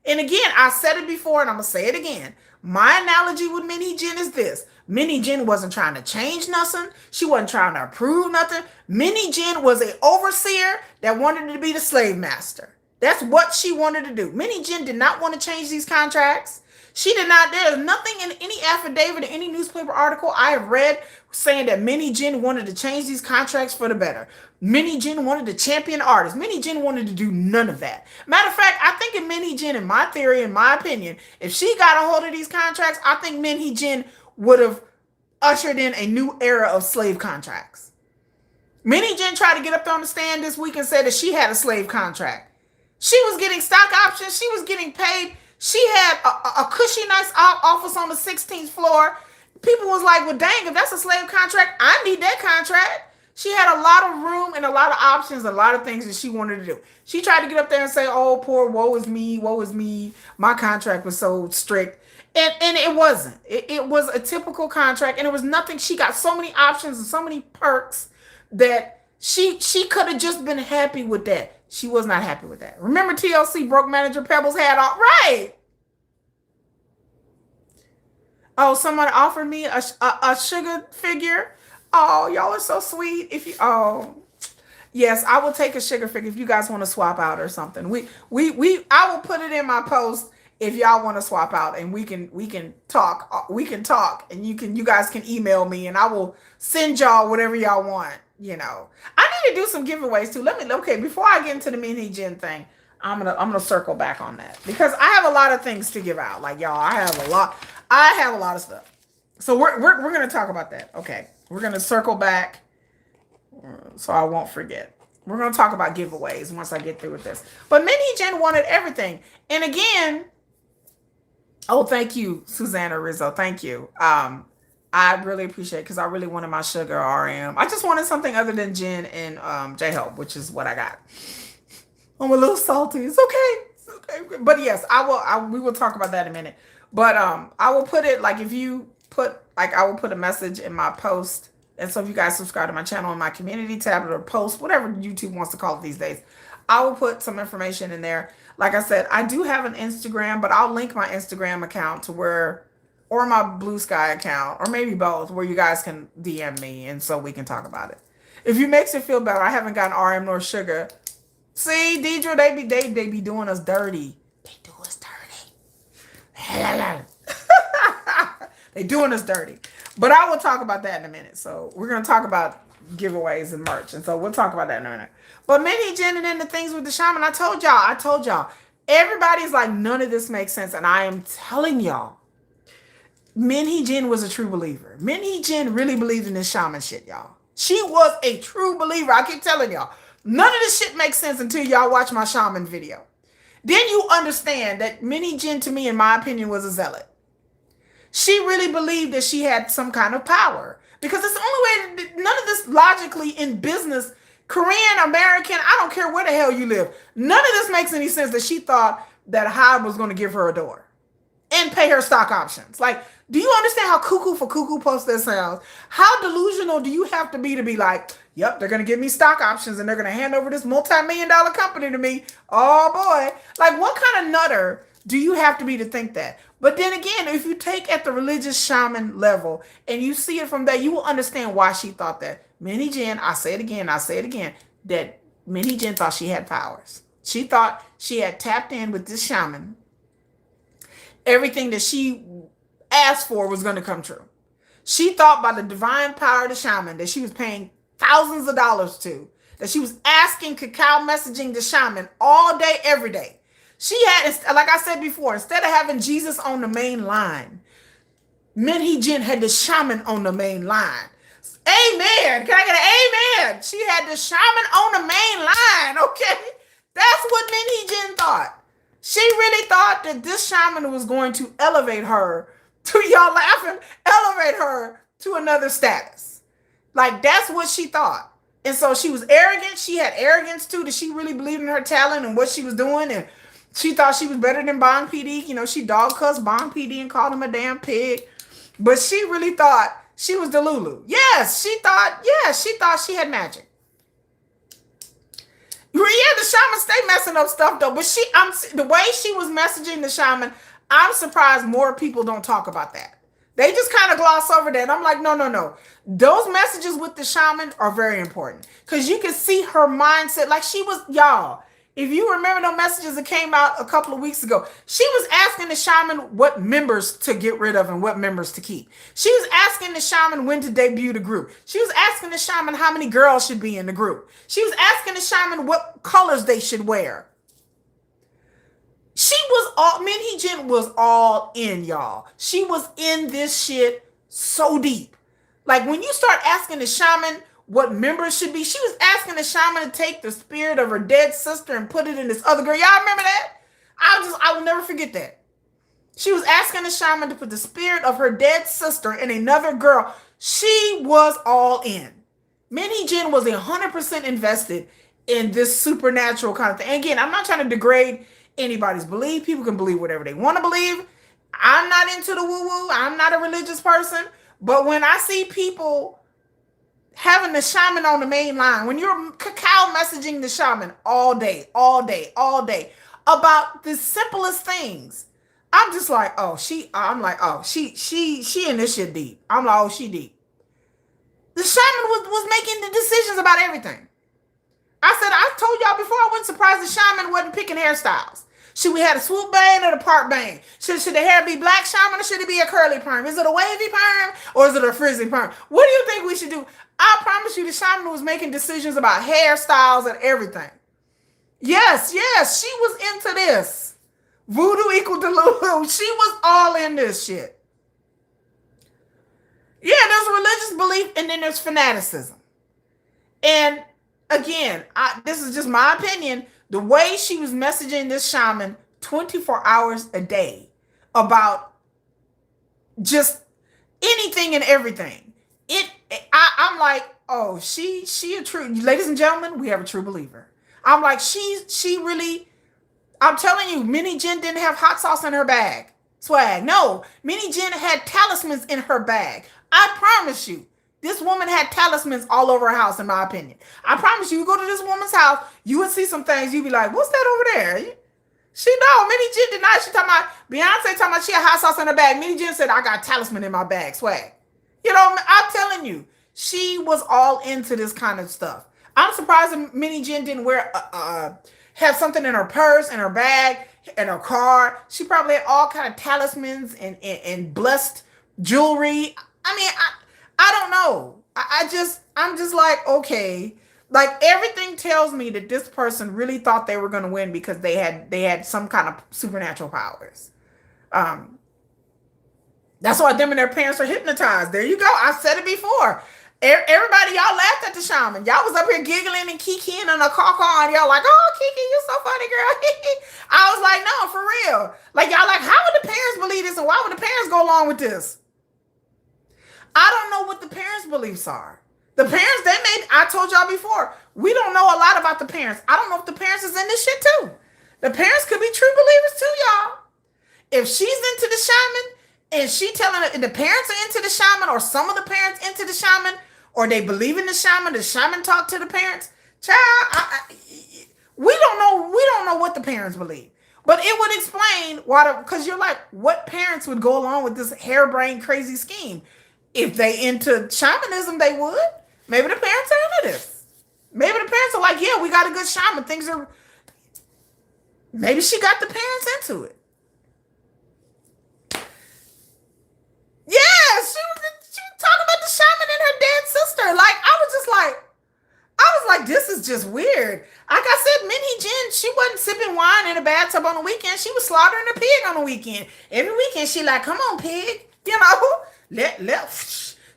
And again, I said it before, and I'm going to say it again. My analogy with Min Hee-jin is this. Min Hee-jin wasn't trying to change nothing. She wasn't trying to approve nothing. Min Hee-jin was an overseer that wanted to be the slave master. That's what she wanted to do. Min Hee-jin did not want to change these contracts. She did not. There's nothing in any affidavit or any newspaper article I have read saying that Min Hee-jin wanted to change these contracts for the better. Min Hee-jin wanted to champion artists. Min Hee-jin wanted to do none of that. Matter of fact, I think in Min Hee-jin, in my theory, in my opinion, if she got a hold of these contracts, I think Min Hee-jin would have ushered in a new era of slave contracts. Min Hee-jin tried to get up there on the stand this week and said that she had a slave contract. She was getting stock options. She was getting paid. She had a cushy, nice office on the 16th floor. People was like, well, dang, if that's a slave contract, I need that contract. She had a lot of room and a lot of options, a lot of things that she wanted to do. She tried to get up there and say, oh, poor, woe is me. My contract was so strict. And it wasn't. It was a typical contract, and it was nothing. She got so many options and so many perks that she could have just been happy with that. She was not happy with that. Remember TLC broke manager Pebbles had all right. Oh, someone offered me a sugar figure. Oh, y'all are so sweet. Yes, I will take a sugar figure if you guys want to swap out or something. I will put it in my post if y'all want to swap out, and we can talk. We can talk, and you guys can email me, and I will send y'all whatever y'all want. I need to do some giveaways too. Okay, before I get into the Min Hee-jin thing, I'm gonna circle back on that because I have a lot of things to give out. Like, y'all, I have a lot of stuff. So we're gonna talk about that. Okay, we're gonna circle back so I won't forget. We're gonna talk about giveaways once I get through with this. But Min Hee-jin wanted everything, and again, oh, thank you, Susanna Rizzo. Thank you. I really appreciate it because I really wanted my sugar RM. I just wanted something other than gin and J-Hope, which is what I got. I'm a little salty. It's okay. It's okay. But yes, we will talk about that in a minute. But I will put it, like, if you put, like, I will put a message in my post. And so if you guys subscribe to my channel in my community tab or post, whatever YouTube wants to call it these days, I will put some information in there. Like I said, I do have an Instagram, but I'll link my Instagram account to where, or my Blue Sky account, or maybe both, where you guys can DM me and so we can talk about it. If it makes you feel better, I haven't gotten RM nor sugar. See, Deidre, they be doing us dirty. They do us dirty. They doing us dirty. But I will talk about that in a minute. So we're going to talk about giveaways and merch. And so we'll talk about that in a minute. But Min Hee-jin and then the things with the shaman, I told y'all, everybody's like, none of this makes sense. And I am telling y'all, Min Hee-jin was a true believer. Min Hee-jin really believed in this shaman shit, y'all. She was a true believer. I keep telling y'all, none of this shit makes sense until y'all watch my shaman video. Then you understand that Min Hee-jin, to me, in my opinion, was a zealot. She really believed that she had some kind of power. Because it's the only way, none of this logically in business, Korean, American, I don't care where the hell you live. None of this makes any sense that she thought that HYBE was going to give her a door and pay her stock options. Like, do you understand how cuckoo for cuckoo post that sounds? How delusional do you have to be like, yep, they're going to give me stock options and they're going to hand over this multi-million-dollar company to me. Oh boy. Like, what kind of nutter do you have to be to think that? But then again, if you take at the religious shaman level and you see it from that, you will understand why she thought that. Min Hee-jin, I say it again, that Min Hee-jin thought she had powers. She thought she had tapped in with this shaman. Everything that she asked for was going to come true. She thought by the divine power of the shaman that she was paying thousands of dollars to, that she was asking cacao messaging the shaman all day, every day. She had, like I said before, instead of having Jesus on the main line, Min Hee-jin had the shaman on the main line. Amen. Can I get an amen? She had the shaman on the main line, okay? That's what Min Hee-jin thought. She really thought that this shaman was going to elevate her to, y'all laughing, elevate her to another status. Like, that's what she thought. And so she was arrogant. She had arrogance too, that she really believed in her talent and what she was doing. And she thought she was better than Bong PD. You know, she dog cussed Bong PD and called him a damn pig. But she really thought she was the Lulu. Yes, she thought she had magic. Yeah, the shaman stay messing up stuff though. But the way she was messaging the shaman, I'm surprised more people don't talk about that. They just kind of gloss over that. And I'm like, no. Those messages with the shaman are very important. Because you can see her mindset. Like she was, y'all, if you remember those messages that came out a couple of weeks ago, she was asking the shaman what members to get rid of and what members to keep. She was asking the shaman when to debut the group. She was asking the shaman how many girls should be in the group. She was asking the shaman what colors they should wear. Min Hee-jin was all in, y'all. She was in this shit so deep. Like when you start asking the shaman what members should be, she was asking the shaman to take the spirit of her dead sister and put it in this other girl. Y'all remember that? I will never forget that. She was asking the shaman to put the spirit of her dead sister in another girl. She was all in. Min Hee-jin was 100% invested in this supernatural kind of thing. And again, I'm not trying to degrade anybody's belief. People can believe whatever they want to believe. I'm not into the woo-woo. I'm not a religious person. But when I see people having the shaman on the main line, when you're cacao messaging the shaman all day about the simplest things, I'm just like, she in this shit deep. I'm like, she deep. The shaman was making the decisions about everything. I told y'all before, I wasn't surprised the shaman wasn't picking hairstyles. Should we have a swoop bang or the part bang? Should the hair be black shaman or should it be a curly perm? Is it a wavy perm or is it a frizzy perm? What do you think we should do? I promise you the shaman was making decisions about hairstyles and everything. Yes, she was into this. Voodoo equal to Lulu. She was all in this shit. Yeah, there's religious belief and then there's fanaticism. And again, this is just my opinion. The way she was messaging this shaman 24 hours a day about just anything and everything. I'm like, she a true, ladies and gentlemen, we have a true believer. I'm like, she really, I'm telling you, Min Hee-jin didn't have hot sauce in her bag. Swag. No, Min Hee-jin had talismans in her bag. I promise you. This woman had talismans all over her house, in my opinion. I promise you go to this woman's house, you would see some things, you'd be like, what's that over there? Min Hee-jin did not. She talking about, Beyonce talking about she had hot sauce in her bag. Min Hee-jin said, I got talisman in my bag, swag. You know, I'm telling you, she was all into this kind of stuff. I'm surprised that Min Hee-jin didn't have something in her purse, in her bag. and a car. She probably had all kind of talismans and blessed jewelry. I mean, I don't know. I'm just like, okay. Like everything tells me that this person really thought they were going to win because they had some kind of supernatural powers. Um, that's why them and their parents are hypnotized. There you go. I've said it before. Everybody, y'all laughed at the shaman. Y'all was up here giggling and kikiing and a caw and y'all like, oh, Kiki, you so funny, girl. I was like, no, for real. Like, y'all like, how would the parents believe this and why would the parents go along with this? I don't know what the parents' beliefs are. The parents, I told y'all before, we don't know a lot about the parents. I don't know if the parents is in this shit too. The parents could be true believers too, y'all. If she's into the shaman and she telling her, the parents are into the shaman or some of the parents into the shaman or they believe in the shaman talk to the parents. Child, we don't know what the parents believe. But it would explain why, because you're like, what parents would go along with this harebrained crazy scheme? If they into shamanism, they would. Maybe the parents are into this. Maybe the parents are like, yeah, we got a good shaman. Things are. Maybe she got the parents into it. Yeah, she was talking about the shaman and her dead sister. Like, I was like, this is just weird. Like I said, Min Hee-jin, she wasn't sipping wine in a bathtub on the weekend. She was slaughtering a pig on the weekend. Every weekend, she like, come on, pig. You know,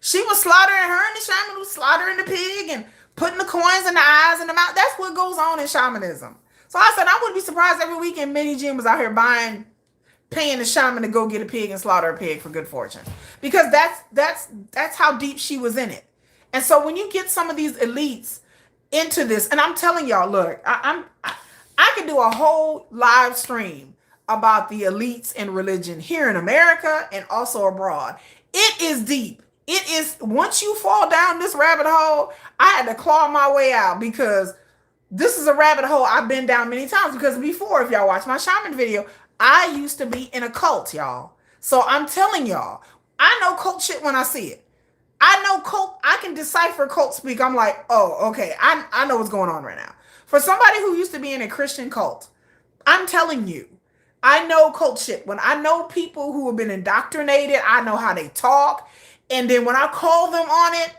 she was slaughtering her and the shaman was slaughtering the pig and putting the coins in the eyes and the mouth. That's what goes on in shamanism. So I said, I wouldn't be surprised every weekend Min Hee-jin was out here paying the shaman to go get a pig and slaughter a pig for good fortune. Because that's how deep she was in it. And so when you get some of these elites into this, and I'm telling y'all, look, I could do a whole live stream about the elites in religion here in America and also abroad. It is deep. It is, once you fall down this rabbit hole, I had to claw my way out because this is a rabbit hole I've been down many times. Because before, if y'all watch my shaman video, I used to be in a cult, y'all. So I'm telling y'all, I know cult shit when I see it. I know cult, I can decipher cult speak. I'm like, oh, okay, I know what's going on right now. For somebody who used to be in a Christian cult, I'm telling you, I know cult shit. When I know people who have been indoctrinated, I know how they talk. And then when I call them on it,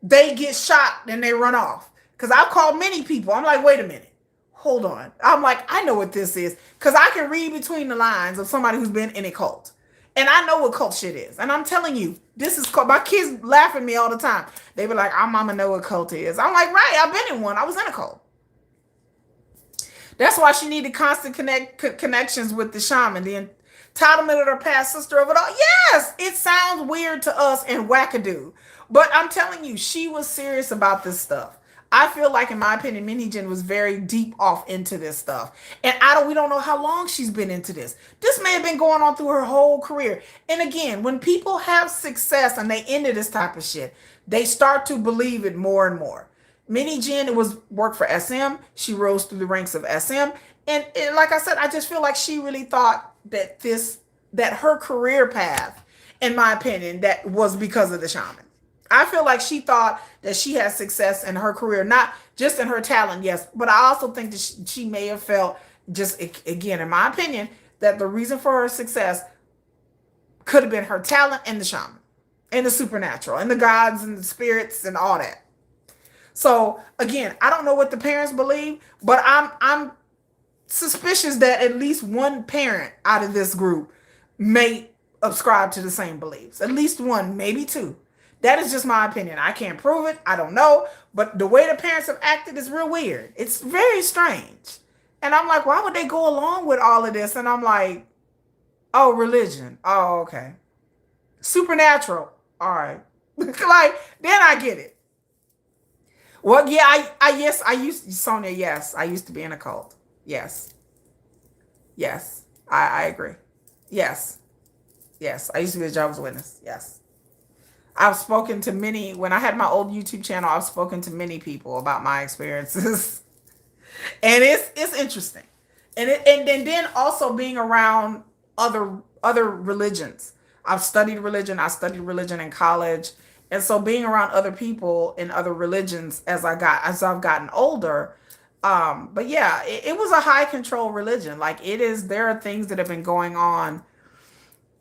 they get shot and they run off. Because I've called many people. I'm like, wait a minute. Hold on. I'm like, I know what this is. Because I can read between the lines of somebody who's been in a cult. And I know what cult shit is. And I'm telling you, this is cult. My kids laugh at me all the time. They be like, our mama know what cult is. I'm like, right, I've been in one. I was in a cult. That's why she needed constant connections with the shaman. The entitlement of her past sister of it all. Yes, it sounds weird to us and wackadoo. But I'm telling you, she was serious about this stuff. I feel like, in my opinion, Min Hee-jin was very deep off into this stuff. And we don't know how long she's been into this. This may have been going on through her whole career. And again, when people have success and they into this type of shit, they start to believe it more and more. Min Hee-jin worked for SM. She rose through the ranks of SM. And like I said, I just feel like she really thought that her career path, in my opinion, that was because of the shaman. I feel like she thought that she had success in her career, not just in her talent, yes, but I also think that she may have felt, just again, in my opinion, that the reason for her success could have been her talent and the shaman and the supernatural and the gods and the spirits and all that. So again, I don't know what the parents believe, but I'm suspicious that at least one parent out of this group may ascribe to the same beliefs. At least one, maybe two. That is just my opinion. I can't prove it. I don't know. But the way the parents have acted is real weird. It's very strange. And I'm like, why would they go along with all of this? And I'm like, oh, religion. Oh, okay. Supernatural. All right. Like, then I get it. Well, yeah, I used to be in a cult. Yes. Yes. I agree. Yes. Yes. I used to be a Jehovah's Witness. Yes. I've spoken to many, when I had my old YouTube channel, I've spoken to many people about my experiences. And it's interesting. And then also being around other religions. I've studied religion. I studied religion in college. And so being around other people in other religions as I've gotten older, But yeah, it was a high control religion. Like it is, there are things that have been going on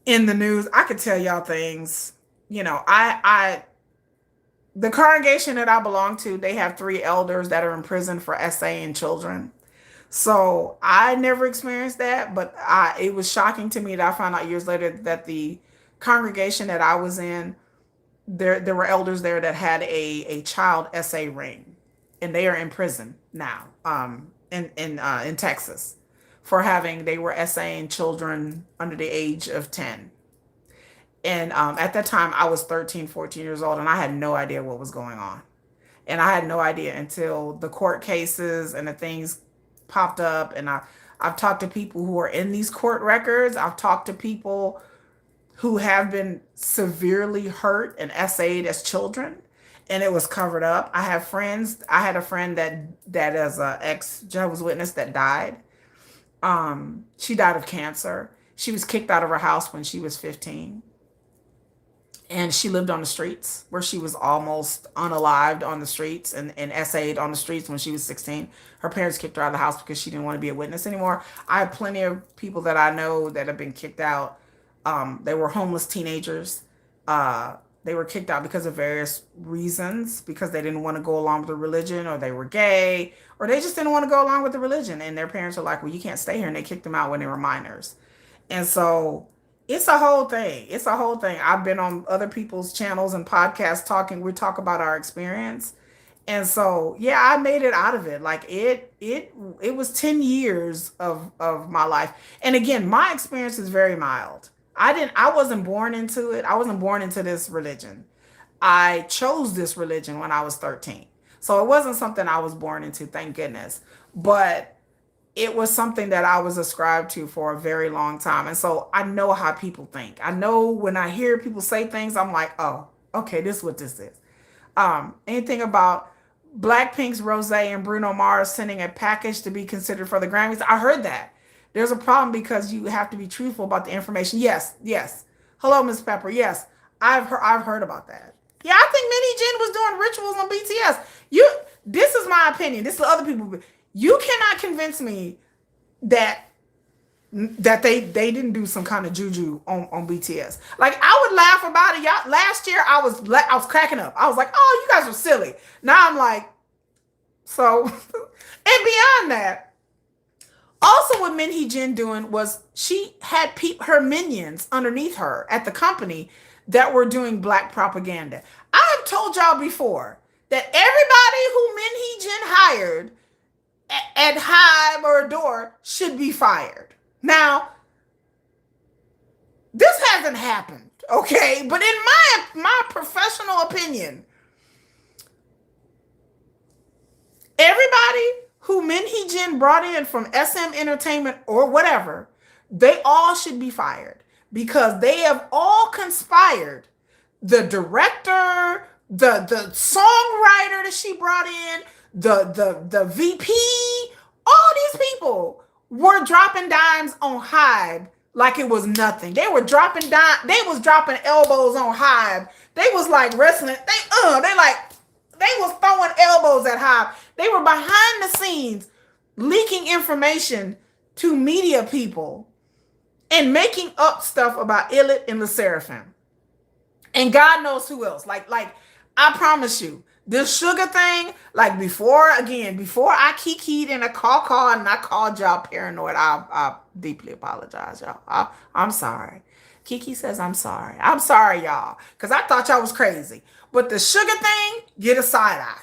in the news. I could tell y'all things. You know, the congregation that I belong to, they have 3 elders that are in prison for essaying children. So I never experienced that, but it was shocking to me that I found out years later that the congregation that I was in, there were elders there that had a child essay ring, and they are in prison now, in Texas, for they were essaying children under the age of 10. And at that time, I was 13, 14 years old, and I had no idea what was going on. And I had no idea until the court cases and the things popped up. And I've talked to people who are in these court records. I've talked to people who have been severely hurt and essayed as children, and it was covered up. I have friends. I had a friend that is an ex Jehovah's Witness that died. She died of cancer. She was kicked out of her house when she was 15. And she lived on the streets, where she was almost unalived on the streets and essayed on the streets when she was 16. Her parents kicked her out of the house because she didn't want to be a witness anymore. I have plenty of people that I know that have been kicked out. They were homeless teenagers. They were kicked out because of various reasons, because they didn't want to go along with the religion, or they were gay, or they just didn't want to go along with the religion. And their parents were like, well, you can't stay here. And they kicked them out when they were minors. And so it's a whole thing. It's a whole thing. I've been on other people's channels and podcasts we talk about our experience. And so, yeah, I made it out of it. Like it was 10 years of my life. And again, my experience is very mild. I wasn't born into it. I wasn't born into this religion. I chose this religion when I was 13. So it wasn't something I was born into, thank goodness. But it was something that I was ascribed to for a very long time. And so I know how people think. I know when I hear people say things, I'm like, oh, okay, this is what this is. Anything about Blackpink's Rose and Bruno Mars sending a package to be considered for the Grammys? I heard that. There's a problem because you have to be truthful about the information. Yes, yes. Hello, Miss Pepper. Yes, I've heard about that. Yeah, I think Minnie Jin was doing rituals on BTS. This is my opinion. This is other people. You cannot convince me that they didn't do some kind of juju on BTS. Like, I would laugh about it. Y'all, last year I was cracking up. I was like, oh, you guys are silly. Now I'm like, so, and beyond that, also what Min Hee-jin doing was she had her minions underneath her at the company that were doing black propaganda. I have told y'all before that everybody who Min Hee-jin hired at HYBE or ADOR should be fired. Now, this hasn't happened, okay? But in my professional opinion, everybody who Min Hee-jin brought in from SM Entertainment or whatever, they all should be fired, because they have all conspired. The director, the songwriter that she brought in, the VP, all these people were dropping dimes on HYBE like it was nothing. They were dropping they was dropping elbows on HYBE. They was like wrestling. They was throwing elbows at HYBE. They were behind the scenes leaking information to media people and making up stuff about Illit and Le Seraphim. And God knows who else. Like I promise you, this sugar thing, like before I kikied in a call and I called y'all paranoid, I deeply apologize, y'all. I'm sorry. Kiki says I'm sorry. I'm sorry, y'all, because I thought y'all was crazy. But the sugar thing, get a side eye.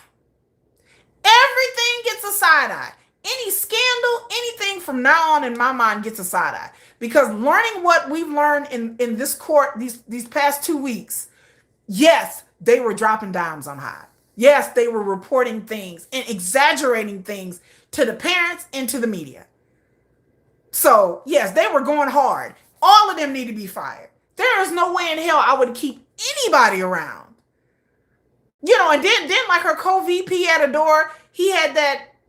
Everything gets a side eye. Any scandal, anything from now on in my mind gets a side eye. Because learning what we've learned in this court these past 2 weeks, yes, they were dropping dimes on HYBE. Yes, they were reporting things and exaggerating things to the parents and to the media. So, yes, they were going hard. All of them need to be fired. There is no way in hell I would keep anybody around. You know, and then like her co-VP at ADOR, he had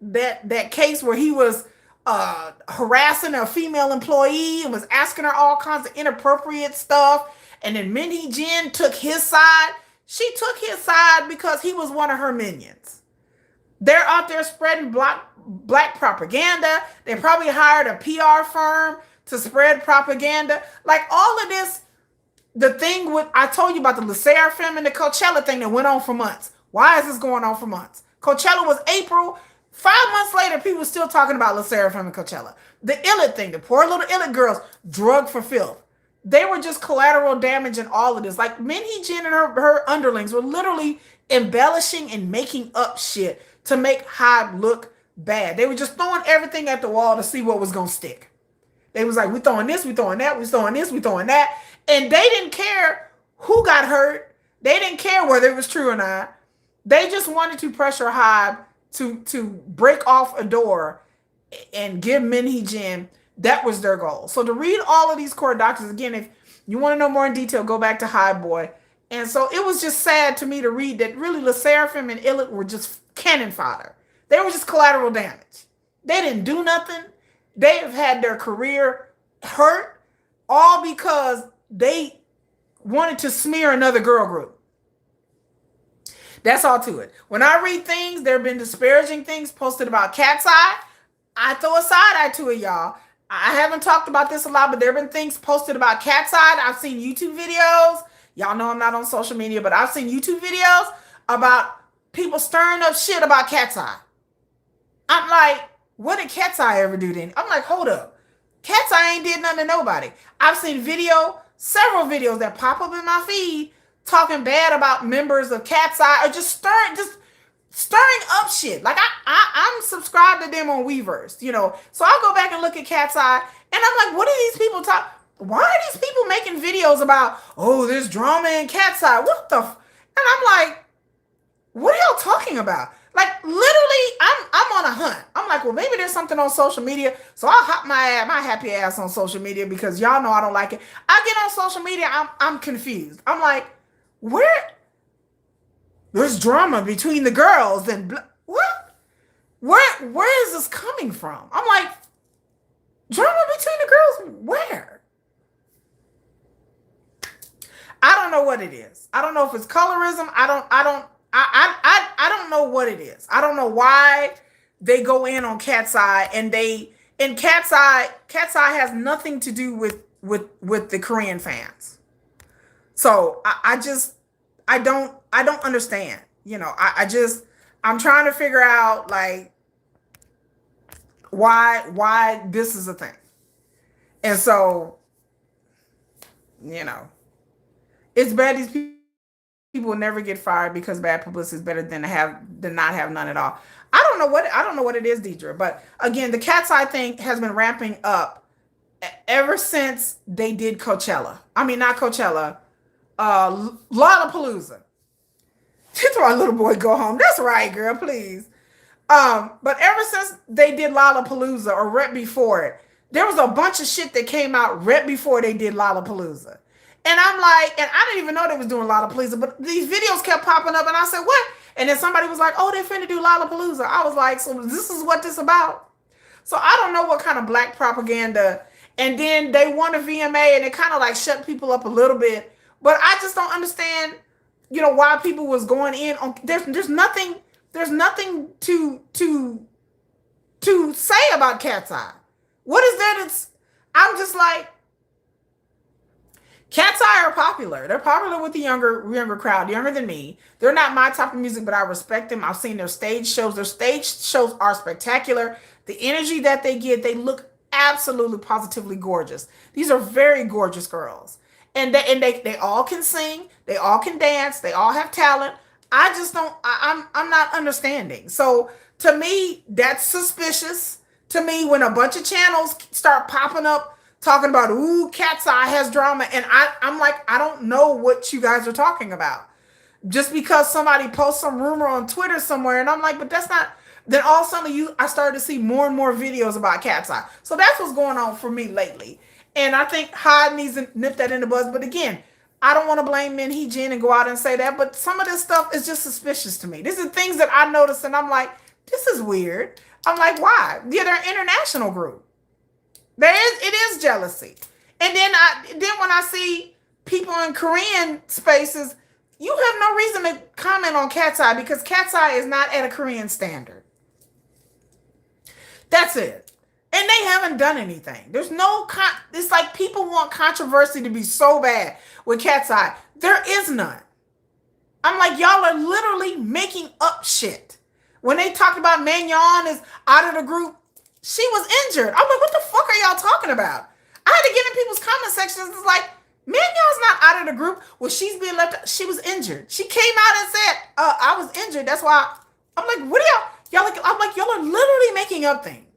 that case where he was harassing a female employee and was asking her all kinds of inappropriate stuff. And then Min Hee-jin took his side. She took his side because he was one of her minions. They're out there spreading black propaganda. They probably hired a PR firm to spread propaganda. Like all of this, the thing with, I told you about the Seraphim and the Coachella thing that went on for months. Why is this going on for months? Coachella was April. 5 months later, people still talking about Le Seraphim and Coachella. The Illit thing, the poor little Illit girls, drugged for filth. They were just collateral damage in all of this. Like Min Hee-jin and her underlings were literally embellishing and making up shit to make Hybe look bad. They were just throwing everything at the wall to see what was going to stick. They was like, we throwing this, we throwing that, we throwing this, we throwing that. And they didn't care who got hurt. They didn't care whether it was true or not. They just wanted to pressure Hybe to break off ADOR and give Min Hee-jin. That was their goal. So to read all of these court documents, again, if you want to know more in detail, go back to Hybe Boy. And so it was just sad to me to read that really Le Seraphim and Illit were just cannon fodder. They were just collateral damage. They didn't do nothing. They have had their career hurt all because they wanted to smear another girl group. That's all to it. When I read things, there have been disparaging things posted about Cat's Eye. I throw a side eye to it, y'all. I haven't talked about this a lot, but there have been things posted about Cat's Eye. I've seen YouTube videos. Y'all know I'm not on social media, but I've seen YouTube videos about people stirring up shit about Cat's Eye. I'm like, what did Cat's Eye ever do then? I'm like, hold up. Cat's Eye ain't did nothing to nobody. I've seen several videos that pop up in my feed talking bad about members of Cat's Eye or just stirring up shit. Like I'm subscribed to them on Weverse, you know. So I'll go back and look at Cat's Eye and I'm like, what are these people why are these people making videos about, oh, there's drama in Cat's Eye? What the and I'm like, what are y'all talking about? Like literally, I'm on a hunt. I'm like, well, maybe there's something on social media. So I'll hop my happy ass on social media because y'all know I don't like it. I get on social media, I'm confused. I'm like, there's drama between the girls and what? Where is this coming from? I'm like, drama between the girls? Where? I don't know what it is. I don't know if it's colorism. I don't know what it is. I don't know why they go in on Cat's Eye and Cat's Eye has nothing to do with the Korean fans. So I don't understand. You know, I'm trying to figure out like why this is a thing. And so, you know, it's bad these people will never get fired because bad publicity is better than not have none at all. I don't know what it is, Deidre. But again, the Cat's Eye thing has been ramping up ever since they did Coachella. I mean, not Coachella, Lollapalooza. That's why little boy go home. That's right, girl, please. But ever since they did Lollapalooza or right before it, there was a bunch of shit that came out right before they did Lollapalooza. And I'm like, and I didn't even know they was doing Lollapalooza, but these videos kept popping up and I said, what? And then somebody was like, oh, they're finna do Lollapalooza. I was like, so this is what this about? So I don't know what kind of black propaganda. And then they won a VMA and it kind of like shut people up a little bit. But I just don't understand, you know, why people was going in on, there's nothing to say about Cat's Eye. What is there I'm just like, Cat's Eye are popular. They're popular with the younger crowd, younger than me. They're not my type of music, but I respect them. I've seen their stage shows. Their stage shows are spectacular. The energy that they get, they look absolutely positively gorgeous. These are very gorgeous girls. And they all can sing, they all can dance, they all have talent. I just don't, I'm not understanding. So to me, that's suspicious. To me, when a bunch of channels start popping up talking about, ooh, Cat's Eye has drama. And I'm like, I don't know what you guys are talking about. Just because somebody posts some rumor on Twitter somewhere. And I'm like, but that's not, then all of a sudden I started to see more and more videos about Cat's Eye. So that's what's going on for me lately. And I think Hybe needs to nip that in the bud. But again, I don't want to blame Min Hee-jin and go out and say that. But some of this stuff is just suspicious to me. These are things that I noticed and I'm like, this is weird. I'm like, why? Yeah, they're an international group. It is jealousy. And then when I see people in Korean spaces, you have no reason to comment on Cat's Eye because Cat's Eye is not at a Korean standard. That's it. And they haven't done anything. There's no, it's like people want controversy to be so bad with Cat's Eye. There is none. I'm like, y'all are literally making up shit. When they talked about Mignon is out of the group, she was injured. I'm like, what the fuck are y'all talking about? I had to get in people's comment sections. It's like, Mignon's not out of the group. Well, she's being left out. She was injured. She came out and said, I was injured. That's why. I'm like, what are y'all like? I'm like, y'all are literally making up things.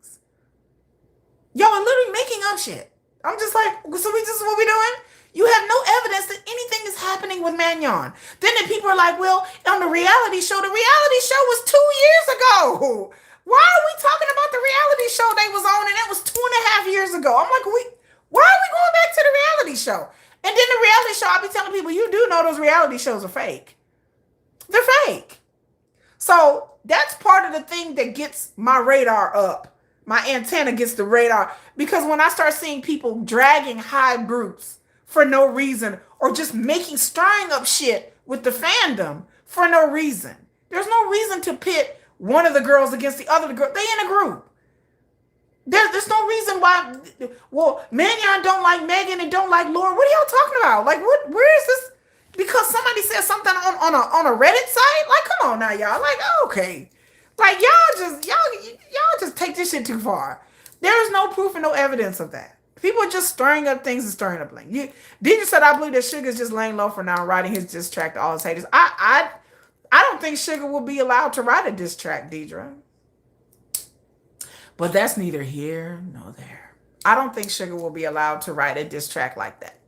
Y'all are literally making up shit. I'm just like, so this is what we doing? You have no evidence that anything is happening with Mignon. Then the people are like, well, on the reality show was 2 years ago. Why are we talking about the reality show they was on and that was 2.5 years ago? I'm like, why are we going back to the reality show? And then the reality show, I'll be telling people, you do know those reality shows are fake. They're fake. So that's part of the thing that gets my radar up. My antenna gets the radar. Because when I start seeing people dragging HYBE groups for no reason or just stirring up shit with the fandom for no reason. There's no reason to pit one of the girls against the other girl. They in a group. There's no reason why. Well, Mignon don't like Megan and don't like Laura. What are y'all talking about? Like, where is this? Because somebody said something on a Reddit site. Like, come on now, y'all. Like, okay, like y'all just take this shit too far. There is no proof and no evidence of that. People are just stirring up things and stirring up things. Deidre said, I believe that Sugar's just laying low for now, writing his diss track to all his haters. I don't think Sugar will be allowed to write a diss track, Deidre. But that's neither here nor there. I don't think Sugar will be allowed to write a diss track like that.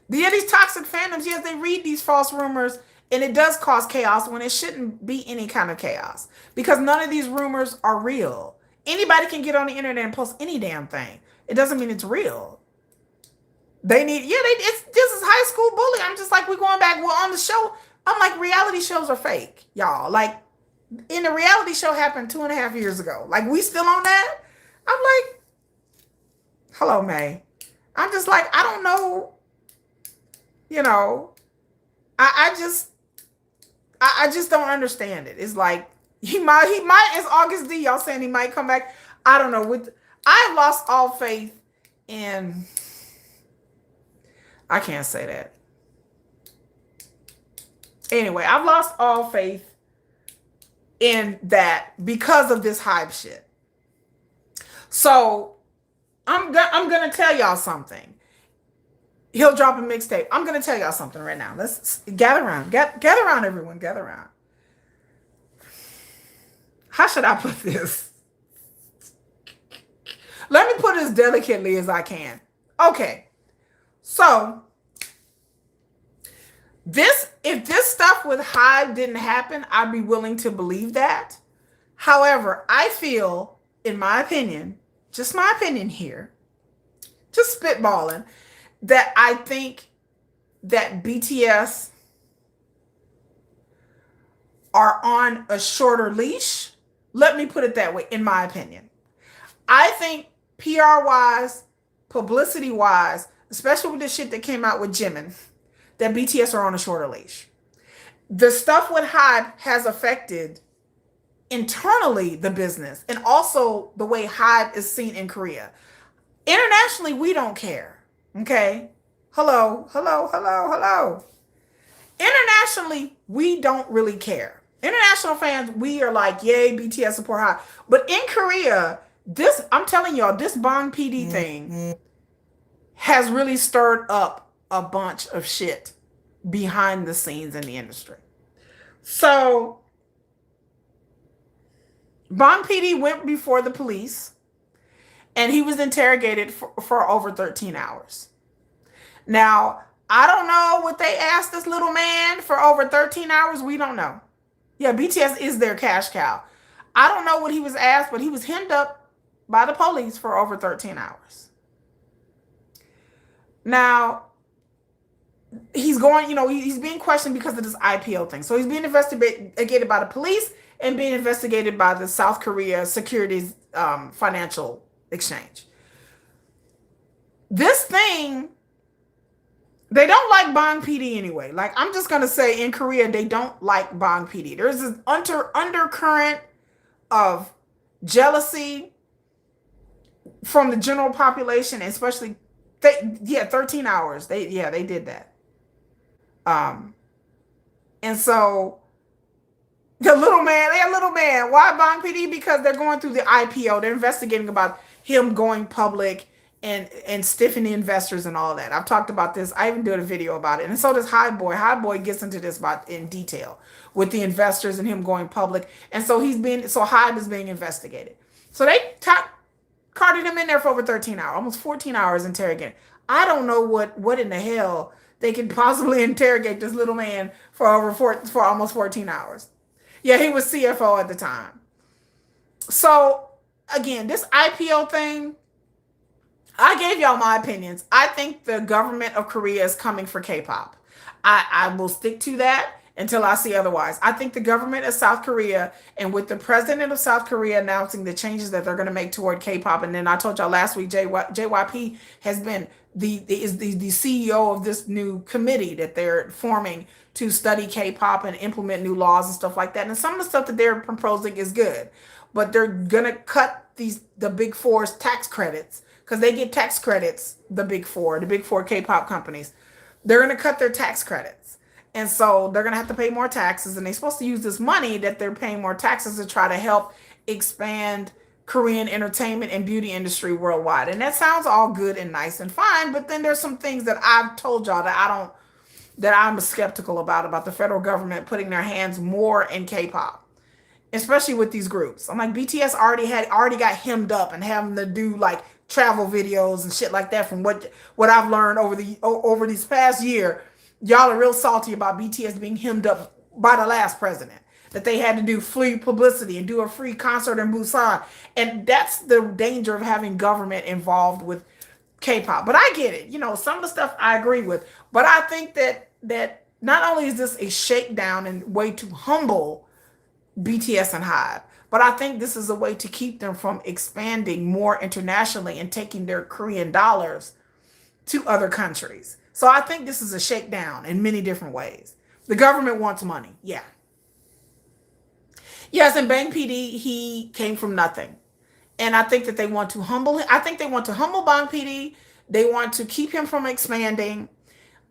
These toxic fandoms, yes, they read these false rumors, and it does cause chaos when it shouldn't be any kind of chaos. Because none of these rumors are real. Anybody can get on the internet and post any damn thing. It doesn't mean it's real. This is high school bullying. I'm just like, we're going back. Well, on the show, I'm like, reality shows are fake, y'all. Like, in the reality show happened 2.5 years ago. Like, we still on that? I'm like, hello, May. I'm just like, I don't know. You know, I just don't understand it. It's like, he might, it's August D, y'all saying he might come back. I don't know. I've lost all faith in, I can't say that. Anyway, I've lost all faith in that because of this HYBE shit. So I'm gonna tell y'all something. He'll drop a mixtape. I'm gonna tell y'all something right now. Let's gather around. Gather around, everyone. Gather around. How should I put this? Let me put it as delicately as I can. Okay. So if this stuff with HYBE didn't happen, I'd be willing to believe that. However, I feel, in my opinion, just my opinion here, just spitballing, that I think that BTS are on a shorter leash. Let me put it that way, in my opinion. I think PR-wise, publicity-wise, especially with the shit that came out with Jimin, that BTS are on a shorter leash. The stuff with HYBE has affected internally the business and also the way HYBE is seen in Korea. Internationally, we don't care. Okay? Hello. Internationally, we don't really care. International fans, we are like, yay, BTS support HYBE. But in Korea, I'm telling y'all, this Bong PD thing has really stirred up a bunch of shit behind the scenes in the industry. So Bong PD went before the police and he was interrogated for over 13 hours. Now, I don't know what they asked this little man for over 13 hours. We don't know. Yeah, BTS is their cash cow. I don't know what he was asked, but he was hemmed up by the police for over 13 hours. Now, he's going, he's being questioned because of this IPO thing. So he's being investigated by the police and being investigated by the South Korea Securities Financial Exchange. This thing, They don't like Bang PD anyway. Like, I'm just gonna say, in Korea, they don't like Bang PD. There's this undercurrent of jealousy from the general population, especially 13 hours. They did that. Um, and so a little man. Why Bang PD? Because they're going through the IPO. They're investigating about him going public and stiffing the investors and all that. I've talked about this. I even did a video about it. And so does HYBE. HYBE gets into this about in detail with the investors and him going public. And so HYBE is being investigated. So they carted him in there for over 13 hours, almost 14 hours interrogating. I don't know what in the hell they could possibly interrogate this little man for almost 14 hours. Yeah, he was CFO at the time. So again, this IPO thing, I gave y'all my opinions. I think the government of Korea is coming for K-pop. I will stick to that until I see otherwise. I think the government of South Korea, and with the president of South Korea announcing the changes that they're going to make toward K-pop, and then I told y'all last week, JYP has been the CEO of this new committee that they're forming to study K-pop and implement new laws and stuff like that. And some of the stuff that they're proposing is good, but they're gonna cut the Big Four's tax credits because they get tax credits. The Big Four K-pop companies, they're gonna cut their tax credits, and so they're gonna have to pay more taxes. And they're supposed to use this money that they're paying more taxes to try to help expand Korean entertainment and beauty industry worldwide. And that sounds all good and nice and fine, but then there's some things that I've told y'all that I'm skeptical about the federal government putting their hands more in K-pop, especially with these groups. I'm like, BTS already got hemmed up and having to do like travel videos and shit like that. From what I've learned over these past year, y'all are real salty about BTS being hemmed up by the last president, that they had to do free publicity and do a free concert in Busan. And that's the danger of having government involved with K-pop. But I get it. Some of the stuff I agree with. But I think that not only is this a shakedown and way to humble BTS and HYBE, but I think this is a way to keep them from expanding more internationally and taking their Korean dollars to other countries. So I think this is a shakedown in many different ways. The government wants money. Yeah. Yes, and Bang PD, he came from nothing. And I think that they want to humble him. I think they want to humble Bang PD. They want to keep him from expanding.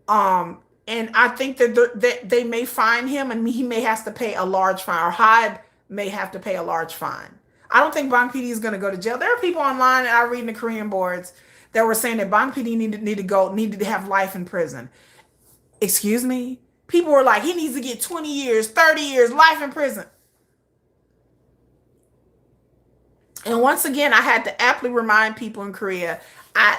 And I think that they may fine him, and he may have to pay a large fine, or HYBE may have to pay a large fine. I don't think Bang PD is going to go to jail. There are people online that I read in the Korean boards that were saying that Bang PD needed to have life in prison. Excuse me? People were like, he needs to get 20 years, 30 years, life in prison. And once again, I had to aptly remind people in Korea,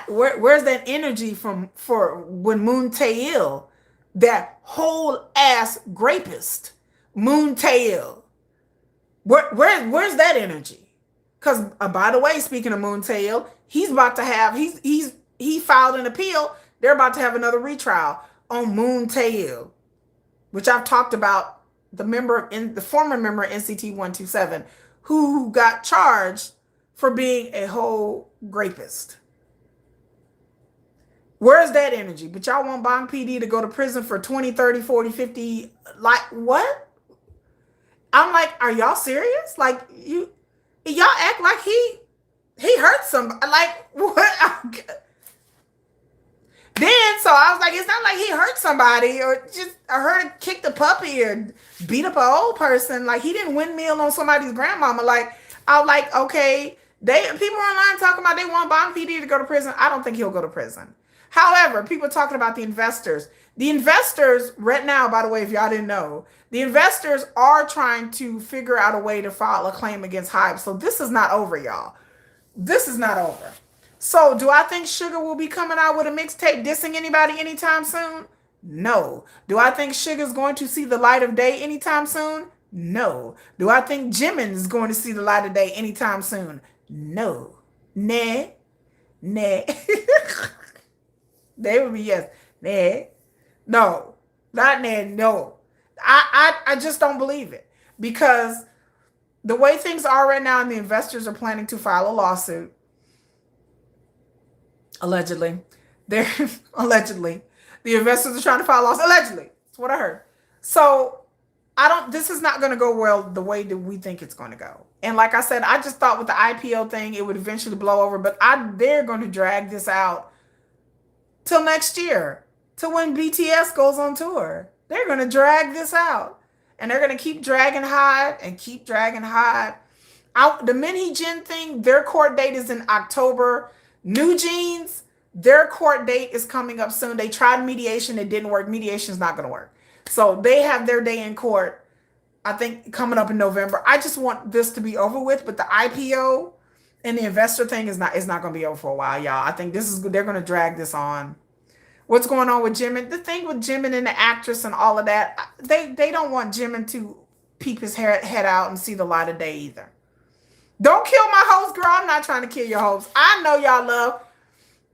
where's that energy for when Moon Tae-il, that whole ass rapist, Moon Tae-il, where's that energy? Because by the way, speaking of Moon Tae-il, he filed an appeal. They're about to have another retrial on Moon Tae-il, which I've talked about, the former member of NCT 127, who got charged for being a whole rapist. Where's that energy? But y'all want Bang PD to go to prison for 20, 30, 40, 50, like what? I'm like, are y'all serious? Like, y'all act like he hurt somebody. Like, what? Then, so I was like, it's not like he hurt somebody or heard him kick the puppy or beat up an old person. Like, he didn't windmill on somebody's grandmama. Like, I was like, okay, people online talking about they want Bang PD to go to prison. I don't think he'll go to prison. However, people talking about the investors. The investors right now, by the way, if y'all didn't know, the investors are trying to figure out a way to file a claim against HYBE. So this is not over, y'all. This is not over. So do I think Sugar will be coming out with a mixtape dissing anybody anytime soon? No. Do I think Sugar's going to see the light of day anytime soon? No. Do I think Jimin is going to see the light of day anytime soon? No. Nah. They would be yes. Nah. No. Not nah. No. I just don't believe it. Because the way things are right now, and the investors are planning to file a lawsuit, allegedly. The investors are trying to file lawsuits. Allegedly. That's what I heard. So this is not going to go well the way that we think it's going to go. And like I said, I just thought with the IPO thing, it would eventually blow over, but they're going to drag this out till next year, to when BTS goes on tour. They're going to drag this out, and they're going to keep dragging Hybe and keep dragging Hybe out. The Min Hee-jin thing, their court date is in October. New Jeans, their court date is coming up soon. They tried mediation. It didn't work. Mediation is not going to work. So they have their day in court, I think, coming up in November. I just want this to be over with, but the IPO and the investor thing is not going to be over for a while, y'all. I think they're going to drag this on. What's going on with Jimin? The thing with Jimin and the actress and all of that, they don't want Jimin to peep his head out and see the light of day either. Don't kill my hopes, girl. I'm not trying to kill your hopes. I know y'all love.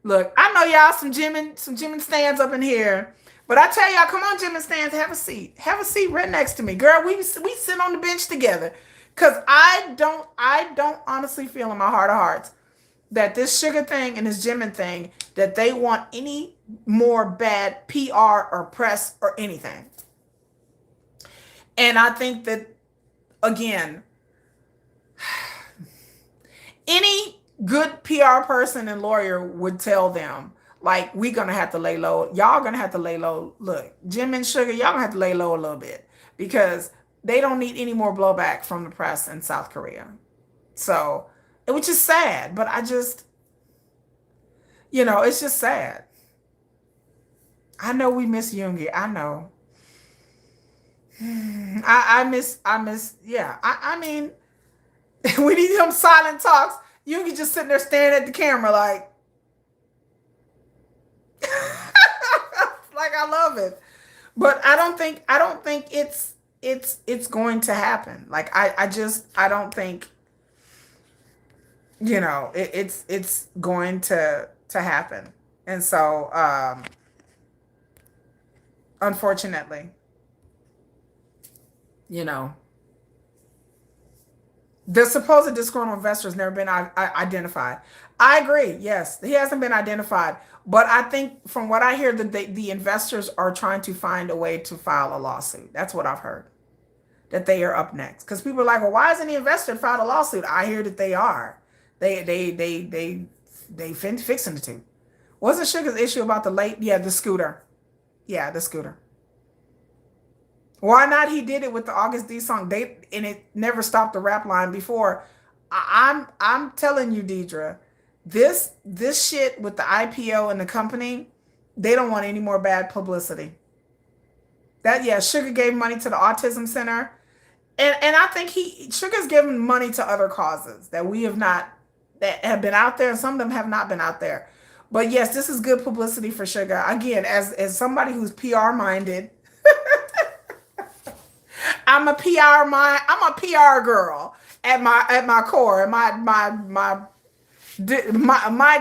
Look, I know y'all some Jimin stands up in here. But I tell y'all, come on, Jimin stands, have a seat. Have a seat right next to me. Girl, we sit on the bench together. Because I don't honestly feel in my heart of hearts that this Sugar thing and this Jimin thing, that they want any more bad PR or press or anything. And I think that, again, any good PR person and lawyer would tell them, like, we're going to have to lay low. Y'all going to have to lay low. Look, Jim and Sugar, y'all going to have to lay low a little bit, because they don't need any more blowback from the press in South Korea. So, which is sad, but I just, it's just sad. I know we miss Yoongi. I know. I miss, yeah. I mean, we need them silent talks. Yoongi just sitting there staring at the camera like, like, I love it. But I don't think it's going to happen. Like, I don't think, it's going to happen. And so, unfortunately, the supposed disgruntled investor has never been identified. I agree. Yes, he hasn't been identified. But I think from what I hear, that the investors are trying to find a way to file a lawsuit. That's what I've heard, that they are up next. Because people are like, well, why hasn't the investor filed a lawsuit? I hear that they are. They fixing it too. Wasn't Sugar's issue about the scooter? Yeah, the scooter. Why not? He did it with the August D song. And it never stopped the rap line before. I'm telling you, Deidre, this shit with the IPO and the company, they don't want any more bad publicity. Sugar gave money to the autism center. And I think Sugar's given money to other causes that have been out there, and some of them have not been out there. But yes, this is good publicity for Sugar. Again, as somebody who's PR minded, I'm a PR girl at my core. My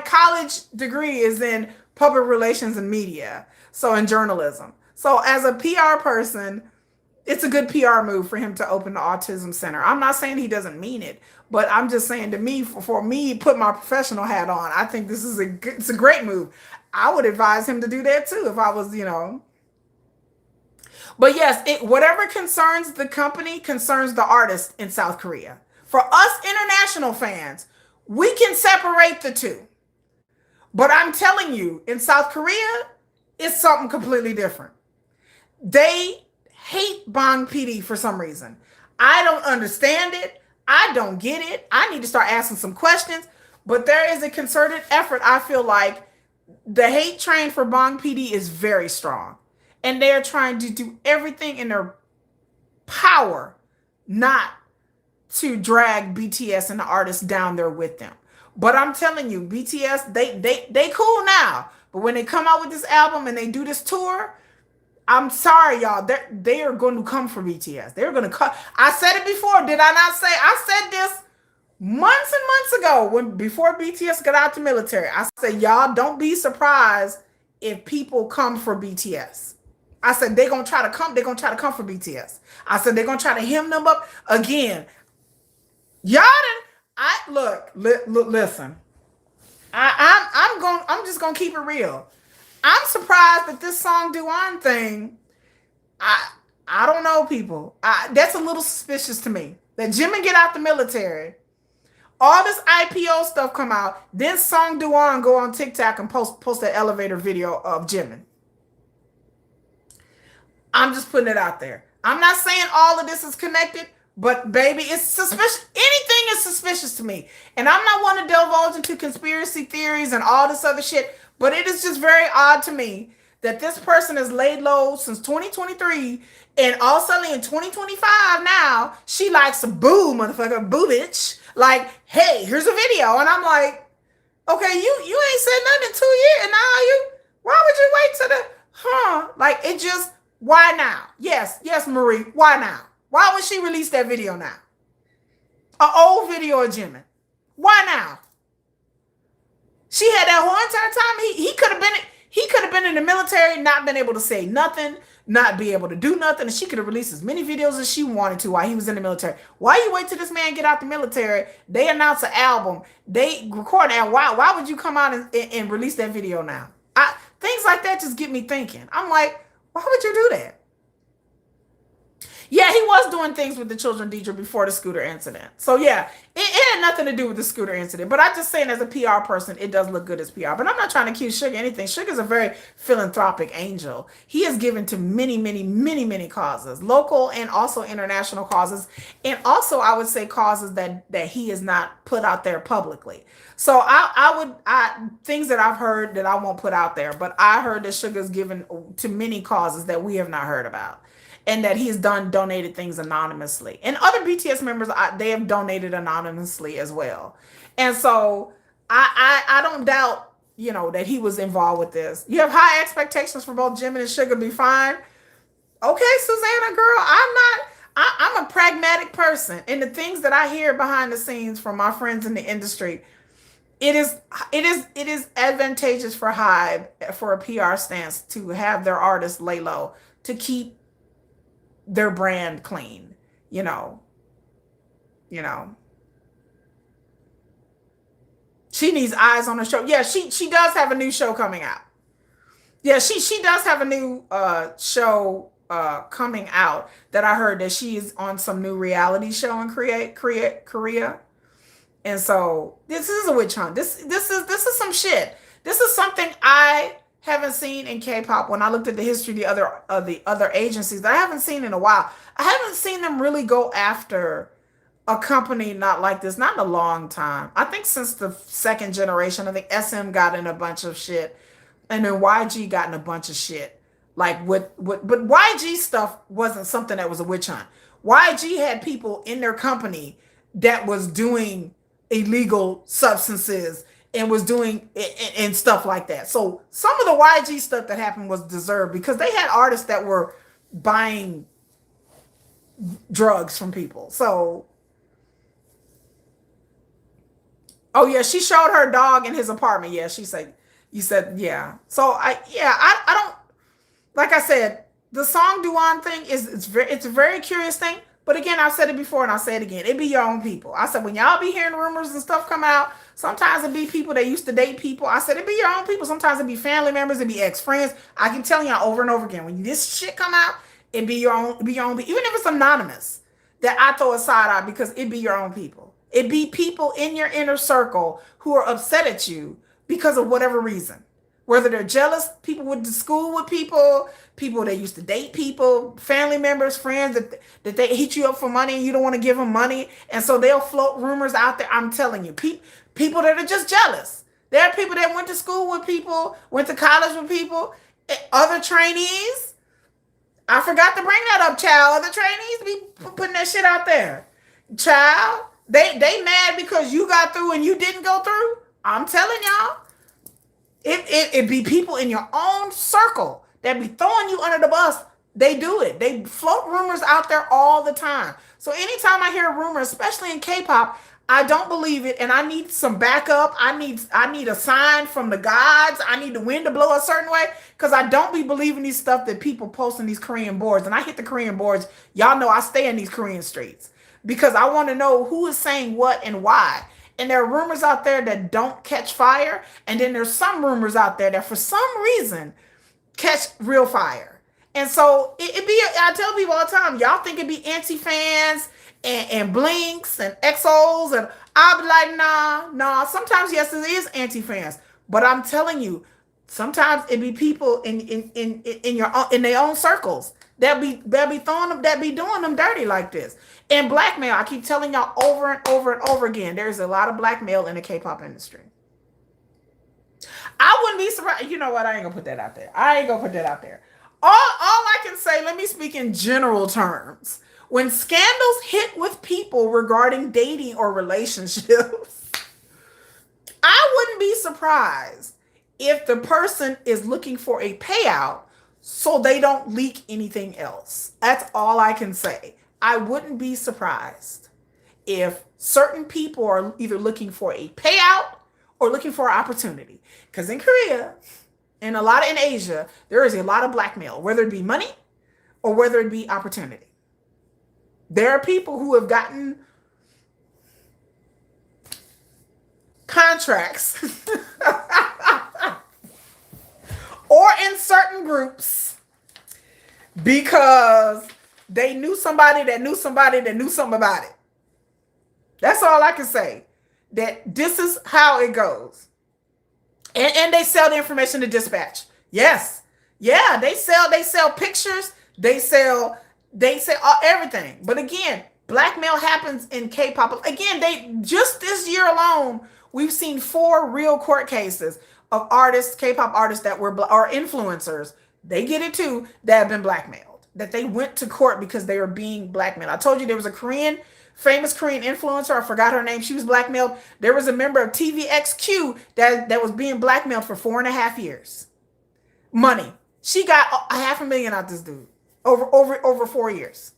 college degree is in public relations and media, so in journalism. So as a PR person, it's a good PR move for him to open the autism center. I'm not saying he doesn't mean it, but I'm just saying, to me, for me, put my professional hat on, I think this is it's a great move. I would advise him to do that too if I was, But yes, whatever concerns the company concerns the artist in South Korea. For us international fans, we can separate the two. But I'm telling you, in South Korea, it's something completely different. They hate Bang PD for some reason. I don't understand it. I don't get it. I need to start asking some questions. But there is a concerted effort. I feel like the hate train for Bang PD is very strong. And they're trying to do everything in their power not to drag BTS and the artists down there with them. But I'm telling you, BTS, they cool now. But when they come out with this album and they do this tour, I'm sorry, y'all. They are going to come for BTS. They're going to come. I said it before. Did I not say? I said this months and months ago before BTS got out the military. I said, y'all, don't be surprised if people come for BTS. I said, they're going to try to come. They're going to try to come for BTS. I said, they're going to try to hem them up again. Y'all didn't. Listen. I'm just going to keep it real. I'm surprised that this Song Do-an thing, I I don't know, people. That's a little suspicious to me. That Jimin get out the military, all this IPO stuff come out, then Song Do-an go on TikTok and post that elevator video of Jimin. I'm just putting it out there. I'm not saying all of this is connected, but baby, it's suspicious. Anything is suspicious to me. And I'm not one to divulge into conspiracy theories and all this other shit, but it is just very odd to me that this person has laid low since 2023, and all of a sudden in 2025 now, she likes a boo, motherfucker, boo bitch. Like, hey, here's a video. And I'm like, okay, you ain't said nothing in 2 years, and why would you wait till like, it just, why now? Yes, Marie, why now? Why would she release that video now? An old video of Jimin. Why now? She had that whole entire time. He could have been in the military, not been able to say nothing, not be able to do nothing, and she could have released as many videos as she wanted to while he was in the military. Why you wait till this man get out the military? They announce an album, they record it. Why would you come out and release that video now? Things like that just get me thinking. I'm like, why would you do that? Yeah, he was doing things with the children, Deidre, before the scooter incident. So yeah, it had nothing to do with the scooter incident. But I'm just saying, as a PR person, it does look good as PR. But I'm not trying to accuse Sugar anything. Sugar's a very philanthropic angel. He has given to many, many, many, many causes, local and also international causes, and also I would say causes that he has not put out there publicly. So I things that I've heard that I won't put out there, but I heard that Sugar's given to many causes that we have not heard about, and that he's donated things anonymously. And other BTS members, they have donated anonymously as well. And so I don't doubt, that he was involved with this. You have high expectations for both Jimin and Sugar be fine. Okay, Susanna, girl, I'm a pragmatic person. And the things that I hear behind the scenes from my friends in the industry, it is advantageous for HYBE, for a PR stance, to have their artists lay low, to keep their brand clean, She needs eyes on her show. Yeah, she does have a new show coming out. Yeah, she does have a new show coming out that I heard that she is on some new reality show in Korea. And so this is a witch hunt. This is some shit. This is something I haven't seen in K-pop. When I looked at the history of the other agencies that I haven't seen in a while, I haven't seen them really go after a company not like this, not in a long time. I think since the second generation. I think SM got in a bunch of shit, and then YG got in a bunch of shit. Like but YG stuff wasn't something that was a witch hunt. YG had people in their company that was doing illegal substances and was doing and stuff like that. So some of the YG stuff that happened was deserved, because they had artists that were buying drugs from people. So, oh yeah, she showed her dog in his apartment. Yeah, you said, yeah. So I don't, like I said, the Song Do-an thing it's a very curious thing. But again, I've said it before and I'll say it again. It be your own people. I said, when y'all be hearing rumors and stuff come out, sometimes it be people that used to date people. I said, it be your own people. Sometimes it be family members, it be ex-friends. I can tell y'all over and over again, when this shit come out, it be your own, even if it's anonymous, that I throw a side eye, because it be your own people. It be people in your inner circle who are upset at you because of whatever reason. Whether they're jealous, people went to school with people that used to date people, family members, friends that they hit you up for money and you don't want to give them money. And so they'll float rumors out there. I'm telling you, people that are just jealous. There are people that went to school with people, went to college with people, other trainees. I forgot to bring that up, child. Other trainees be putting that shit out there. Child, they mad because you got through and you didn't go through. I'm telling y'all. It be people in your own circle that be throwing you under the bus. They do it. They float rumors out there all the time. So anytime I hear a rumor, especially in K-pop, I don't believe it, and I need some backup. I need a sign from the gods. I need the wind to blow a certain way, because I don't be believing these stuff that people post in these Korean boards. And I hit the Korean boards. Y'all know I stay in these Korean streets, because I want to know who is saying what and why. and there are rumors out there that don't catch fire. And then there's some rumors out there that for some reason catch real fire. And so I tell people all the time, y'all think it'd be anti-fans and blinks and XOs, and I'll be like, nah. Sometimes, yes, it is anti-fans. But I'm telling you, sometimes it be people in their own circles that be throwing them, that be doing them dirty like this. And blackmail, I keep telling y'all over and over and over again, there's a lot of blackmail in the K-pop industry. I wouldn't be surprised. You know what? I ain't gonna put that out there. All I can say, let me speak in general terms. When scandals hit with people regarding dating or relationships, I wouldn't be surprised if the person is looking for a payout so they don't leak anything else. That's all I can say. I wouldn't be surprised if certain people are either looking for a payout or looking for an opportunity. Because in Korea and a lot in Asia, there is a lot of blackmail, whether it be money or whether it be opportunity. There are people who have gotten contracts or in certain groups because they knew somebody that knew somebody that knew something about it. That's all I can say. That this is how it goes. And they sell the information to dispatch. Yes. Yeah, they sell pictures, they sell everything. But again, blackmail happens in K-pop. Again, they just this year alone, we've seen 4 real court cases of artists, K-pop artists that were or influencers. They get it too, that have been blackmailed. That they went to court because they were being blackmailed. I told you there was a famous Korean influencer. I forgot her name. She was blackmailed. There was a member of TVXQ that was being blackmailed for 4.5 years. Money. She got $500,000 out this dude over 4 years.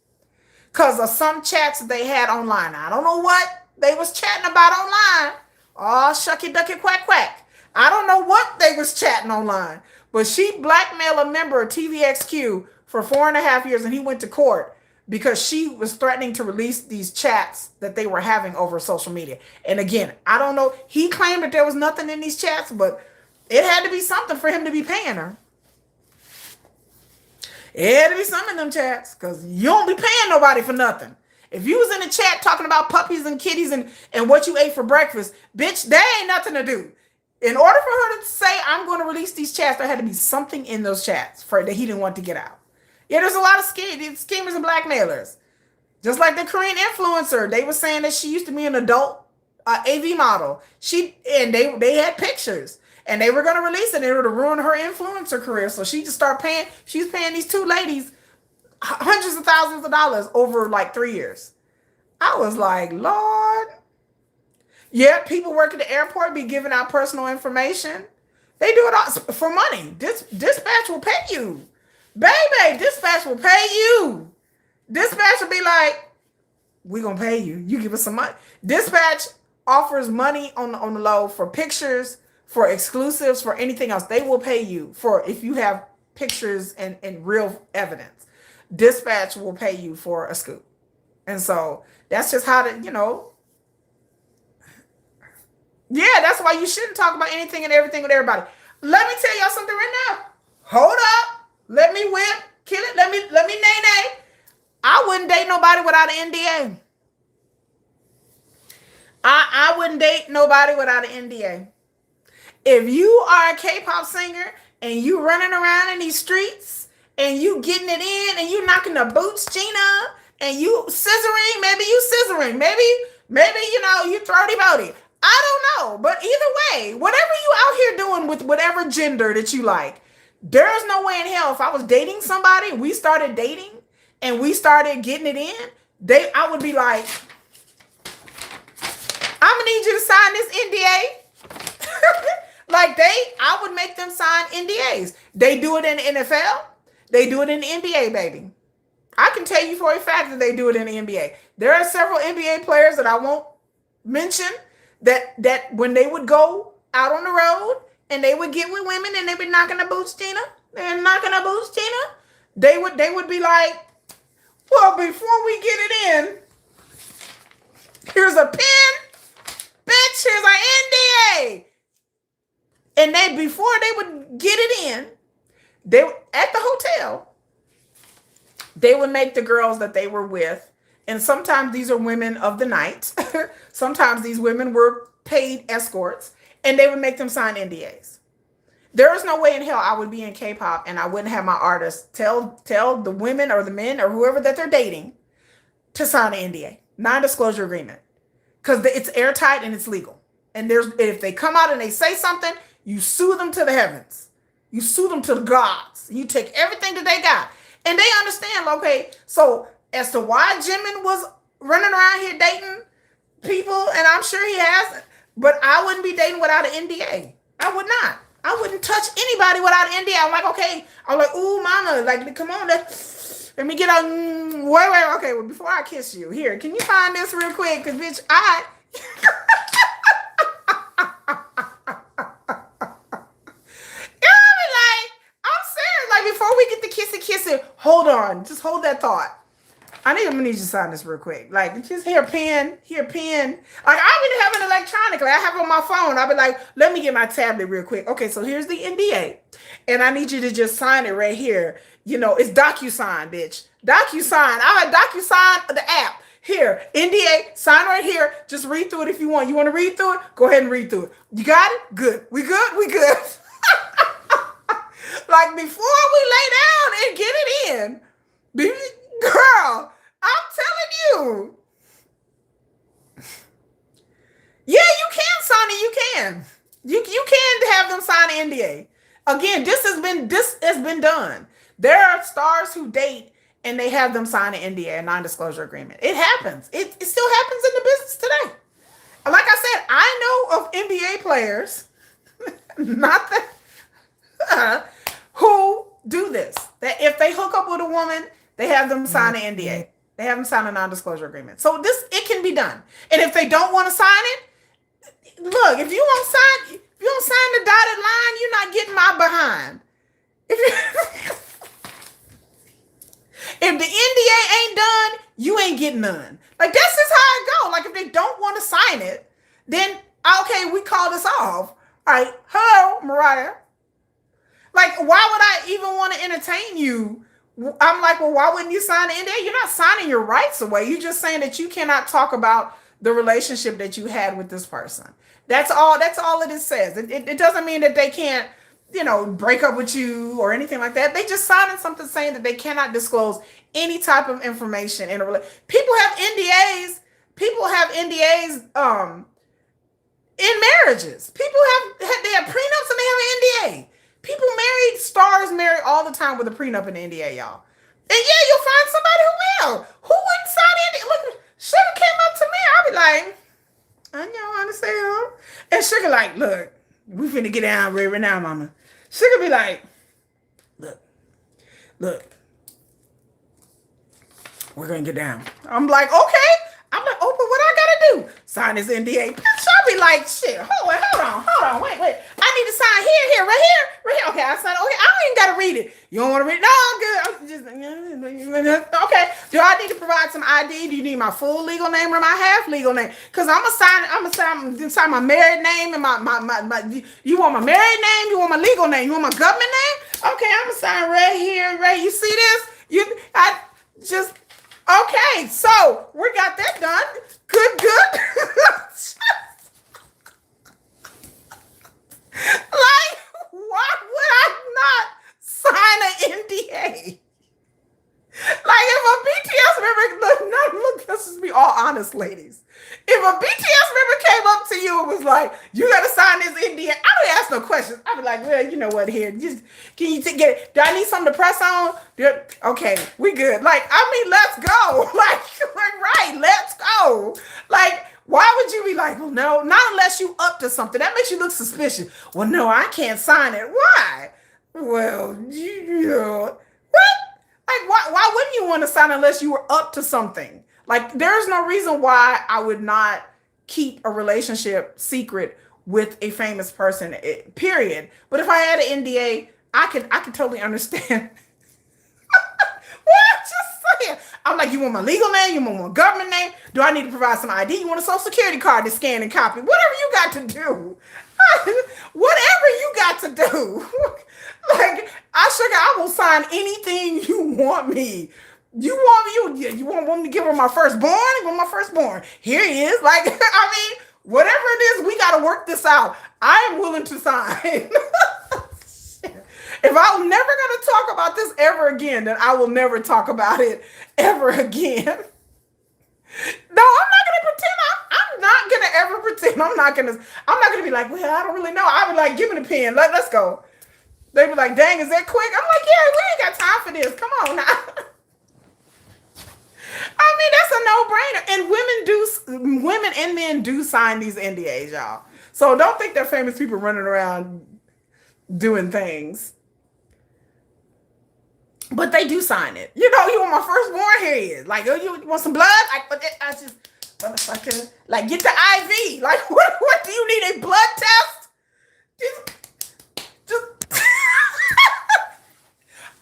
Because of some chats they had online. I don't know what they was chatting about online. Oh, shucky ducky quack quack. I don't know what they was chatting online. But she blackmailed a member of TVXQ for 4.5 years, and he went to court because she was threatening to release these chats that they were having over social media. And again, I don't know. He claimed that there was nothing in these chats, but it had to be something for him to be paying her. It had to be some in them chats, because you don't be paying nobody for nothing. If you was in the chat talking about puppies and kitties and what you ate for breakfast, bitch, there ain't nothing to do. In order for her to say, I'm going to release these chats, there had to be something in those chats that he didn't want to get out. Yeah, there's a lot of schemers and blackmailers. Just like the Korean influencer. They were saying that she used to be an adult AV model. They had pictures. And they were going to release it. It would have ruined her influencer career. So she just started paying. She's paying these 2 ladies hundreds of thousands of dollars over like 3 years. I was like, Lord. Yeah, people work at the airport be giving out personal information. They do it all for money. Dispatch will pay you. Baby, dispatch will pay you. Dispatch will be like, we're going to pay you. You give us some money. Dispatch offers money on the low for pictures, for exclusives, for anything else. They will pay you for if you have pictures and real evidence. Dispatch will pay you for a scoop. And so that's just how yeah, that's why you shouldn't talk about anything and everything with everybody. Let me tell y'all something right now. Hold up. Let me whip. Kill it. Let me nay. I wouldn't date nobody without an NDA. I wouldn't date nobody without an NDA. If you are a K-pop singer and you running around in these streets and you getting it in and you knocking the boots, Gina, and you scissoring, maybe you throaty boaty. I don't know, but either way, whatever you out here doing with whatever gender that you like, there's no way in hell if I was dating somebody, we started dating and we started getting it in, I would be like, I'm gonna need you to sign this NDA. I would make them sign NDAs. They do it in the NFL. They do it in the NBA, baby. I can tell you for a fact that they do it in the NBA. There are several NBA players that I won't mention that when they would go out on the road and they would get with women and they be knocking the boots, Tina. They're knocking the boots, Tina. They would be like, well, before we get it in, here's a pen. Bitch, here's our NDA. And they, before they would get it in, they at the hotel, they would make the girls that they were with, and sometimes these are women of the night. Sometimes these women were paid escorts, and they would make them sign NDAs. There is no way in hell I would be in K-pop and I wouldn't have my artists tell the women or the men or whoever that they're dating to sign an NDA, non-disclosure agreement, because it's airtight and it's legal. And if they come out and they say something, you sue them to the heavens. You sue them to the gods. You take everything that they got. And they understand, okay, so as to why Jimin was running around here dating people, and I'm sure he has, but I wouldn't be dating without an NDA. I would not. I wouldn't touch anybody without an NDA. I'm like, okay. I'm like, ooh, mama, like, come on, let me get on. Wait, okay. Well, before I kiss you, here, can you find this real quick? Because, bitch, before we get to kissing, hold on. Just hold that thought. I'm gonna need you to sign this real quick. Like, just here, pen. Like, I even have it electronically. I have it on my phone. I'll be like, let me get my tablet real quick. Okay, so here's the NDA. And I need you to just sign it right here. You know, it's DocuSign, bitch. DocuSign. I have DocuSign, the app. Here, NDA, sign right here. Just read through it if you want. You want to read through it? Go ahead and read through it. You got it? Good. We good? We good. Like, before we lay down and get it in, baby, girl, I'm telling you. Yeah, you can sign it. You can. You can have them sign an NDA. Again, this has been done. There are stars who date and they have them sign an NDA, a non-disclosure agreement. It happens. It still happens in the business today. Like I said, I know of NBA players, not that, who do this. That if they hook up with a woman, they have them sign an NDA. They have them sign a non-disclosure agreement. So it can be done. And if they don't want to sign it, look, if you don't sign the dotted line, you're not getting my behind. If the NDA ain't done, you ain't getting none. Like, that's just how it go. Like, if they don't want to sign it, then okay, we call this off. All right, hello, Mariah. Like, why would I even want to entertain you? I'm like, well, why wouldn't you sign an NDA? You're not signing your rights away. You're just saying that you cannot talk about the relationship that you had with this person. That's all it says. It doesn't mean that they can't, break up with you or anything like that. They just signed something saying that they cannot disclose any type of information in a relationship. People have NDAs. In marriages. They have prenups and they have an NDA. People stars marry all the time with a prenup and NDA, y'all. And yeah, you'll find somebody who will. Who wouldn't sign NDA? Look, Sugar came up to me. I'll be like, I know, I understand. And Sugar like, look, we finna get down right now, mama. Sugar be like, look, we're gonna get down. I'm like, okay. I'm like, oh, but what I gotta do? Sign this NDA. Bitch, I'll be like, shit, hold on, wait. I need to sign here, right here. Okay, I sign. Okay, I don't even gotta read it. You don't want to read it? No, I'm good. Okay. Do I need to provide some ID? Do you need my full legal name or my half legal name? Because I'm gonna sign my married name and my you want my married name? You want my legal name? You want my government name? Okay, I'm gonna sign right here, right. You see this? Okay, so we got that done. Good. Like, why would I not sign an NDA? Like, if a BTS member, look, let's just be all honest, ladies. If a BTS member came up to you and was like, you got to sign this NDA, I don't ask no questions. I'd be like, well, you know what, here, just, can you get it? Do I need something to press on? Okay, we good. Like, let's go. Like, right, let's go. Like, why would you be like, well, no, not unless you up to something. That makes you look suspicious. Well, no, I can't sign it. Why? Well, what? Like, why wouldn't you want to sign unless you were up to something? Like, there's no reason why I would not keep a relationship secret with a famous person, period. But if I had an NDA, I could totally understand. Well, I'm just saying, I'm like, you want my legal name? You want my government name? Do I need to provide some ID? You want a social security card to scan and copy? Whatever you got to do. Whatever you got to do. Like, I will sign anything you want me. You want me to give her my firstborn? You want my firstborn? Here he is. Like, I mean, whatever it is, we got to work this out. I am willing to sign. If I'm never going to talk about this ever again, then I will never talk about it ever again. No, I'm not going to pretend. I'm not going to ever pretend. I'm not going to be like, well, I don't really know. I would like, give me the pen. Let's go. They be like, dang, is that quick? I'm like, yeah, we ain't got time for this. Come on now. I mean, that's a no-brainer. And women and men do sign these NDAs, y'all. So don't think they're famous people running around doing things. But they do sign it. You know, you want my firstborn? Here he is. Like, oh, you want some blood? I just, motherfucker, like, get the IV. Like, what do you need, a blood test? Just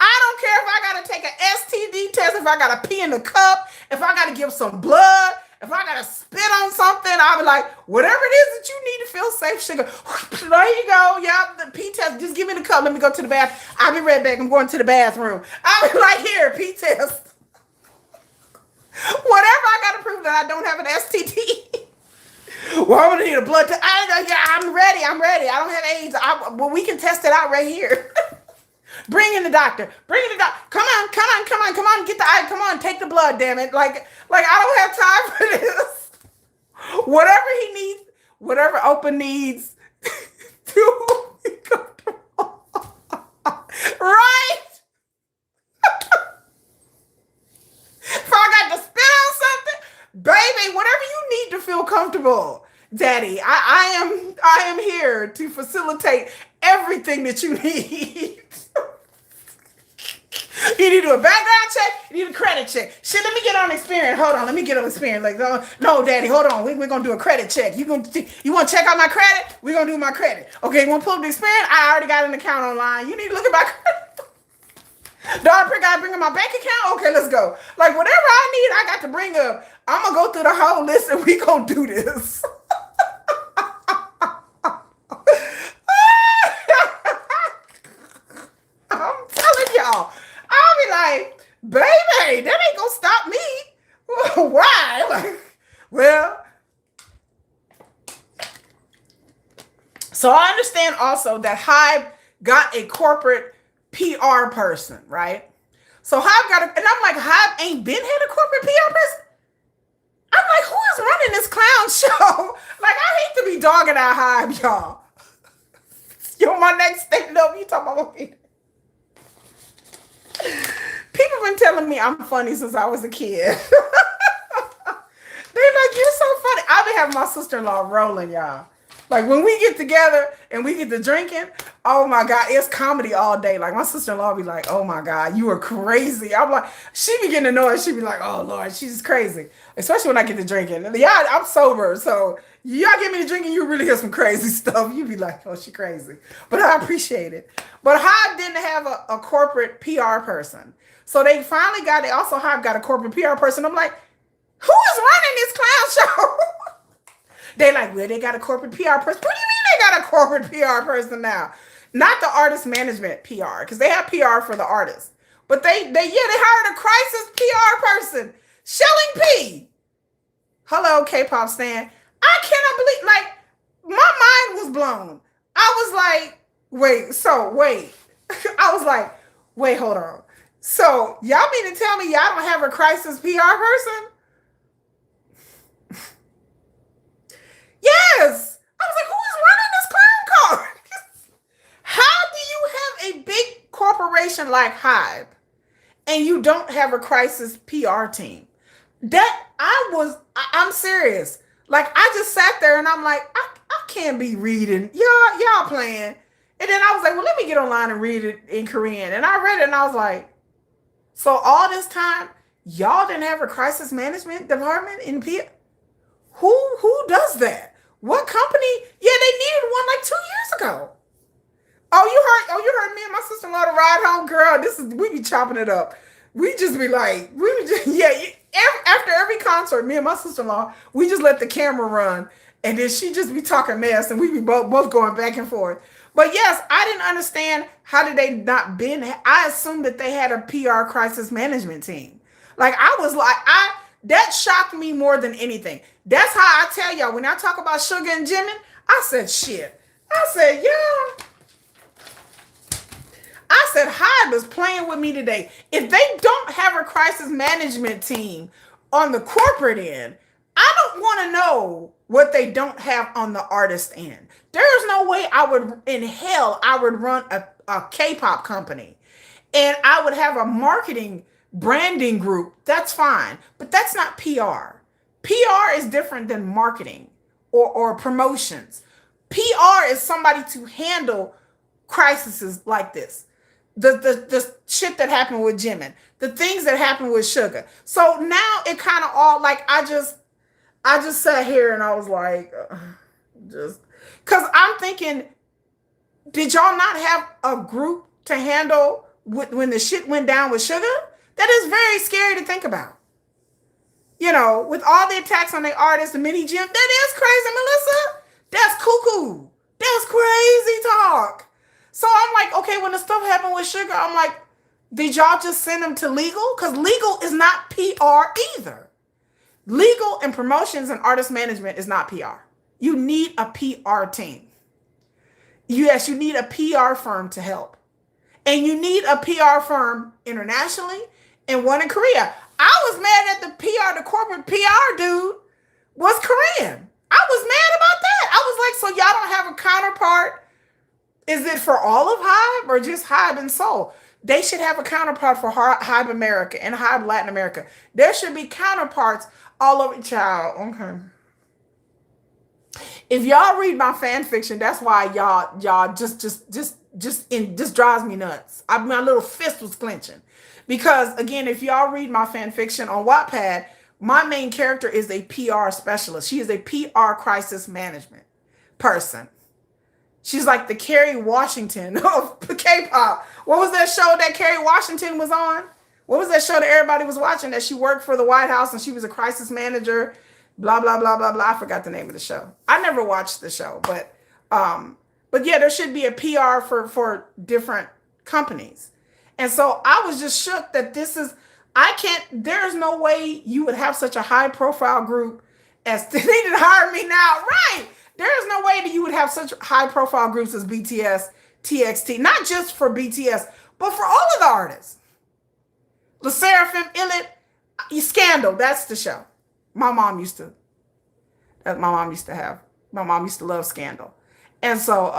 I don't care if I got to take an STD test, if I got to pee in the cup, if I got to give some blood, if I got to spit on something, I'll be like, whatever it is that you need to feel safe, sugar. There you go. Yeah, the pee test. Just give me the cup. Let me go to the bath. I'll be right back. I'm going to the bathroom. I'll be like, here, pee test. Whatever I got to prove that I don't have an STD. Well, I'm going to need a blood test. I'm ready. I don't have AIDS. Well, we can test it out right here. Bring in the doctor. Come on. Get the eye. Come on, take the blood, damn it. Like I don't have time for this. Whatever he needs, whatever Oprah needs to be comfortable. Right? If I got to spit on something, baby, whatever you need to feel comfortable, Daddy. I am here to facilitate everything that you need. You need to do a background check. You need a credit check. Shit, let me get on Experian. Hold on, let me get on Experian. Like, no, Daddy, hold on. We're gonna do a credit check. You want to check out my credit? We're gonna do my credit. Okay, you want to pull up the Experian? I already got an account online. You need to look at my credit. Do I got to bring up my bank account? Okay, let's go. Like, whatever I need, I got to bring up. I'm gonna go through the whole list and we gonna do this. I'm telling y'all. I'll be like, baby, that ain't gonna stop me. Why? Like, well, so I understand also that HYBE got a corporate PR person, right? So HYBE and I'm like, HYBE ain't been had a corporate PR person? I'm like, who is running this clown show? Like, I hate to be dogging out HYBE, y'all. Yo, my next stand up, you talking about me. People been telling me I'm funny since I was a kid. They're like, you're so funny. I've been having my sister-in-law rolling, y'all. Like, when we get together and we get to drinking, oh my God, it's comedy all day. Like, my sister-in-law be like, oh my God, you are crazy. I'm like, she be getting annoyed. She be like, oh Lord, she's crazy. Especially when I get to drinking. Yeah, I'm sober, so y'all get me to drinking, you really hear some crazy stuff. You be like, oh, she crazy. But I appreciate it. But HYBE didn't have a corporate PR person. So they finally got it. Also, HYBE got a corporate PR person. I'm like, who is running this clown show? They like, well, they got a corporate PR person. What do you mean they got a corporate PR person now? Not the artist management PR, because they have PR for the artists. But they hired a crisis PR person. Shelling P. Hello, K-pop stan. I cannot believe, like, my mind was blown. I was like, wait. I was like, wait, hold on. So y'all mean to tell me y'all don't have a crisis PR person? Yes. I was like, who is running this clown car? How do you have a big corporation like HYBE and you don't have a crisis PR team? I'm serious. Like, I just sat there and I'm like, I can't be reading. Y'all playing. And then I was like, well, let me get online and read it in Korean. And I read it and I was like, so all this time, y'all didn't have a crisis management department in PR? Who does that? What company? Yeah, they needed one like 2 years ago. Oh, you heard me and my sister-in-law to ride home, girl. We be chopping it up. We just be like, we would just, yeah, after every concert, me and my sister-in-law, we just let the camera run. And then she just be talking mess and we be both going back and forth. But yes, I didn't understand how did they not been. I assumed that they had a PR crisis management team. Like I was like, that shocked me more than anything. That's how I tell y'all when I talk about Sugar and Jimin, I said shit. I said, yeah. I said, Hybe is playing with me today. If they don't have a crisis management team on the corporate end, I don't want to know what they don't have on the artist end. There's no way I would, in hell, I would run a K-pop company and I would have a marketing branding group. That's fine, but that's not PR. PR is different than marketing or promotions. PR is somebody to handle crises like this. The shit that happened with Jimin, the things that happened with Sugar. So now it kind of all like I just sat here and I was like, just because I'm thinking, did y'all not have a group to handle when the shit went down with Sugar? That is very scary to think about. You know, with all the attacks on the artists, the mini gym, that is crazy, Melissa. That's cuckoo. That's crazy talk. So I'm like, okay, when the stuff happened with Sugar, I'm like, did y'all just send them to legal? Because legal is not PR either. Legal and promotions and artist management is not PR. You need a PR team. Yes, you need a PR firm to help. And you need a PR firm internationally and one in Korea. I was mad at the corporate PR dude was Korean. I was mad about that. I was like, so y'all don't have a counterpart? Is it for all of Hybe or just Hybe and Seoul? They should have a counterpart for Hybe America and Hybe Latin America. There should be counterparts all over. Child, okay. If y'all read my fan fiction, that's why y'all just drives me nuts. My little fist was clenching. Because again, if y'all read my fan fiction on Wattpad, my main character is a PR specialist. She is a PR crisis management person. She's like the Kerry Washington of K-pop. What was that show that Kerry Washington was on? What was that show that everybody was watching that she worked for the White House and she was a crisis manager? Blah, blah, blah, blah, blah. I forgot the name of the show. I never watched the show, but yeah, there should be a PR for different companies. And so I was just shook that there's no way you would have such a high profile group as they didn't hire me now. Right. There is no way that you would have such high profile groups as BTS, TXT, not just for BTS, but for all of the artists. Le Seraphim, Illit, Scandal, that's the show. My mom used to love Scandal. And so,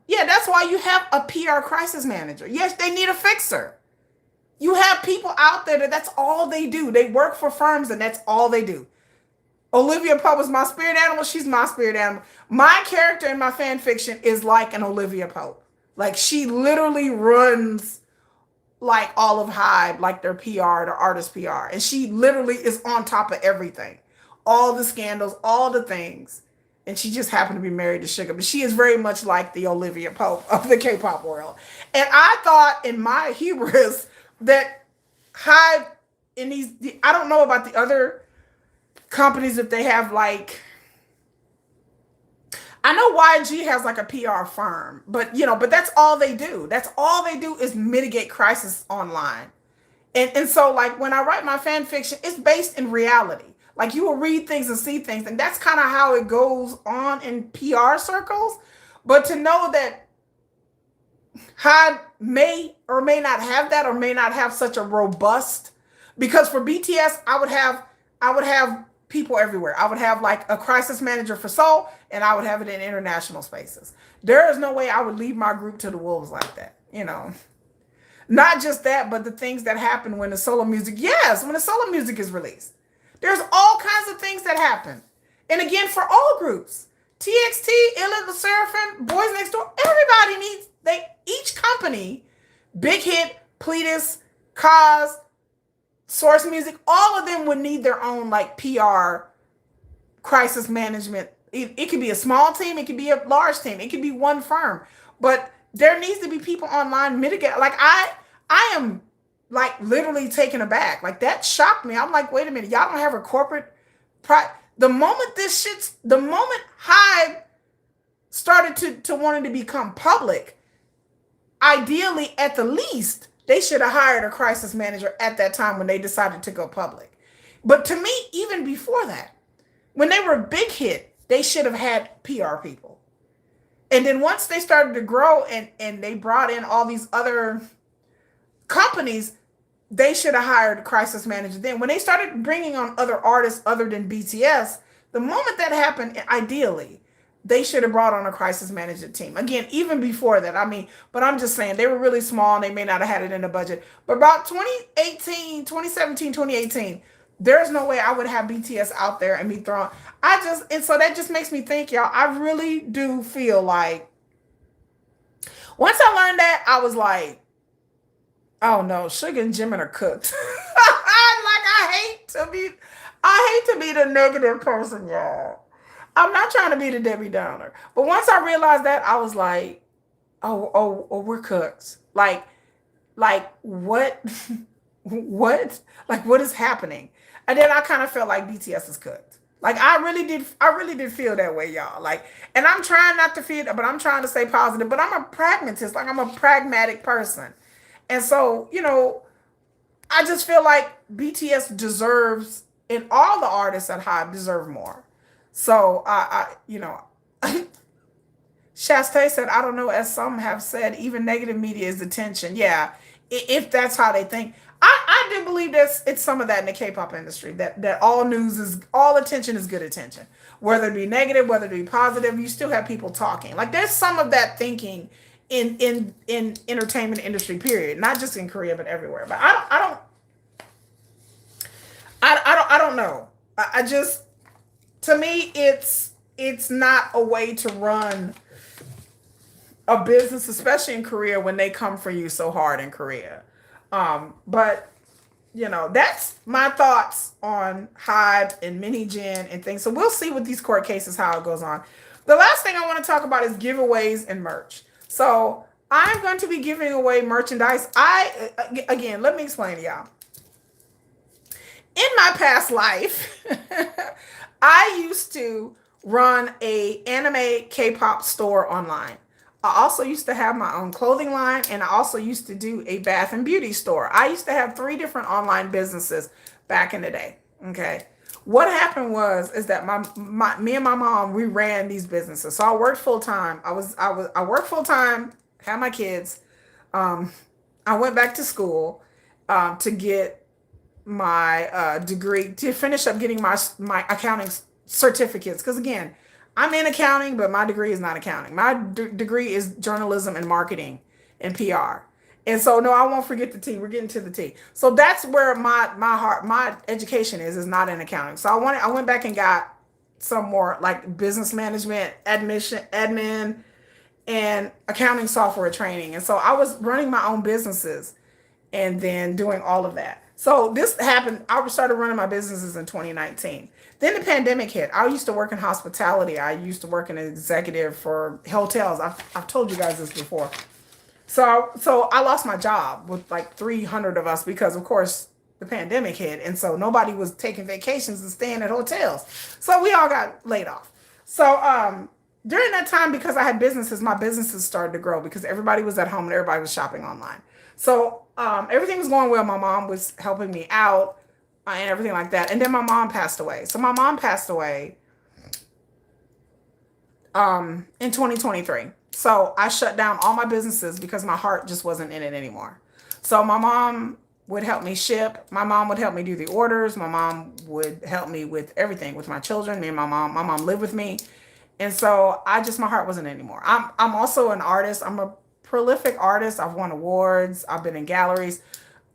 yeah, that's why you have a PR crisis manager. Yes, they need a fixer. You have people out there that's all they do. They work for firms and that's all they do. Olivia Pope is my spirit animal. She's my spirit animal. My character in my fan fiction is like an Olivia Pope. Like she literally runs like all of Hybe, like their PR, their artist PR. And she literally is on top of everything. All the scandals, all the things. And she just happened to be married to Sugar. But she is very much like the Olivia Pope of the K-pop world. And I thought in my hubris that Hybe in these, I don't know about the other companies if they have like, I know YG has like a PR firm, but that's all they do. That's all they do is mitigate crisis online. And so like when I write my fan fiction, it's based in reality. Like you will read things and see things, and that's kind of how it goes on in PR circles. But to know that Hybe may or may not have that, or may not have such a robust, because for BTS, I would have people everywhere. I would have like a crisis manager for Seoul, and I would have it in international spaces. There is no way I would leave my group to the wolves like that, Not just that, but the things that happen when the solo music, when the solo music is released. There's all kinds of things that happen. And again, for all groups, TXT, Illa, the Seraphim, Boys Next Door, everybody needs, each company, Big Hit, Pleatus, Cause, Source Music, all of them would need their own like PR crisis management. It could be a small team. It could be a large team. It could be one firm. But there needs to be people online mitigate. Like I am like literally taken aback. Like that shocked me. I'm like, wait a minute, y'all don't have a corporate pride. The moment Hybe started to wanting to become public, ideally, at the least, they should have hired a crisis manager at that time when they decided to go public. But to me, even before that, when they were a big hit, they should have had PR people. And then once they started to grow and they brought in all these other companies, they should have hired a crisis manager. Then when they started bringing on other artists other than BTS, the moment that happened, ideally, they should have brought on a crisis management team. Again, even before that, I mean, but I'm just saying they were really small and they may not have had it in the budget. But about 2018, 2017, 2018, there's no way I would have BTS out there and be thrown. And so that just makes me think, y'all, I really do feel like once I learned that, I was like, oh no, Sugar and Jimin are cooked. I hate to be the negative person, y'all. I'm not trying to be the Debbie Downer. But once I realized that, I was like, oh, we're cooked. Like what? What? Like what is happening? And then I kind of felt like BTS is cooked. Like I really did feel that way, y'all. Like, and I'm trying not to feel, but I'm trying to stay positive. But I'm a pragmatist. Like I'm a pragmatic person. And so, I just feel like BTS deserves, and all the artists at Hybe deserve more. So Shastay said, I don't know, as some have said, even negative media is attention. Yeah, if that's how they think. I do believe it's some of that in the K-pop industry, that all attention is good attention. Whether it be negative, whether it be positive, you still have people talking. Like there's some of that thinking in entertainment industry, period. Not just in Korea, but everywhere. But I don't know. I just, to me, it's not a way to run a business, especially in Korea when they come for you so hard in Korea. But that's my thoughts on Hybe and Min Hee-jin and things. So we'll see with these court cases how it goes on. The last thing I want to talk about is giveaways and merch. So I'm going to be giving away merchandise. Again, let me explain to y'all. In my past life, I used to run a anime K-pop store online. I also used to have my own clothing line, and I also used to do a bath and beauty store. I used to have 3 different online businesses back in the day. Okay. What happened is that me and my mom, we ran these businesses. So I worked full time. I worked full time, had my kids. I went back to school to get my degree, to finish up getting my accounting certificates. Because again, I'm in accounting, but my degree is not accounting. My degree is journalism and marketing and PR. And so, no, I won't forget the T. We're getting to the T. So that's where my education is not in accounting. So I went back and got some more like business management, admin, and accounting software training. And so I was running my own businesses and then doing all of that. So this happened. I started running my businesses in 2019. Then the pandemic hit. I used to work in hospitality. I used to work in an executive for hotels. I've told you guys this before. So I lost my job with like 300 of us because, of course, the pandemic hit. And so nobody was taking vacations and staying at hotels. So we all got laid off. So during that time, because I had businesses, my businesses started to grow because everybody was at home and everybody was shopping online. So everything was going well. My mom was helping me out and everything like that. And then my mom passed away. So my mom passed away in 2023. So I shut down all my businesses because my heart just wasn't in it anymore. So my mom would help me ship. My mom would help me do the orders. My mom would help me with everything with my children. Me and my mom lived with me. And so my heart wasn't anymore. I'm also an artist. I'm a prolific artist. I've won awards. I've been in galleries.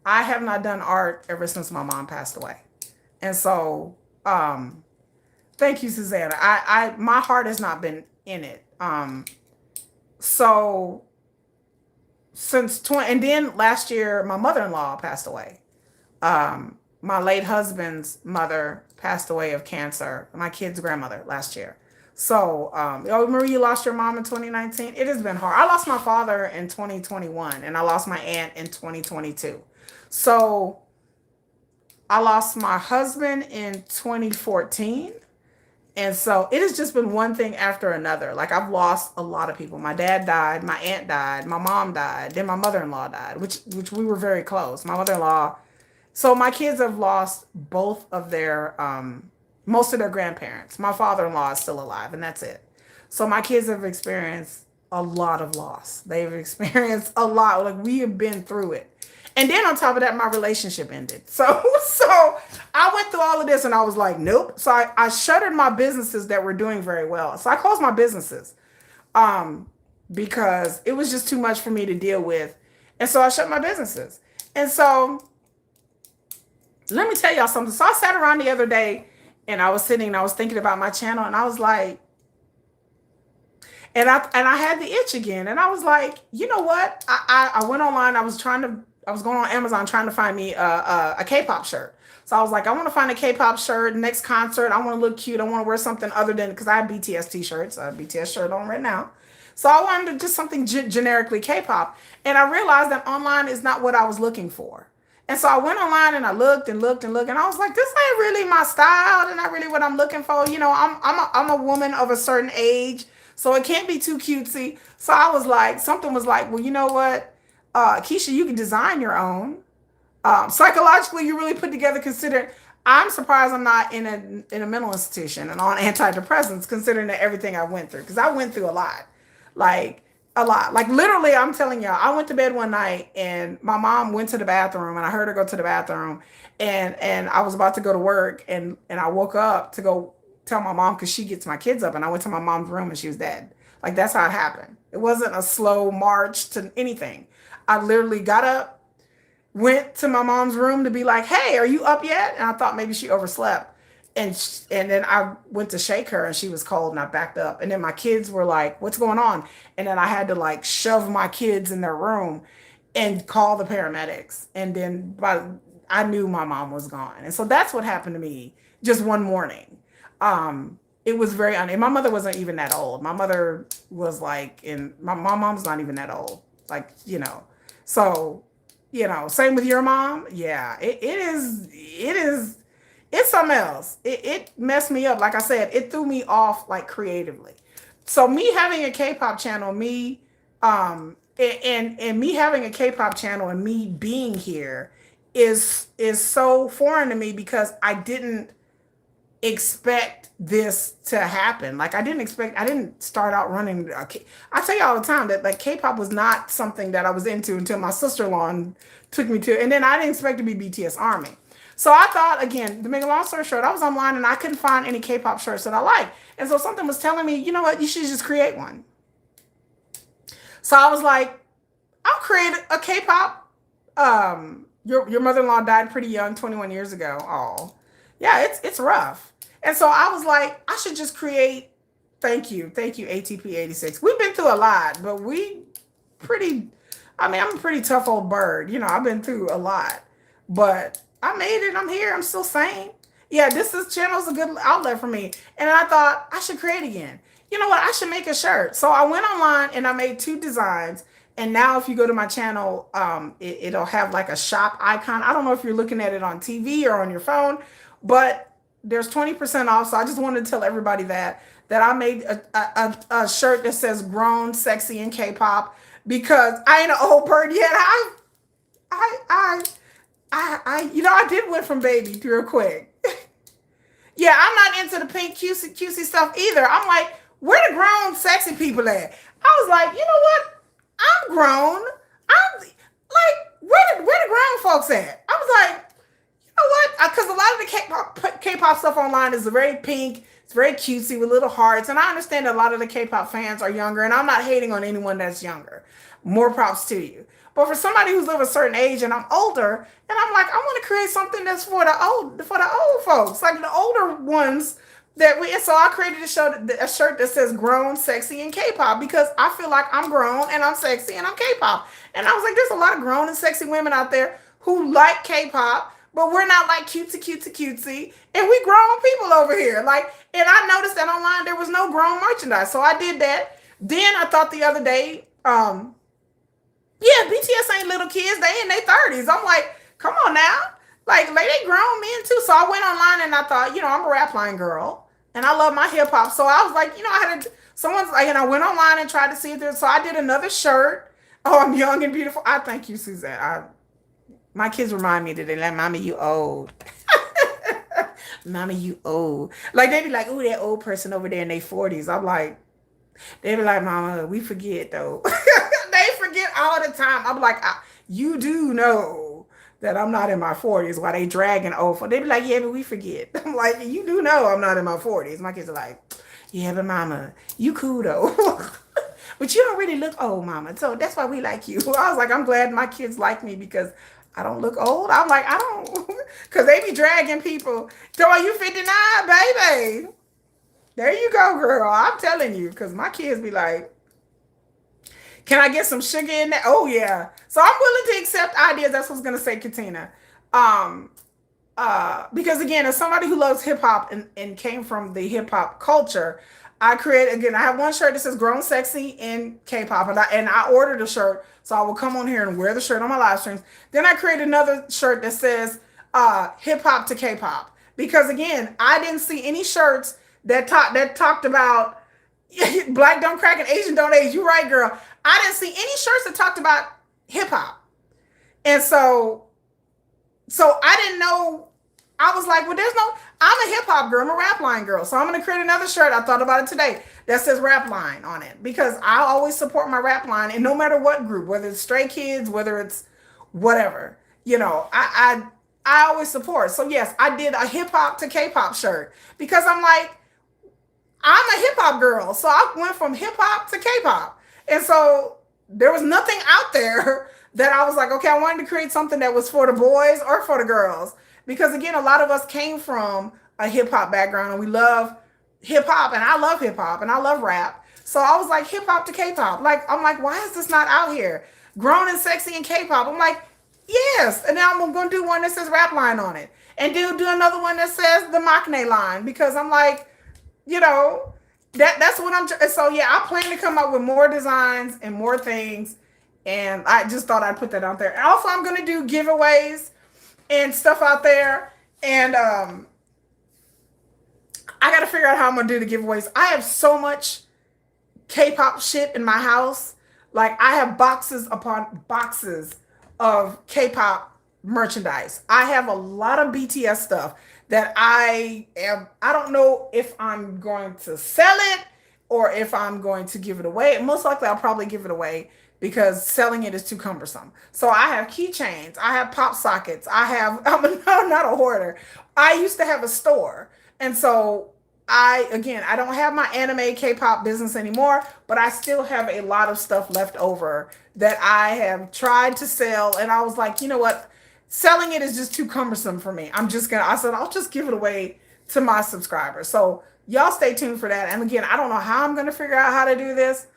I have not done art ever since my mom passed away. And so, thank you, Susanna. My heart has not been in it. So and then last year, my mother-in-law passed away. My late husband's mother passed away of cancer, my kid's grandmother last year. So, oh, Marie, you lost your mom in 2019. It has been hard. I lost my father in 2021, and I lost my aunt in 2022. So, I lost my husband in 2014. And so it has just been one thing after another. Like I've lost a lot of people. My dad died, my aunt died, my mom died, then my mother-in-law died, which we were very close. My mother-in-law. So my kids have lost both of their most of their grandparents. My father-in-law is still alive, and that's it. So my kids have experienced a lot of loss. They've experienced a lot. Like we have been through it. And then on top of that, my relationship ended. So I went through all of this and I was like, nope. So I shuttered my businesses that were doing very well. So I closed my businesses because it was just too much for me to deal with. And so I shut my businesses. And so let me tell y'all something. So I sat around the other day and I was sitting and I was thinking about my channel and I was like, and I had the itch again. And I was like, you know what? I went online. I was going on Amazon trying to find me a K-pop shirt. So I was like, I want to find a K-pop shirt. Next concert, I want to look cute. I want to wear something other than, because I have BTS t-shirts. I have a BTS shirt on right now. So I wanted to just something generically K-pop. And I realized that online is not what I was looking for. And so I went online and I looked and looked and looked. And I was like, this ain't really my style. And not really what I'm looking for. You know, I'm a woman of a certain age. So it can't be too cutesy. So I was like, something was like, well, you know what? Keisha, you can design your own. Psychologically, you really put together, considering I'm surprised I'm not in a mental institution and on antidepressants, considering that everything I went through, because I went through a lot, like literally, I'm telling y'all, I went to bed one night and my mom went to the bathroom and I heard her go to the bathroom and I was about to go to work and I woke up to go tell my mom, because she gets my kids up, and I went to my mom's room and she was dead. Like that's how it happened. It wasn't a slow march to anything. I literally got up, went to my mom's room to be like, hey, are you up yet? And I thought maybe she overslept. And then I went to shake her and she was cold and I backed up. And then my kids were like, what's going on? And then I had to like shove my kids in their room and call the paramedics. And then I knew my mom was gone. And so that's what happened to me just one morning. It was very, and my mother wasn't even that old. My mother was like, my mom's not even that old. Like, you know, so, you know, same with your mom. Yeah, it's something else. It messed me up. Like I said, it threw me off like creatively. So me having a K-pop channel, and me having a K-pop channel and me being here is so foreign to me, because I didn't expect this to happen. Like I didn't start out running. I tell you all the time that like K-pop was not something that I was into until my sister-in-law took me to, and then I didn't expect to be BTS Army. So I thought, again, to make a long story short, I was online and I couldn't find any K-pop shirts that I like. And so something was telling me, you know what, you should just create one. So I was like, I'll create a K-pop. Your mother-in-law died pretty young, 21 years ago. Oh, yeah, it's rough. And so I was like, I should just create. Thank you, ATP 86. We've been through a lot, but I'm a pretty tough old bird. You know, I've been through a lot, but I made it. I'm here. I'm still sane. Yeah, this channel's a good outlet for me. And I thought I should create again. You know what? I should make a shirt. So I went online and I made 2 designs. And now if you go to my channel, it'll have like a shop icon. I don't know if you're looking at it on TV or on your phone, but there's 20% off. So I just wanted to tell everybody that I made a shirt that says grown, sexy, and K-pop, because I ain't an old bird yet. I did went from baby real quick. Yeah, I'm not into the pink cutesy stuff either. I'm like, where the grown sexy people at? I was like, you know what? I'm grown. I'm like, where the grown folks at? I was like, you know what? Because a lot of the K-pop stuff online is very pink. It's very cutesy with little hearts. And I understand that a lot of the K-pop fans are younger, and I'm not hating on anyone that's younger. More props to you. But for somebody who's of a certain age and I'm older, and I'm like, I want to create something that's for the old folks, like the older ones so I created a shirt that says grown, sexy, and K-pop, because I feel like I'm grown and I'm sexy and I'm K-pop. And I was like, there's a lot of grown and sexy women out there who like K-pop, but we're not like cutesy. And we grown people over here. Like, and I noticed that online there was no grown merchandise. So I did that. Then I thought the other day, yeah, BTS ain't little kids. They in their 30s. I'm like, come on now. Like they grown men too. So I went online and I thought, I'm a rap line girl and I love my hip hop. So I was like, I had to, someone's like, and I went online and tried to see if there's, so I did another shirt. Oh, I'm young and beautiful. I thank you, Suzette. My kids remind me today, like, Mommy, you old. Mommy, you old. Like, they be like, ooh, that old person over there in their 40s. I'm like, they be like, Mama, we forget, though. They forget all the time. I'm like, you do know that I'm not in my 40s while they dragging over. They be like, yeah, but we forget. I'm like, you do know I'm not in my 40s. My kids are like, yeah, but Mama, you cool, though. But you don't really look old, Mama. So that's why we like you. I was like, I'm glad my kids like me because I don't look old. I'm like, I don't, because they be dragging people. So are you 59, baby? There you go, girl. I'm telling you, because my kids be like, can I get some sugar in there? Oh, yeah. So I'm willing to accept ideas. That's what I was going to say, Katina. Because again, as somebody who loves hip hop and came from the hip hop culture, I have one shirt that says grown sexy in K-pop and I ordered a shirt. So I will come on here and wear the shirt on my live streams. Then I created another shirt that says hip hop to K-pop. Because again, I didn't see any shirts that talked about black don't crack and Asian don't age. You're right, girl. I didn't see any shirts that talked about hip hop. And so I didn't know. I was like, well, I'm a hip hop girl. I'm a rap line girl. So I'm going to create another shirt. I thought about it today that says rap line on it because I always support my rap line. And no matter what group, whether it's Stray Kids, whether it's whatever, I always support. So yes, I did a hip hop to K-pop shirt because I'm like, I'm a hip hop girl. So I went from hip hop to K-pop. And so there was nothing out there that I was like, okay, I wanted to create something that was for the boys or for the girls. Because again, a lot of us came from a hip hop background and we love hip hop and I love hip hop and I love rap. So I was like hip hop to K-pop. I'm like, why is this not out here? Grown and sexy in K-pop. I'm like, yes. And now I'm going to do one that says rap line on it and do another one that says the Maknae line because I'm like, that's what so yeah, I plan to come up with more designs and more things. And I just thought I'd put that out there. And also I'm going to do giveaways and stuff out there. And I got to figure out how I'm going to do the giveaways. I have so much K-pop shit in my house. Like I have boxes upon boxes of K-pop merchandise. I have a lot of BTS stuff that I don't know if I'm going to sell it or if I'm going to give it away. Most likely I'll probably give it away because selling it is too cumbersome. So I have keychains, I have pop sockets, I'm not a hoarder. I used to have a store. And so I don't have my anime K-pop business anymore, but I still have a lot of stuff left over that I have tried to sell. And I was like, you know what? Selling it is just too cumbersome for me. I said, I'll just give it away to my subscribers. So y'all stay tuned for that. And again, I don't know how I'm going to figure out how to do this,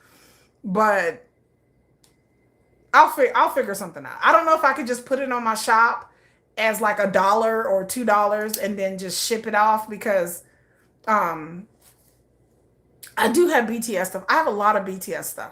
but I'll figure something out. I don't know if I could just put it on my shop as like $1 or $2 and then just ship it off because I do have BTS stuff. I have a lot of BTS stuff.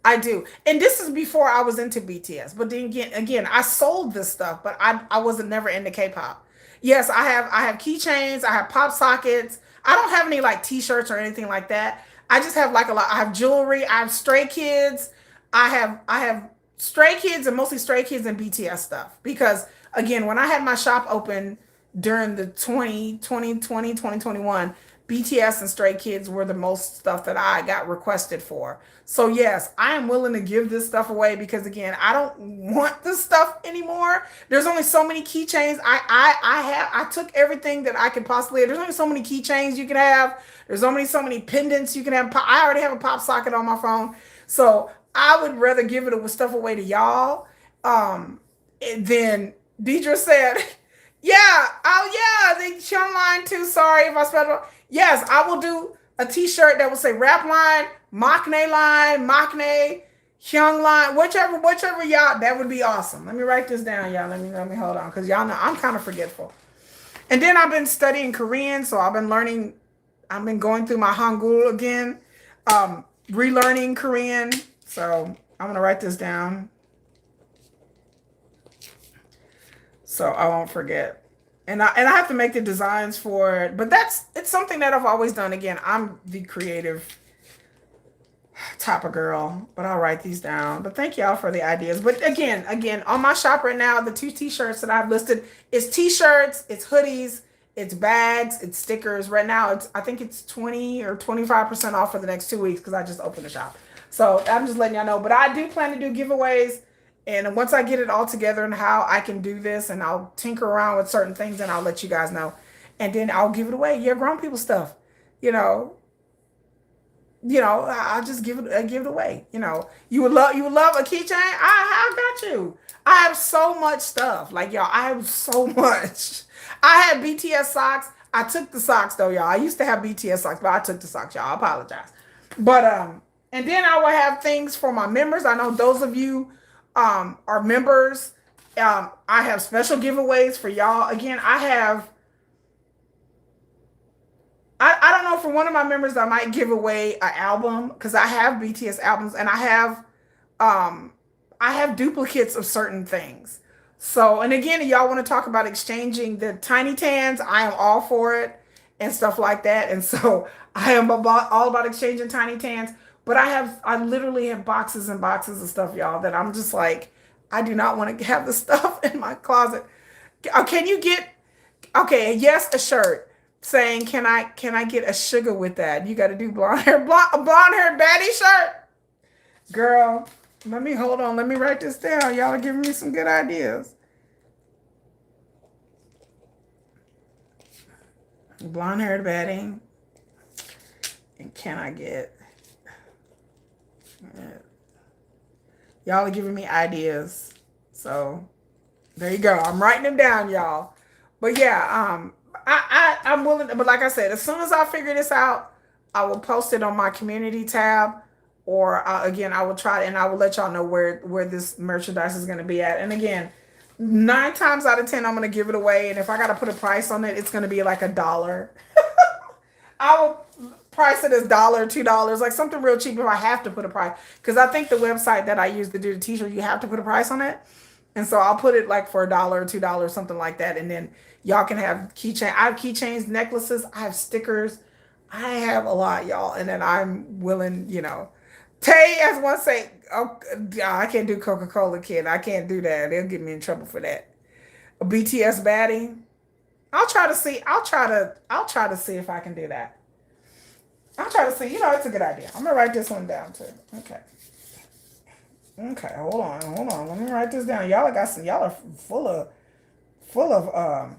I do. And this is before I was into BTS. But then again, I sold this stuff, but I wasn't never into K-pop. Yes, I have keychains, I have pop sockets. I don't have any like t-shirts or anything like that. I just have like a lot. I have jewelry, I have Stray Kids. I have Stray Kids and mostly Stray Kids and BTS stuff. Because again, when I had my shop open during the 2021, BTS and Stray Kids were the most stuff that I got requested for. So yes, I am willing to give this stuff away because again, I don't want this stuff anymore. There's only so many keychains. I took everything that I could possibly have. There's only so many keychains you can have. There's only so many pendants you can have. I already have a pop socket on my phone. So I would rather give it with stuff away to y'all. Then Deidre said, yeah, oh yeah, they show line too. Sorry if I spelled it wrong. Yes, I will do a t-shirt that will say rap line, Maknae line, Maknae, Hyung Line, whichever y'all, that would be awesome. Let me write this down, y'all. Let me hold on, because y'all know I'm kind of forgetful. And then I've been studying Korean, so I've been learning. I've been going through my Hangul again, relearning Korean. So I'm gonna write this down so I won't forget. And I have to make the designs for it, but it's something that I've always done. Again, I'm the creative type of girl, but I'll write these down. But thank y'all for the ideas. But again, on my shop right now, the 2 t-shirts that I've listed is t-shirts, it's hoodies, it's bags, it's stickers. Right now, I think it's 20 or 25% off for the next 2 weeks because I just opened the shop. So I'm just letting y'all know. But I do plan to do giveaways. And once I get it all together and how I can do this, and I'll tinker around with certain things, and I'll let you guys know. And then I'll give it away. Yeah, grown people stuff. You know, I'll just give it away. You would love a keychain. I got you. I have so much stuff. Like y'all, I have so much. I had BTS socks. I took the socks though, y'all. I used to have BTS socks, but I took the socks, y'all. I apologize. But and then I will have things for my members. I know those of you are members. I have special giveaways for y'all. Again, I don't know, for one of my members, I might give away an album because I have BTS albums, and I have duplicates of certain things. So, and again, y'all want to talk about exchanging the tiny tans, I am all for it and stuff like that. And so I am all about exchanging tiny tans, but I literally have boxes and boxes of stuff, y'all, that I'm just like, I do not want to have the stuff in my closet. Can you get, okay, yes, a shirt saying, can I get a sugar with that? You got to do blonde hair baddie shirt. Girl, hold on. Let me write this down. Y'all are giving me some good ideas. Blonde haired baddie. And can I get, y'all are giving me ideas. So there you go. I'm writing them down, y'all. But yeah, I'm willing, but like I said, as soon as I figure this out, I will post it on my community tab, or again, I will try and I will let y'all know where this merchandise is going to be at. And again, 9 times out of 10, I'm going to give it away. And if I got to put a price on it, it's going to be like $1. I will price it as $1, $2, like something real cheap if I have to put a price. Because I think the website that I use to do the t-shirt, you have to put a price on it. And so I'll put it like for $1 or $2, something like that. And then y'all can have keychain. I have keychains, necklaces. I have stickers. I have a lot, y'all. And then I'm willing, Tay, as one say, oh, I can't do Coca-Cola Kid. I can't do that. They'll get me in trouble for that. A BTS baddie. I'll try to see if I can do that. I'll try to see. It's a good idea. I'm gonna write this one down too. Okay. Okay, hold on. Let me write this down. Y'all are full of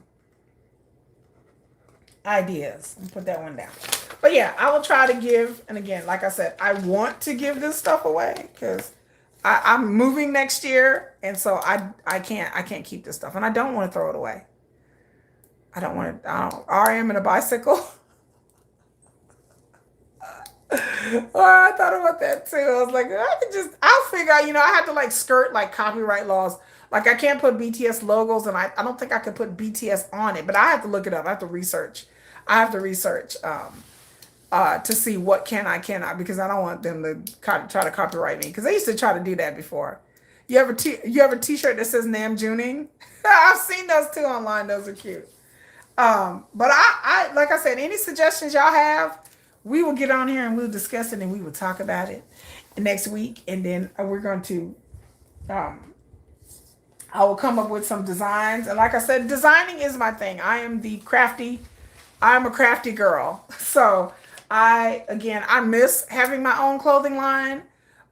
ideas. Let me put that one down. But yeah, I will try to give, and again, like I said, I want to give this stuff away because I'm moving next year, and so I can't keep this stuff, and I don't want to throw it away. I don't want to. RM and a bicycle. Oh, I thought about that too. I was like, I'll figure out, I have to like skirt like copyright laws. Like I can't put BTS logos, and I don't think I could put BTS on it, but I have to look it up. I have to research. To see what cannot, because I don't want them to try to copyright me, because they used to try to do that before. You have a t-shirt that says Nam Juning? I've seen those too online. Those are cute. But I like I said, any suggestions y'all have, we will get on here and we'll discuss it and we will talk about it next week. And then we're going to, I will come up with some designs. And like I said, designing is my thing. I'm a crafty girl. So I miss having my own clothing line.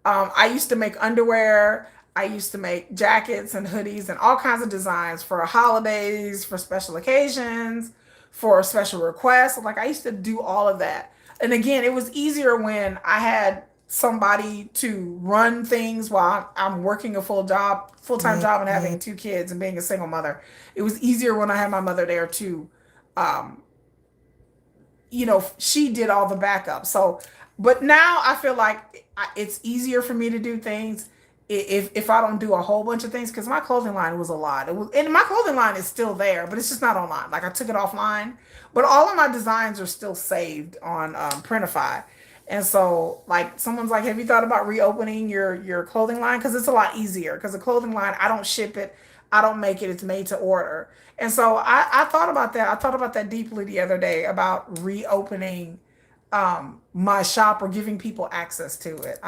I used to make underwear. I used to make jackets and hoodies and all kinds of designs for holidays, for special occasions, for special requests. Like I used to do all of that. And again, it was easier when I had somebody to run things while I'm working a full-time job and having 2 kids and being a single mother. It was easier when I had my mother there to, she did all the backup. So, but now I feel like it's easier for me to do things if I don't do a whole bunch of things, because my clothing line was a lot. It was, and my clothing line is still there, but it's just not online. Like I took it offline, but all of my designs are still saved on Printify. And so, like, someone's like, "Have you thought about reopening your clothing line?" Because it's a lot easier. Because the clothing line, I don't ship it, I don't make it. It's made to order. And so I thought about that. I thought about that deeply the other day about reopening my shop or giving people access to it.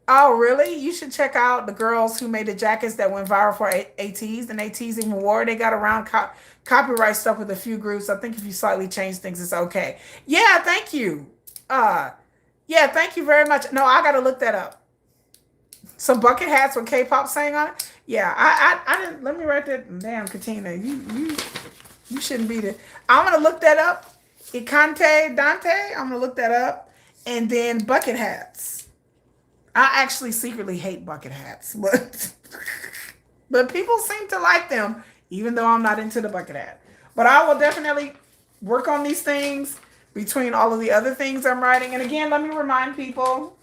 Oh, really? You should check out the girls who made the jackets that went viral for ATs, and ATs even wore. They got around copyright stuff with a few groups. I think if you slightly change things, it's okay. Yeah, thank you. Uh, yeah, thank you very much. No, I gotta look that up. Some bucket hats with K-pop saying on it. Yeah, I didn't. Let me write that. Damn, Katina, you shouldn't be there. I'm gonna look that up. Ikante Dante. I'm gonna look that up, and then bucket hats. I actually secretly hate bucket hats, but but people seem to like them, even though I'm not into the bucket hat. But I will definitely work on these things between all of the other things I'm writing. And again, let me remind people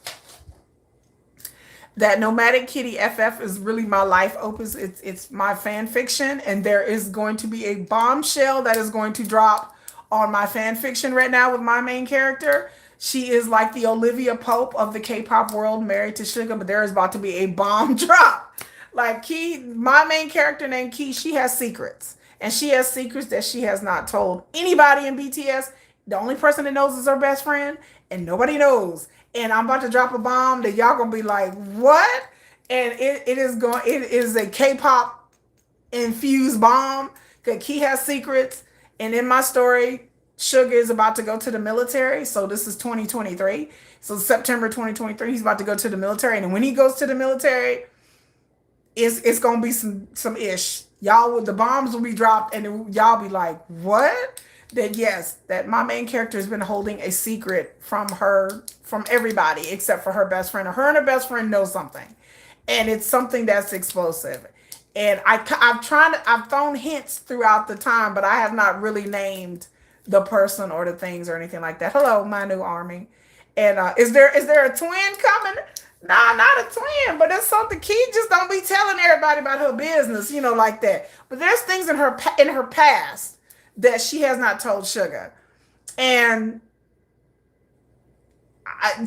that Nomadic Kitty FF is really my life opus. It's my fan fiction, and there is going to be a bombshell that is going to drop on my fan fiction right now with my main character. She is like the Olivia Pope of the K-pop world, married to Suga, but there is about to be a bomb drop. Like Key, my main character named Key, she has secrets. And she has secrets that she has not told anybody in BTS. The only person that knows is her best friend, and nobody knows. And I'm about to drop a bomb that y'all gonna be like, what? And it is a K-pop infused bomb. Because Key has secrets. And in my story, Suga is about to go to the military. So this is 2023. So September 2023, he's about to go to the military. And when he goes to the military, it's gonna be some ish. Y'all, the bombs will be dropped, and y'all be like, what? That yes, that my main character has been holding a secret from everybody except for her best friend. Her and her best friend know something, and it's something that's explosive. And I've thrown hints throughout the time, but I have not really named the person or the things or anything like that. Hello, my new army. And is there a twin coming? Nah, not a twin, but it's something. Key just don't be telling everybody about her business, like that. But there's things in her past that she has not told Suga, and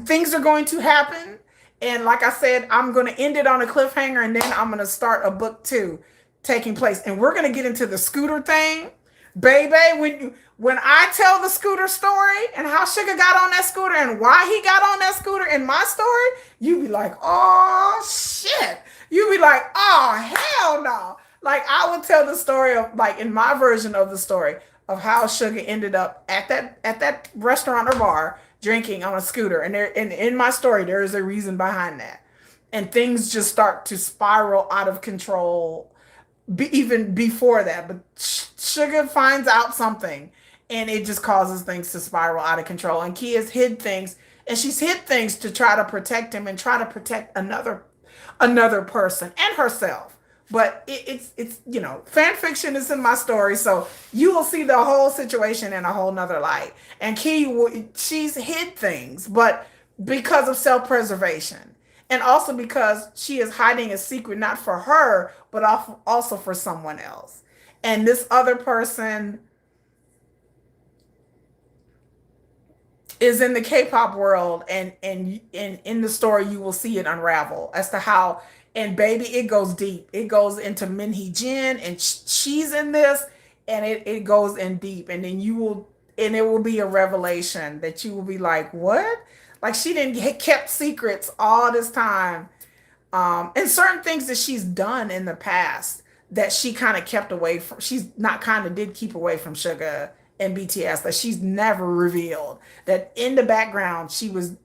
things are going to happen. And like I said, I'm going to end it on a cliffhanger, and then I'm going to start a book 2 taking place, and we're going to get into the scooter thing, baby. When I tell the scooter story and how Suga got on that scooter and why he got on that scooter in my story, you be like, oh shit. You be like, oh hell no. Like I would tell the story of, like, in my version of the story of how Suga ended up at that restaurant or bar drinking on a scooter. And in my story, there is a reason behind that. And things just start to spiral out of control even before that. But Suga finds out something, and it just causes things to spiral out of control. And Key has hid things, and she's hid things to try to protect him and try to protect another person and herself. But it's fan fiction is in my story, so you will see the whole situation in a whole nother light. And she's hid things, but because of self-preservation, and also because she is hiding a secret not for her, but also for someone else. And this other person is in the K-pop world, and in the story you will see it unravel as to how. And baby, it goes deep. It goes into Min Hee-jin, and she's in this, and it goes in deep. And then it will be a revelation that you will be like, what? Like she didn't kept secrets all this time. And certain things that she's done in the past that she kind of kept away from. She's not kind of did keep away from Suga and BTS, that she's never revealed. That in the background, she was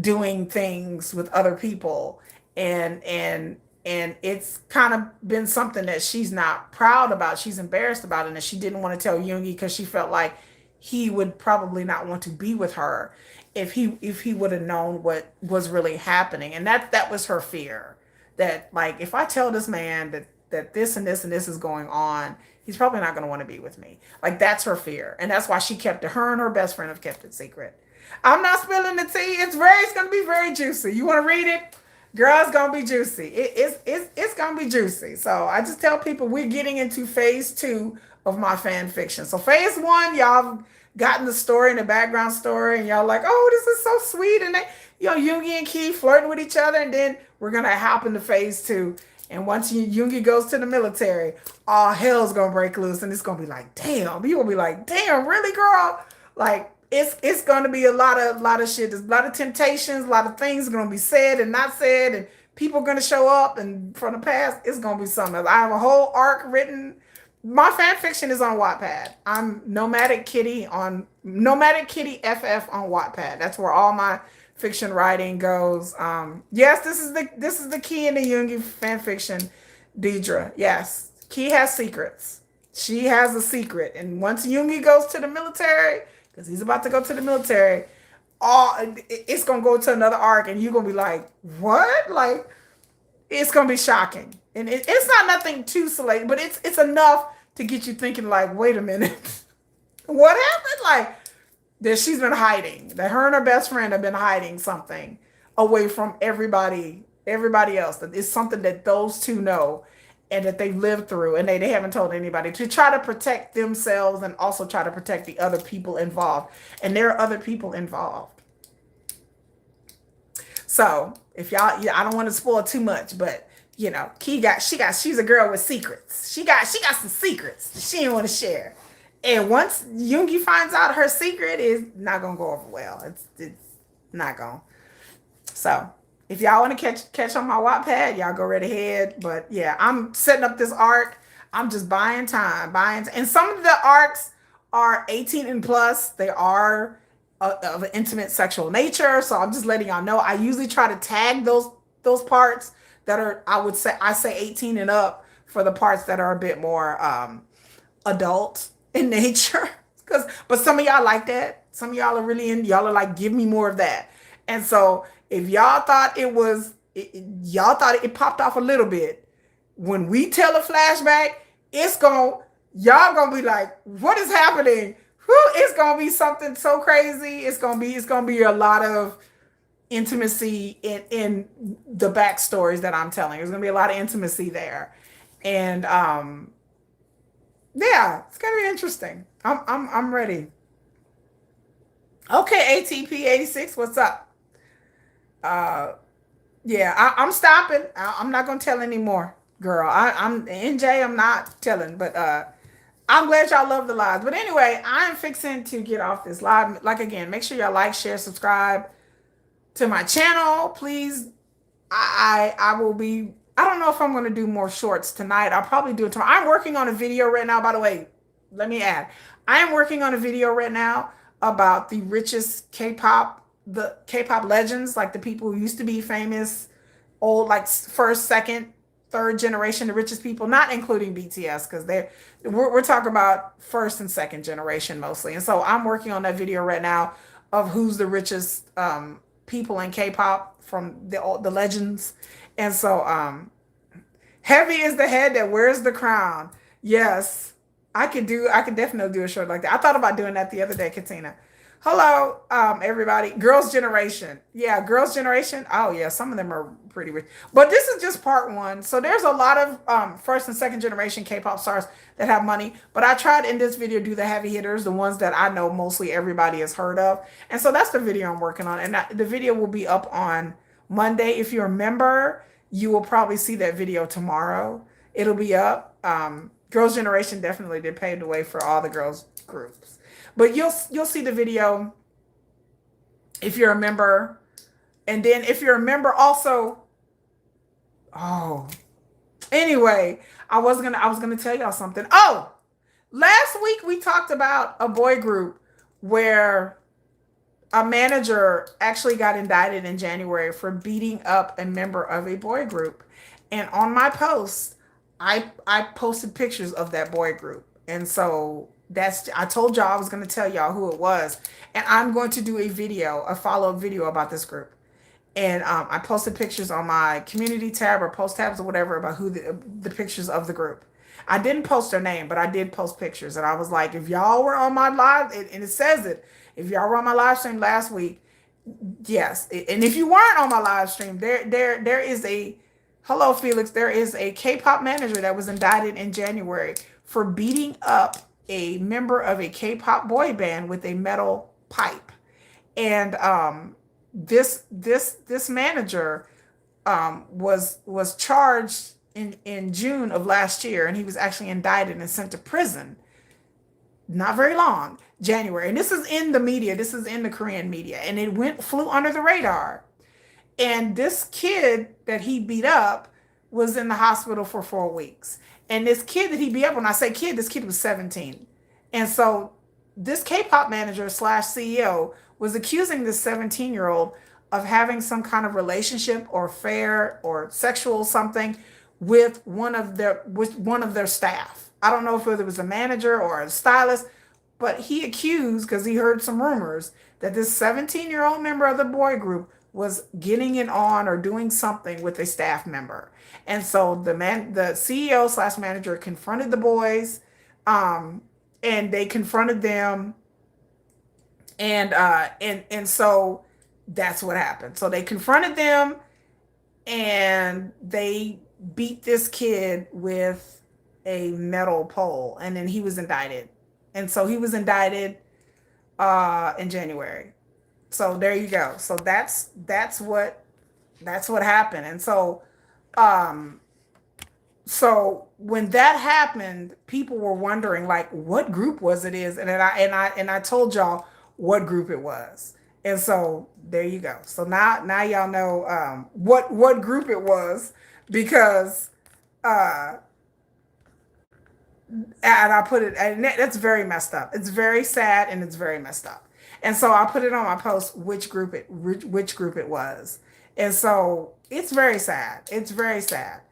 doing things with other people, and it's kind of been something that she's not proud about. She's embarrassed about it, and that she didn't want to tell Yoongi because she felt like he would probably not want to be with her if he would have known what was really happening. And that was her fear, that like, if I tell this man that this and this and this is going on, he's probably not going to want to be with me. Like that's her fear, and that's why she kept it. Her and her best friend have kept it secret. I'm not spilling the tea. It's gonna be very juicy. You want to read it? Girl, it's gonna be juicy. It's gonna be juicy. So I just tell people we're getting into phase two of my fan fiction. So phase one, y'all have gotten the story and the background story, and y'all like, oh, this is so sweet, and they, Yoongi and Key flirting with each other, and then we're gonna hop into phase two. And once Yoongi goes to the military, all hell's gonna break loose, and it's gonna be like, damn. You gonna be like, damn, really, girl? Like it's gonna be a lot of shit. There's a lot of temptations, a lot of things gonna be said and not said, and people are gonna show up. And from the past, it's gonna be something else. I have a whole arc written. My fan fiction is on Wattpad. I'm Nomadic Kitty FF on Wattpad. That's where all my fiction writing goes. Yes, this is the Key in the Yoongi fan fiction, Deidre. Yes, Key has secrets. She has a secret, and once Yoongi goes to the military, because he's about to go to the military, it's gonna go to another arc, and you're gonna be like, what? Like, it's gonna be shocking, and it's not nothing too salacious, but it's enough to get you thinking, like, wait a minute, what happened? Like, that she's been hiding, that her and her best friend have been hiding something away from everybody else. That it's something that those two know and that they've lived through, and they haven't told anybody, to try to protect themselves and also try to protect the other people involved. And there are other people involved. So if y'all, I don't want to spoil too much, but she's a girl with secrets. She got some secrets that she didn't want to share. And once Yoongi finds out her secret, is not gonna go over well. It's not gonna. So if y'all want to catch on my Wattpad, y'all go right ahead. But yeah, I'm setting up this arc. I'm just buying time. And some of the arcs are 18 and plus. They are of an intimate sexual nature. So I'm just letting y'all know. I usually try to tag those parts that are, I say 18 and up, for the parts that are a bit more adult in nature. But some of y'all like that. Some of y'all are really y'all are like, give me more of that. And so if y'all thought y'all thought it popped off a little bit, when we tell a flashback, y'all gonna be like, what is happening? It's gonna be something so crazy. It's gonna be a lot of intimacy in the backstories that I'm telling. There's gonna be a lot of intimacy there. And yeah, it's gonna be interesting. I'm ready. Okay, ATP 86, what's up? Yeah, I'm stopping. I'm not gonna tell anymore, girl. I'm NJ. I'm not telling, but I'm glad y'all love the lives. But anyway, I'm fixing to get off this live. Like, again, make sure y'all like, share, subscribe to my channel, please. I will be. I don't know if I'm going to do more shorts tonight. I'll probably do it tomorrow. I'm working on a video right now. By the way, let me add, I am working on a video right now about the richest the K-pop legends, like the people who used to be famous, old, like first, second, third generation, the richest people, not including BTS, because we're talking about first and second generation mostly. And so I'm working on that video right now of who's the richest people in K-pop from the legends. And so heavy is the head that wears the crown. Yes, I could definitely do a short like that. I thought about doing that the other day, Katina. Hello, everybody. Girls' Generation. Yeah, Girls' Generation. Oh, yeah, some of them are pretty rich. But this is just part one. So there's a lot of first and second generation K-pop stars that have money. But I tried in this video to do the heavy hitters, the ones that I know mostly everybody has heard of. And so that's the video I'm working on. And the video will be up on Monday. If you're a member, you will probably see that video tomorrow. It'll be up. Girls' Generation definitely did pave the way for all the girls groups. But you'll see the video if you're a member. And then if you're a member also, anyway, I was gonna tell y'all something. Oh, last week we talked about a boy group where a manager actually got indicted in January for beating up a member of a boy group. And on my post, I posted pictures of that boy group. And so I told y'all I was going to tell y'all who it was. And I'm going to do a follow-up video about this group. And I posted pictures on my community tab or post tabs or whatever about who the pictures of the group. I didn't post their name, but I did post pictures. And I was like, if y'all were on my live, and it says it, If y'all were on my live stream last week, yes. And if you weren't on my live stream, there is a, hello Felix, there is a K-pop manager that was indicted in January for beating up a member of a K-pop boy band with a metal pipe. And this manager was charged in June of last year, and he was actually indicted and sent to prison. Not very long, January. And this is in the media. This is in the Korean media, and it flew under the radar. And this kid that he beat up was in the hospital for 4 weeks. And this kid that he beat up, when I say kid, this kid was 17. And so this K-pop manager slash CEO was accusing this 17-year-old of having some kind of relationship or affair or sexual something with one of their staff. I don't know if it was a manager or a stylist, but he accused, because he heard some rumors, that this 17-year-old member of the boy group was getting it on or doing something with a staff member. And so the CEO slash manager confronted the boys, and they confronted them, and so that's what happened. So they confronted them, and they beat this kid with a metal pole, and then he was indicted. And so he was indicted in January. So there you go. So that's what happened. And so so when that happened, people were wondering, like, what group was it is, and I told y'all what group it was. And so there you go. So now y'all know what group it was, because and I put it, and that's very messed up. It's very sad, and it's very messed up. And so I put it on my post which group it was. And so it's very sad. It's very sad.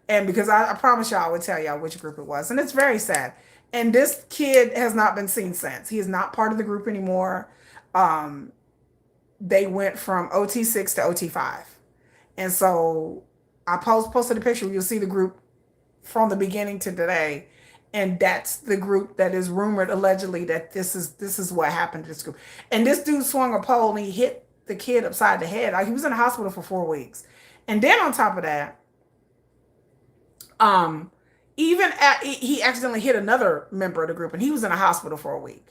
And because I promise y'all I would tell y'all which group it was. And it's very sad. And this kid has not been seen since. He is not part of the group anymore. They went from OT6 to OT5. And so I posted a picture. You'll see the group from the beginning to today. And that's the group that is rumored, allegedly, that this is what happened to this group. And this dude swung a pole and he hit the kid upside the head. Like, he was in the hospital for 4 weeks. And then on top of that, he accidentally hit another member of the group, and he was in a hospital for a week.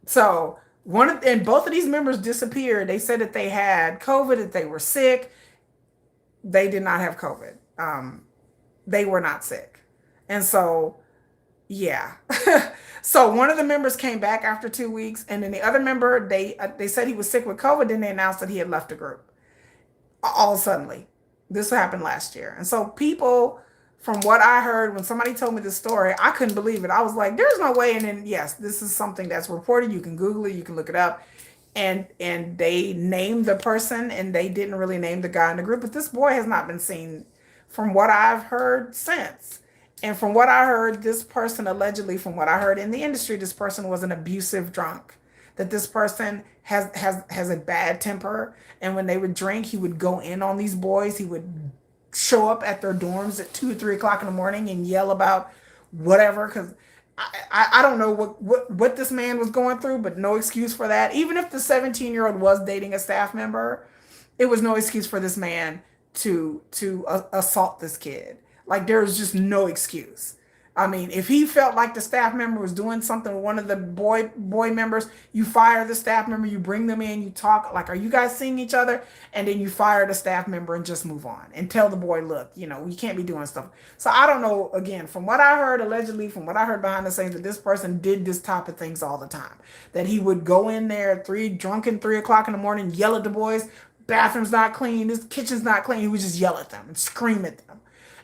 So and both of these members disappeared. They said that they had COVID, that they were sick. They did not have COVID. They were not sick. And so, yeah. So one of the members came back after 2 weeks, and then the other member, they said he was sick with COVID. Then they announced that he had left the group. All suddenly, this happened last year. And so people, from what I heard, when somebody told me this story, I couldn't believe it. I was like, there's no way. And then, yes, this is something that's reported. You can Google it. You can look it up. And they named the person, and they didn't really name the guy in the group. But this boy has not been seen, from what I've heard, since. And from what I heard, this person, allegedly, from what I heard in the industry, this person was an abusive drunk. That this person has a bad temper. And when they would drink, he would go in on these boys. He would show up at their dorms at 2 or 3 o'clock in the morning and yell about whatever. Because I don't know what this man was going through, but no excuse for that. Even if the 17-year-old was dating a staff member, it was no excuse for this man to assault this kid. Like, there was just no excuse. I mean, if he felt like the staff member was doing something with one of the boy members, you fire the staff member, you bring them in, you talk, like, are you guys seeing each other? And then you fire the staff member and just move on and tell the boy, look, you can't be doing stuff. So I don't know, again, from what I heard, allegedly, from what I heard behind the scenes, that this person did this type of things all the time. That he would go in there drunken 3 o'clock in the morning, yell at the boys, bathroom's not clean, this kitchen's not clean. He would just yell at them and scream at them.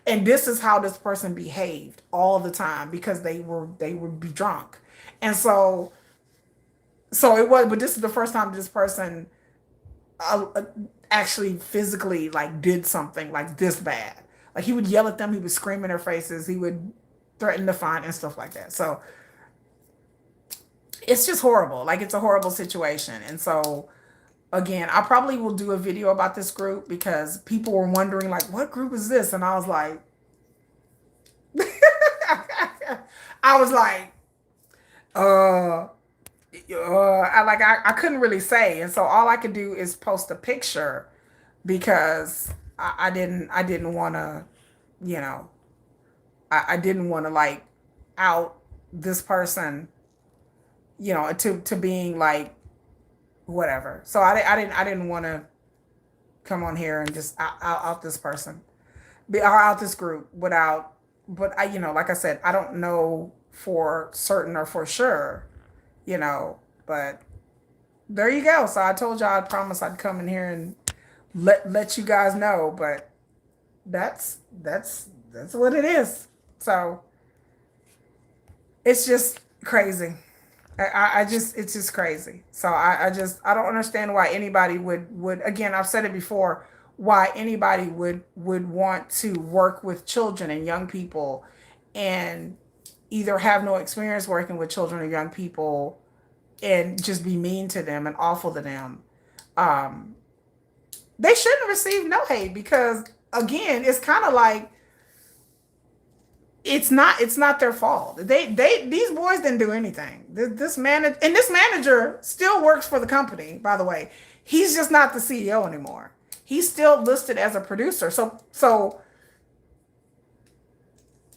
And this is how this person behaved all the time, because they would be drunk. And so it was, but this is the first time this person actually physically, like, did something like this bad. Like, he would yell at them, he would scream in their faces, he would threaten to find and stuff like that. So it's just horrible. Like, it's a horrible situation. And so, again, I probably will do a video about this group, because people were wondering, like, what group is this? And I was like, I couldn't really say, and so all I could do is post a picture because I didn't want to, you know, I didn't want to like out this person, to being like whatever. So I didn't want to come on here and just out this person, be or out this group without. But like I said, I don't know for certain or for sure, you know. But there you go. So I told y'all I promised I'd come in here and let you guys know. But that's what it is. So it's just crazy. I just it's just crazy. So I don't understand why anybody would again, I've said it before, why anybody would want to work with children and young people and either have no experience working with children or young people and just be mean to them and awful to them. Um, they shouldn't receive no hate because again, it's kind of like it's not their fault. They these boys didn't do anything. This manager still works for the company, by the way. He's just not the CEO anymore. He's still listed as a producer. So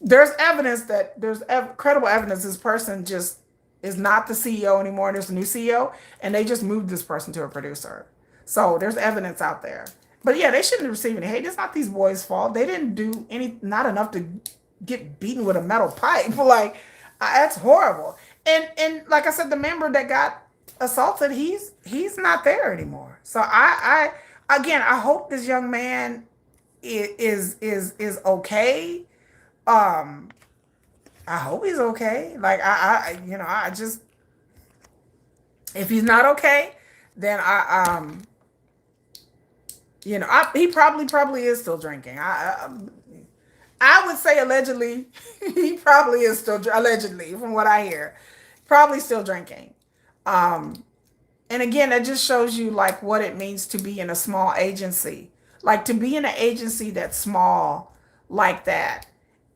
there's evidence that credible evidence this person just is not the CEO anymore. There's a new CEO and they just moved this person to a producer. So there's evidence out there. But yeah, they shouldn't receive any hate. It's not these boys' fault. They didn't do not enough to get beaten with a metal pipe. Like that's horrible. And like I said, the member that got assaulted, he's not there anymore. So I again, I hope this young man is okay. Um, I hope he's okay. Like I just if he's not okay, then he probably is still drinking. I would say allegedly, he probably is still allegedly, from what I hear, probably still drinking. Um, and again, that just shows you like what it means to be in a small agency, like to be in an agency that's small like that.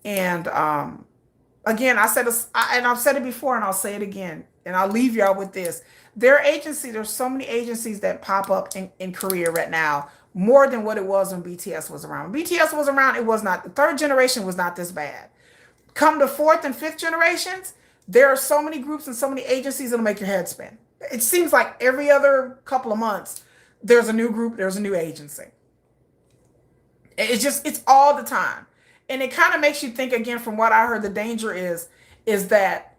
And again, and I've said it before, and I'll say it again, and I'll leave y'all with this. There's so many agencies that pop up in Korea right now, more than what it was when BTS was around. When BTS was around, it was not, the third generation was not this bad. Come to fourth and fifth generations, there are so many groups and so many agencies that'll make your head spin. It seems like every other couple of months, there's a new group, there's a new agency. It's all the time. And it kind of makes you think again, from what I heard, the danger is that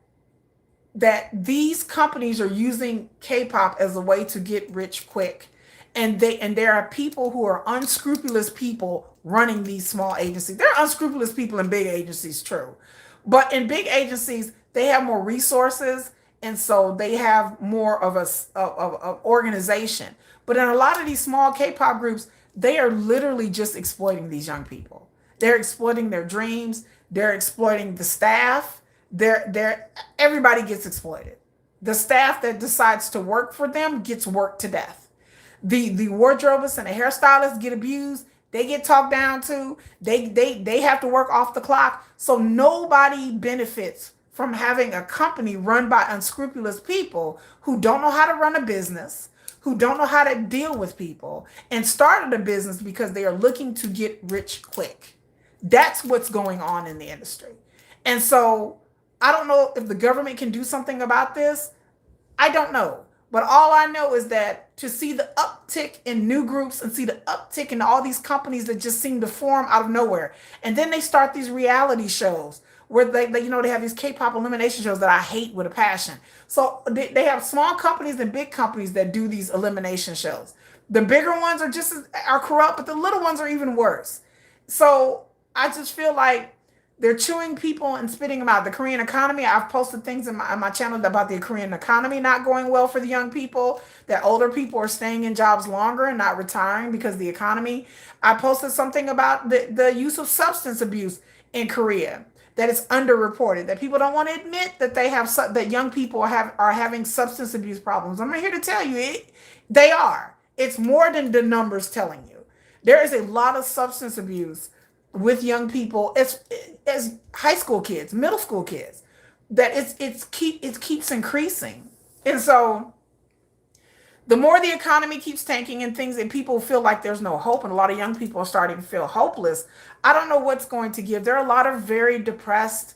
these companies are using K-pop as a way to get rich quick. And there are people who are unscrupulous people running these small agencies. There are unscrupulous people in big agencies, true. But in big agencies, they have more resources, and so they have more of organization. But in a lot of these small K-pop groups, they are literally just exploiting these young people. They're exploiting their dreams. They're exploiting the staff. Everybody gets exploited. The staff that decides to work for them gets worked to death. The wardrobists and the hairstylists get abused. They get talked down to. They have to work off the clock. So nobody benefits from having a company run by unscrupulous people who don't know how to run a business, who don't know how to deal with people, and started a business because they are looking to get rich quick. That's what's going on in the industry. And so I don't know if the government can do something about this. I don't know. But all I know is that to see the uptick in new groups and see the uptick in all these companies that just seem to form out of nowhere. And then they start these reality shows where they have these K-pop elimination shows that I hate with a passion. So they have small companies and big companies that do these elimination shows. The bigger ones are corrupt, but the little ones are even worse. So I just feel like they're chewing people and spitting them out. The Korean economy, I've posted things in my channel about the Korean economy not going well for the young people, that older people are staying in jobs longer and not retiring because of the economy. I posted something about the use of substance abuse in Korea, that it's underreported, that people don't want to admit that that young people are having substance abuse problems. I'm here to tell you, they are. It's more than the numbers telling you. There is a lot of substance abuse with young people as high school kids, middle school kids, that it keeps increasing. And so the more the economy keeps tanking and things, and people feel like there's no hope, and a lot of young people are starting to feel hopeless. I don't know what's going to give. There are a lot of very depressed,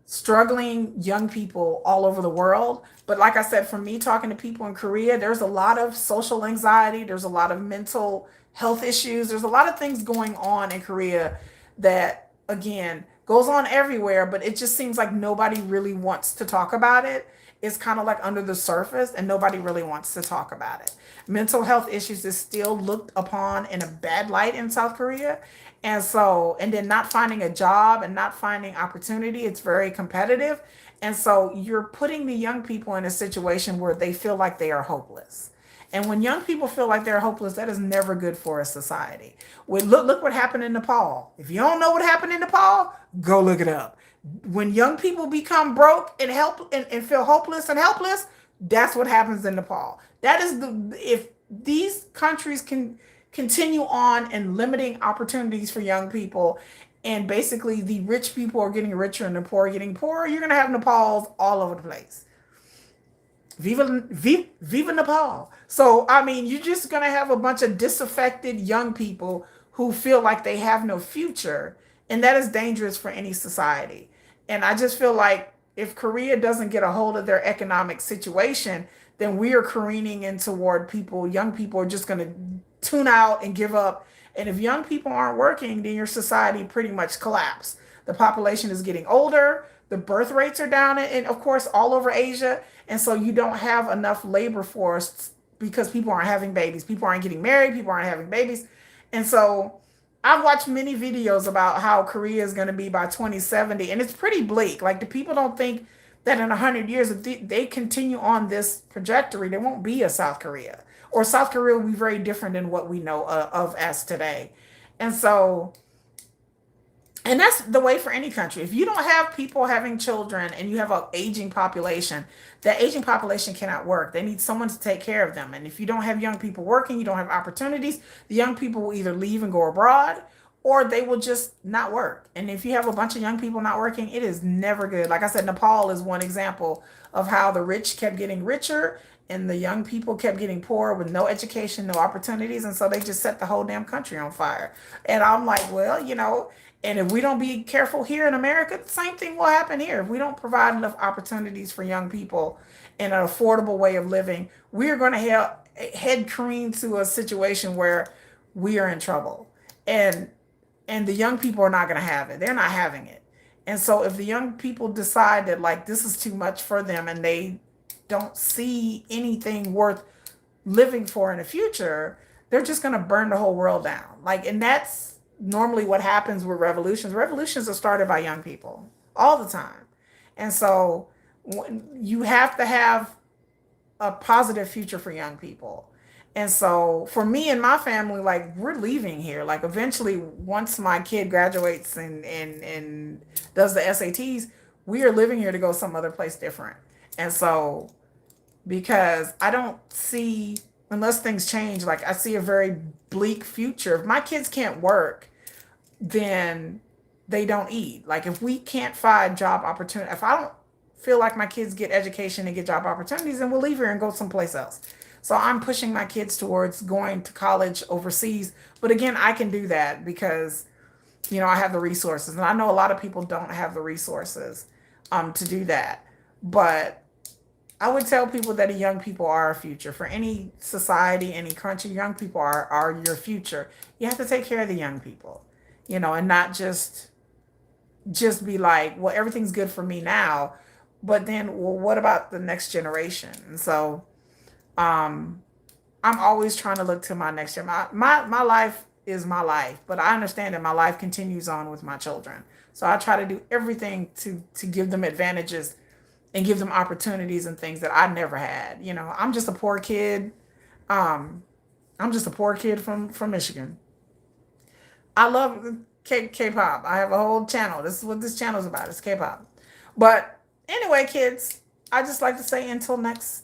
struggling young people all over the world. But like I said, for me talking to people in Korea, there's a lot of social anxiety, there's a lot of mental health issues, there's a lot of things going on in Korea that, again, goes on everywhere, but it just seems like nobody really wants to talk about it. It's kind of like under the surface, and nobody really wants to talk about it. Mental health issues is still looked upon in a bad light in South Korea. And so, and then not finding a job and not finding opportunity, it's very competitive. And so you're putting the young people in a situation where they feel like they are hopeless. And when young people feel like they're hopeless, that is never good for a society. Look what happened in Nepal. If you don't know what happened in Nepal, go look it up. When young people become broke and and feel hopeless and helpless, that's what happens in Nepal. That is if these countries can continue on and limiting opportunities for young people, and basically the rich people are getting richer and the poor are getting poorer, you're going to have Nepals all over the place. Viva Nepal. So, I mean, you're just going to have a bunch of disaffected young people who feel like they have no future. And that is dangerous for any society. And I just feel like if Korea doesn't get a hold of their economic situation, then we are careening in toward people, young people are just going to tune out and give up. And if young people aren't working, then your society pretty much collapse. The population is getting older, the birth rates are down, and of course, all over Asia. And so you don't have enough labor force because people aren't having babies. People aren't getting married, people aren't having babies. And so I've watched many videos about how Korea is going to be by 2070, and it's pretty bleak. Like, the people don't think that in 100 years, if they continue on this trajectory, there won't be a South Korea. Or South Korea will be very different than what we know of as today. And so, and that's the way for any country. If you don't have people having children and you have an aging population, that aging population cannot work. They need someone to take care of them. And if you don't have young people working, you don't have opportunities, the young people will either leave and go abroad, or they will just not work. And if you have a bunch of young people not working, it is never good. Like I said, Nepal is one example of how the rich kept getting richer and the young people kept getting poor with no education, no opportunities. And so they just set the whole damn country on fire. And I'm like, well, and if we don't be careful here in America, the same thing will happen here. If we don't provide enough opportunities for young people and an affordable way of living, we are going to head careen to a situation where we are in trouble. And the young people are not going to have it. They're not having it. And so if the young people decide that, like, this is too much for them and they don't see anything worth living for in the future, they're just going to burn the whole world down. Like, and that's normally what happens with revolutions. Revolutions are started by young people all the time. And so you have to have a positive future for young people. And so for me and my family, like, we're leaving here. Like, eventually, once my kid graduates and does the SATs, we are living here to go some other place different. And so, because I don't see, unless things change, like, I see a very bleak future. If my kids can't work, then they don't eat. Like, if we can't find job opportunity, if I don't feel like my kids get education and get job opportunities, then we'll leave here and go someplace else. So I'm pushing my kids towards going to college overseas. But again, I can do that because, I have the resources. And I know a lot of people don't have the resources to do that. But I would tell people that young people are our future. For any society, any country, young people are your future. You have to take care of the young people, and not just be like, well, everything's good for me now. But then, well, what about the next generation? And so I'm always trying to look to my next year. My life is my life, but I understand that my life continues on with my children. So I try to do everything to give them advantages and give them opportunities and things that I never had. I'm just a poor kid. I'm just a poor kid from Michigan. I love K-pop. I have a whole channel. This is what this channel is about. It's K-pop. But anyway, kids, I just like to say until next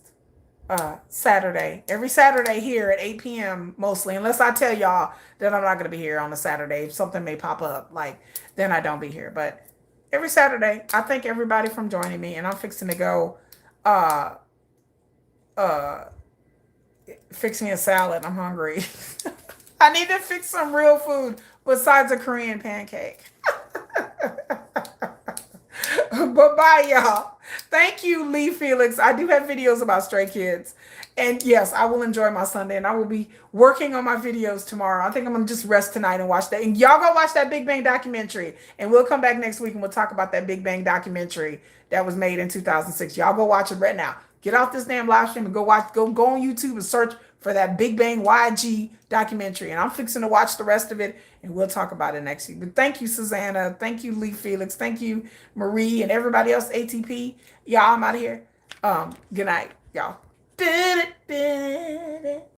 Saturday. Every Saturday here at 8 p.m. mostly, unless I tell y'all that I'm not going to be here on a Saturday. If something may pop up, like, then I don't be here. But every Saturday, I thank everybody from joining me, and I'm fixing to go uh fix me a salad. I'm hungry. I need to fix some real food besides a Korean pancake. But bye, y'all. Thank you, Lee Felix. I do have videos about Stray Kids. And yes, I will enjoy my Sunday and I will be working on my videos tomorrow. I think I'm going to just rest tonight and watch that. And y'all go watch that Big Bang documentary. And we'll come back next week and we'll talk about that Big Bang documentary that was made in 2006. Y'all go watch it right now. Get off this damn live stream and go watch, go on YouTube and search for that Big Bang YG documentary. And I'm fixing to watch the rest of it and we'll talk about it next week. But thank you, Susanna. Thank you, Lee Felix. Thank you, Marie, and everybody else, ATP. Y'all, I'm out of here. Good night, y'all.